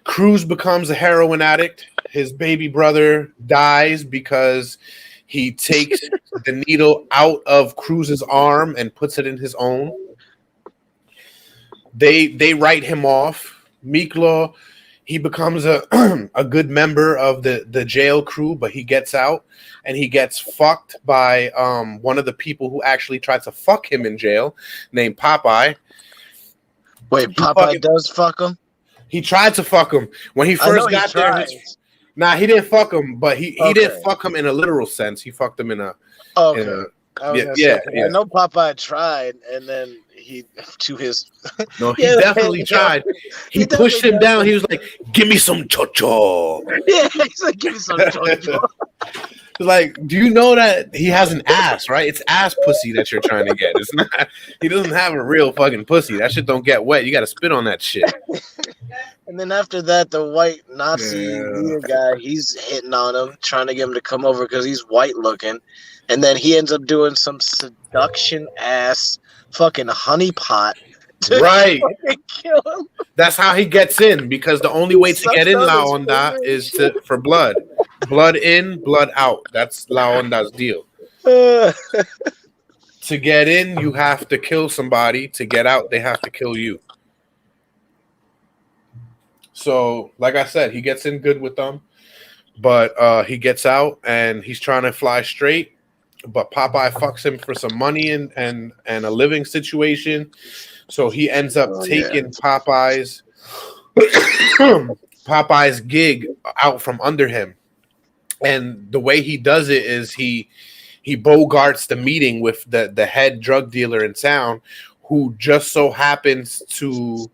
Cruz becomes a heroin addict. His baby brother dies because he takes the needle out of Cruz's arm and puts it in his own. They write him off. Miklo, he becomes a a good member of the jail crew, but he gets out and he gets fucked by one of the people who actually tried to fuck him in jail, named Popeye. Wait, Popeye does fuck him? He tried to fuck him when he first got there. Nah, he didn't fuck him, but he didn't fuck him in a literal sense. He fucked him in a. Okay. Yeah. I know Popeye tried, and then he to his. No, he definitely tried. He pushed him down. He was like, "Give me some chocho." Yeah, he's like, "Give me some chocho." Like, do you know that he has an ass, right? It's ass pussy that you're trying to get. It's not. He doesn't have a real fucking pussy. That shit don't get wet. You got to spit on that shit. And then after that, the white Nazi leader guy, he's hitting on him, trying to get him to come over because he's white looking. And then he ends up doing some seduction ass fucking honeypot to fucking kill him. That's how he gets in, because the only way to get in La Onda is for blood. Blood in, blood out. That's La Onda's deal. To get in, you have to kill somebody. To get out, they have to kill you. So, like I said, he gets in good with them, but he gets out and he's trying to fly straight. But Popeye fucks him for some money and a living situation. So he ends up taking Popeye's gig out from under him. And the way he does it is he bogarts the meeting with the head drug dealer in town, who just so happens to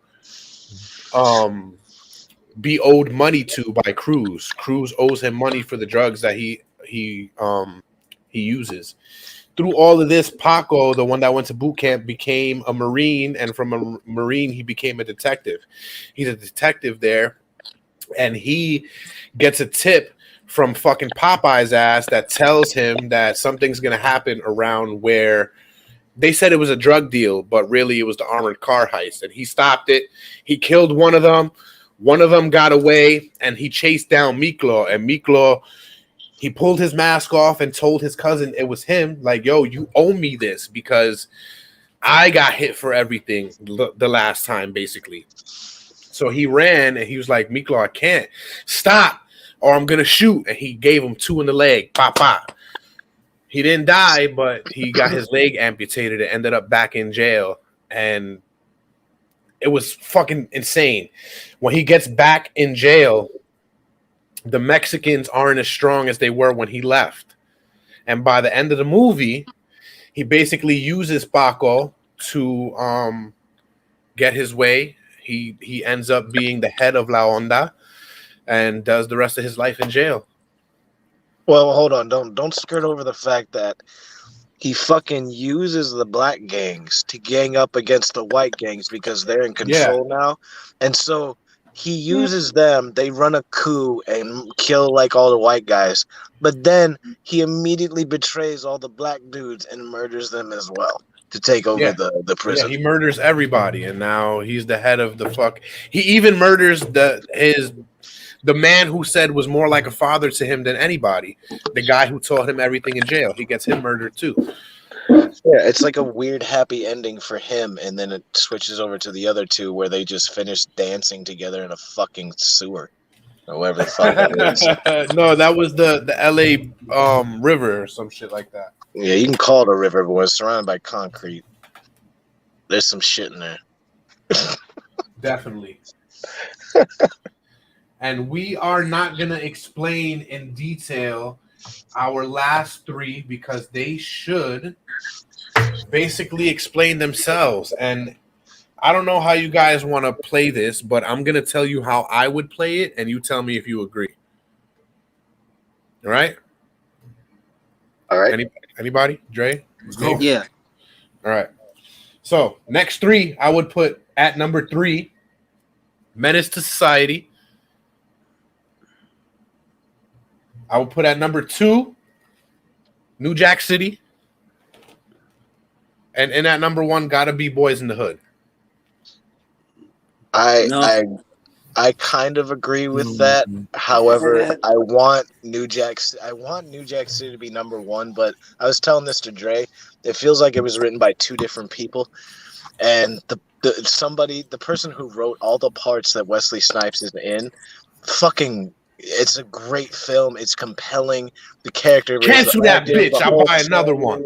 be owed money to by Cruz. Cruz owes him money for the drugs that he uses. Through all of this, Paco, the one that went to boot camp, became a Marine, and from a Marine, he became a detective. He's a detective there, and he gets a tip from fucking Popeye's ass that tells him that something's going to happen around where they said it was a drug deal, but really it was the armored car heist, and he stopped it. He killed one of them. One of them got away, and he chased down Miklo, and Miklo, he pulled his mask off and told his cousin it was him, like, yo, you owe me this because I got hit for everything the last time, basically. So he ran, and he was like, Miklo, I can't. Stop, or I'm going to shoot. And he gave him 2 in the leg. Papa. He didn't die, but he got his leg amputated and ended up back in jail. And it was fucking insane. When he gets back in jail, the Mexicans aren't as strong as they were when he left. And by the end of the movie, he basically uses Paco to get his way. He ends up being the head of La Onda and does the rest of his life in jail. Well, hold on. Don't skirt over the fact that he fucking uses the black gangs to gang up against the white gangs because they're in control now. And so he uses them, they run a coup and kill like all the white guys. But then he immediately betrays all the black dudes and murders them as well to take over the prison. Yeah, he murders everybody, and now he's the head of the fuck. He even murders the man who said was more like a father to him than anybody. The guy who taught him everything in jail. He gets him murdered too. Yeah, it's like a weird happy ending for him, and then it switches over to the other two where they just finish dancing together in a fucking sewer. Or whatever the fuck that is. No, that was the LA river or some shit like that. Yeah, you can call it a river, but it's surrounded by concrete. There's some shit in there. Definitely. and we are not gonna explain in detail our last three because they should basically explain themselves. And I don't know how you guys want to play this, but I'm gonna tell you how I would play it, and you tell me if you agree. All right? All right. Anybody? Dre? Dave? Yeah. All right. So next three, I would put at number 3, Menace to Society. I would put at number 2, New Jack City. And in at number 1, gotta be Boys in the Hood. I kind of agree with that. However, I want New Jack City to be number 1, but I was telling this to Dre. It feels like it was written by 2 different people, and the person who wrote all the parts that Wesley Snipes is in, it's a great film. It's compelling. The character, cancel that bitch. I'll buy another one.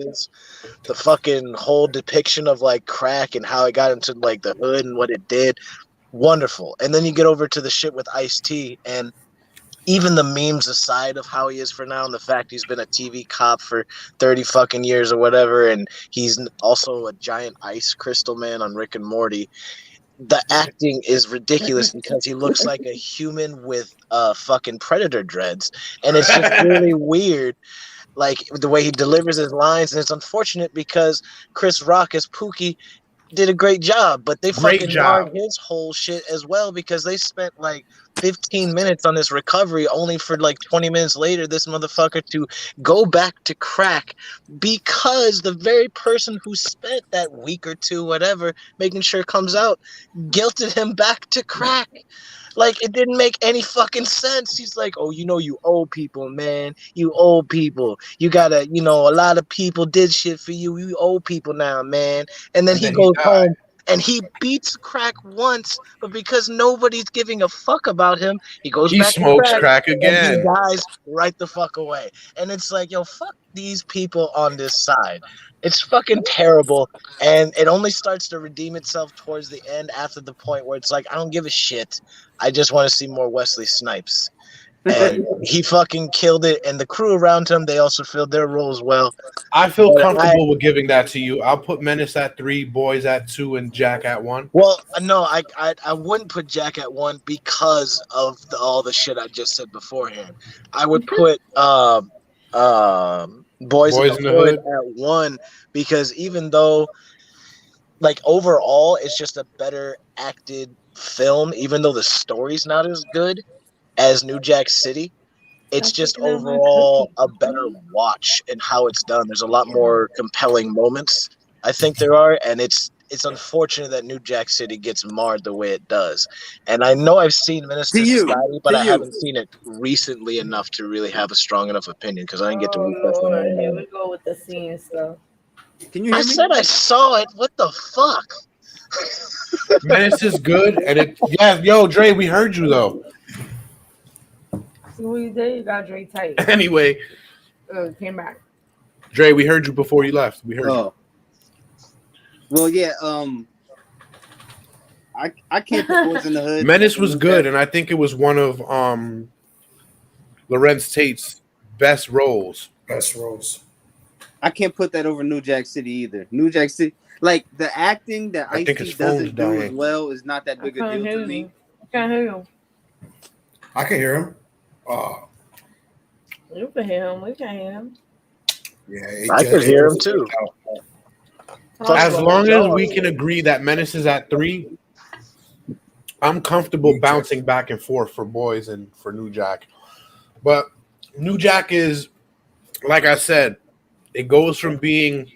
The fucking whole depiction of like crack and how it got into like the hood and what it did. Wonderful. And then you get over to the shit with Ice-T, and even the memes aside of how he is for now and the fact he's been a TV cop for 30 fucking years or whatever, and he's also a giant ice crystal man on Rick and Morty, the acting is ridiculous because he looks like a human with fucking predator dreads, and it's just really weird, like the way he delivers his lines. And it's unfortunate because Chris Rock as Pookie did a great job, but they fucking marred his whole shit as well because they spent like 15 minutes on this recovery only for like 20 minutes later this motherfucker to go back to crack because the very person who spent that week or two, whatever, making sure it comes out, guilted him back to crack. Like, it didn't make any fucking sense. He's like, oh, you old people, man. You old people. You gotta, a lot of people did shit for you. You old people now, man. And then he goes home and he beats crack once, but because nobody's giving a fuck about him, he goes back to crack again. And he dies right the fuck away. And it's like, yo, fuck these people on this side. It's fucking terrible, and it only starts to redeem itself towards the end after the point where it's like, I don't give a shit. I just want to see more Wesley Snipes. And he fucking killed it, and the crew around him, they also filled their roles well. I feel comfortable with giving that to you. I'll put Menace at 3, Boys at 2, and Jack at 1. Well, no, I wouldn't put Jack at 1 because of all the shit I just said beforehand. I would put Boys in the Hood at 1 because even though, like, overall it's just a better acted film, even though the story's not as good as New Jack City, it's just overall a better watch in how it's done. There's a lot more compelling moments, I think there are, and it's unfortunate that New Jack City gets marred the way it does. And I know I've seen Menace to Society, but I haven't seen it recently enough to really have a strong enough opinion because I didn't get to read that. Here we go with the scene stuff. Can you hear me? I said I saw it. What the fuck? Menace is good, and yo, Dre, we heard you though. So what you did, you got Dre tight. Anyway, came back. Dre, we heard you before you left. We heard you. Well, yeah. I can't put Boys in the Hood. Menace was good, and I think it was one of Lorenz Tate's best roles. I can't put that over New Jack City either. New Jack City, like the acting that Ice-T doesn't do as well is not that big a deal to me. I can't hear you. I can hear him. You can hear him. We can hear him. Yeah, I can hear him too. As long as we can agree that Menace is at 3, I'm comfortable bouncing back and forth for Boys and for New Jack. But New Jack is, like I said, it goes from being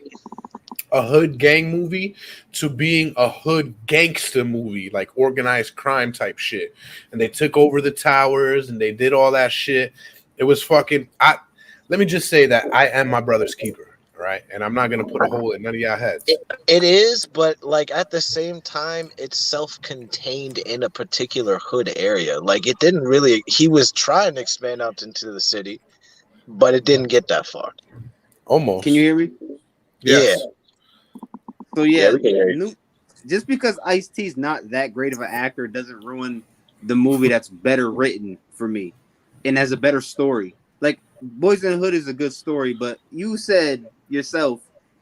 a hood gang movie to being a hood gangster movie, like organized crime type shit. And they took over the towers and they did all that shit. It was fucking. Let me just say that I am my brother's keeper, right? And I'm not gonna put a hole in none of y'all heads. It is, but like at the same time, it's self-contained in a particular hood area. Like it didn't really. He was trying to expand out into the city, but it didn't get that far. Almost. Can you hear me? Yes. Yeah. So yeah, just because Ice-T's not that great of an actor doesn't ruin the movie that's better written for me and has a better story. Like Boys in the Hood is a good story, but you said yourself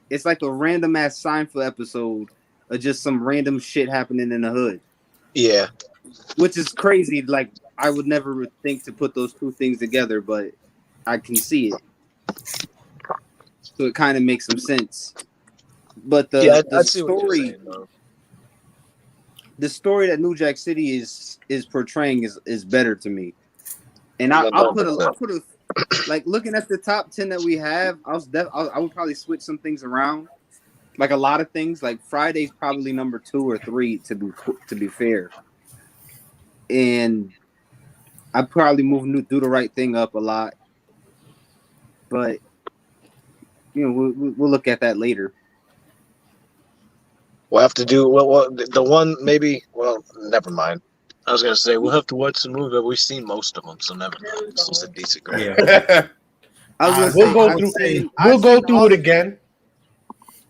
it's like a random ass Seinfeld episode of just some random shit happening in the hood. Yeah. Which is crazy. Like I would never think to put those two things together, but I can see it. So it kind of makes some sense. But the story, the story that New Jack City is portraying is better to me. And I'll put a like looking at the top 10 that we have, I would probably switch some things around. Like a lot of things, like Friday's probably number 2 or 3 to be fair. And I'd probably move Do the Right Thing up a lot. But you know, we'll look at that later. We'll have to do the one maybe. Well, never mind. I was gonna say we'll have to watch the movie, but we've seen most of them, so never mind. It's just a decent grade. Yeah. We'll go through it again.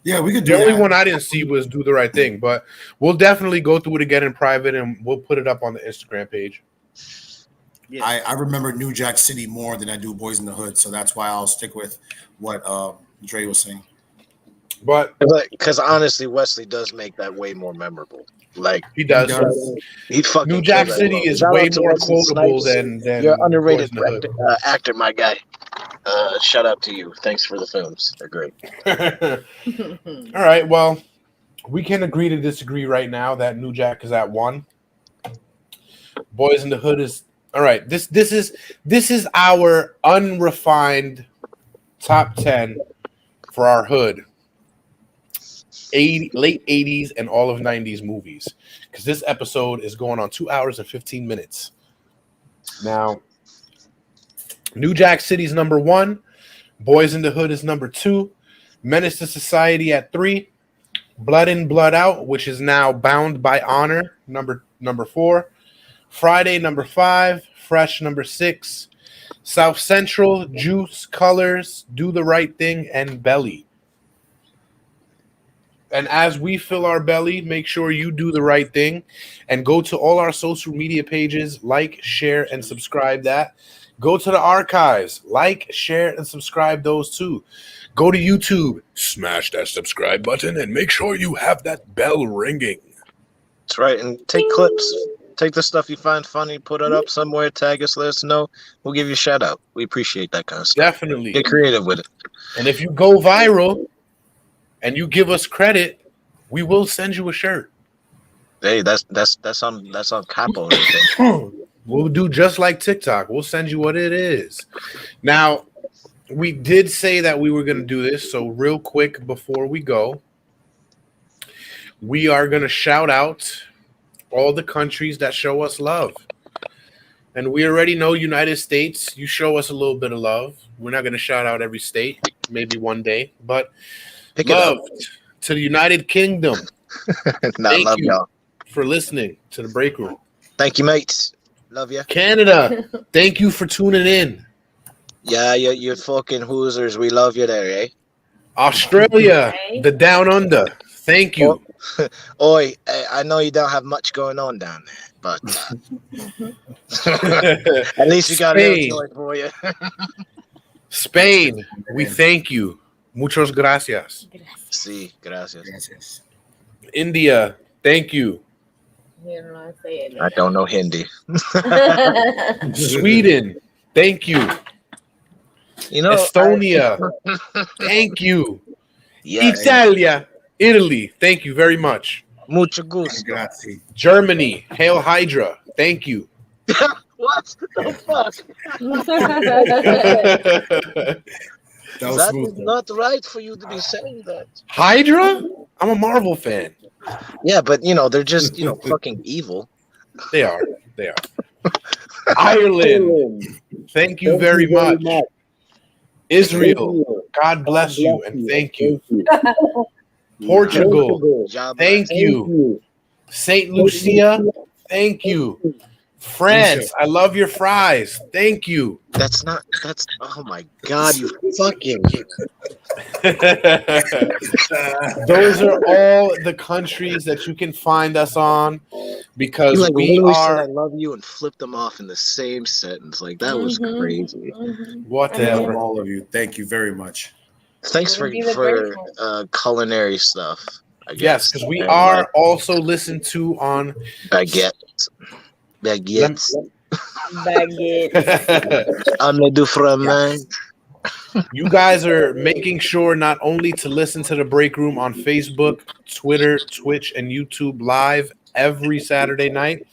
Yeah, we could do the only that. one I didn't see was Do the Right Thing, but we'll definitely go through it again in private, and we'll put it up on the Instagram page. Yeah. I remember New Jack City more than I do Boys in the Hood, so that's why I'll stick with what Dre was saying. But because honestly, Wesley does make that way more memorable. Like he does. He fucking New Jack City is way more quotable than you're underrated actor, my guy. Shout out to you. Thanks for the films. They're great. All right. Well, we can agree to disagree right now that New Jack is at 1. Boys in the Hood is all right. This is our unrefined top 10 for our hood. Late 80s and all of 90s movies, because this episode is going on 2 hours and 15 minutes. Now, New Jack City's number 1, Boys in the Hood is number 2, Menace to Society at 3, Blood In, Blood Out, which is now Bound by Honor, number 4, Friday number 5, Fresh number 6, South Central, Juice, Colors, Do the Right Thing, and Belly. And as we fill our belly, make sure you do the right thing and go to all our social media pages, like, share, and subscribe that. Go to the archives, like, share, and subscribe those too. Go to YouTube, smash that subscribe button, and make sure you have that bell ringing. That's right. And take clips. Take the stuff you find funny, put it up somewhere, tag us, let us know. We'll give you a shout out. We appreciate that kind of stuff. Definitely. Get creative with it. And if you go viral and you give us credit, we will send you a shirt. Hey, that's on capo. We'll do just like TikTok. We'll send you what it is. Now, we did say that we were going to do this, so real quick before we go, we are going to shout out all the countries that show us love. And we already know United States, you show us a little bit of love. We're not going to shout out every state, maybe one day, but love to the United Kingdom. Love y'all for listening to the Break Room. Thank you, mates. Love you. Canada, thank you for tuning in. Yeah, you fucking Hoosers. We love you there, eh? Australia, the Down Under. Thank you. Oi, I know you don't have much going on down there, but at least you got Illinois for you. Spain, we thank you. Muchas gracias. Sí, gracias. India, thank you. I don't know Hindi. Sweden, thank you. Estonia, thank you. Yes. Italia, Italy, thank you very much. Mucho gusto. Grazie. Germany, Hail Hydra, thank you. What the fuck? That is not right for you to be saying that. Hydra? I'm a Marvel fan. Yeah, but they're just fucking evil. They are. Ireland, thank you very much. Israel, God bless you and thank you. Portugal, thank you. St. Lucia, thank you. France, I love your fries. Thank you. That's oh my god, you fucking. Those are all the countries that you can find us on because You like we literally said I are love you and flipped them off in the same sentence. Like that was crazy. whatever. All of you, thank you very much. Thanks for culinary stuff. I Yes, guess. because we are also listened to on baguettes. Baguette. Omelette du fromage. You guys are making sure not only to listen to the Break Room on Facebook, Twitter, Twitch, and YouTube live every Saturday night.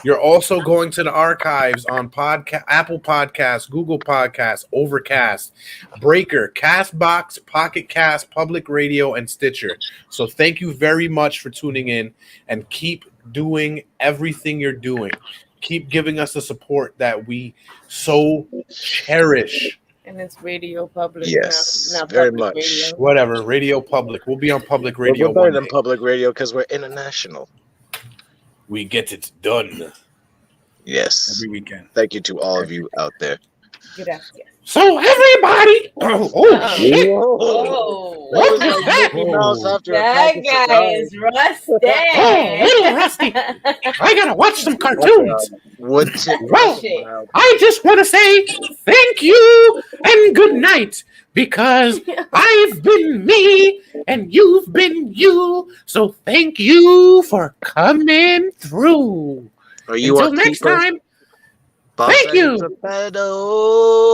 You're also going to the archives on Apple Podcasts, Google Podcasts, Overcast, Breaker, Castbox, Pocket Cast, Public Radio, and Stitcher. So thank you very much for tuning in and keep doing everything you're doing. Keep giving us the support that we so cherish. And it's Radio Public. Yes, not very Public much. Radio. Whatever, Radio Public. We'll be on Public Radio. We're better than Public Radio because we're international. We get it done. Yes. Every weekend. Thank you to all of you out there. Gracias. So everybody, shit. Oh, What the heck? that guy is rusty. Little rusty. I gotta watch some cartoons. Well, I just want to say thank you and good night because I've been me and you've been you. So thank you for coming through. Are you Until next time. Thank you.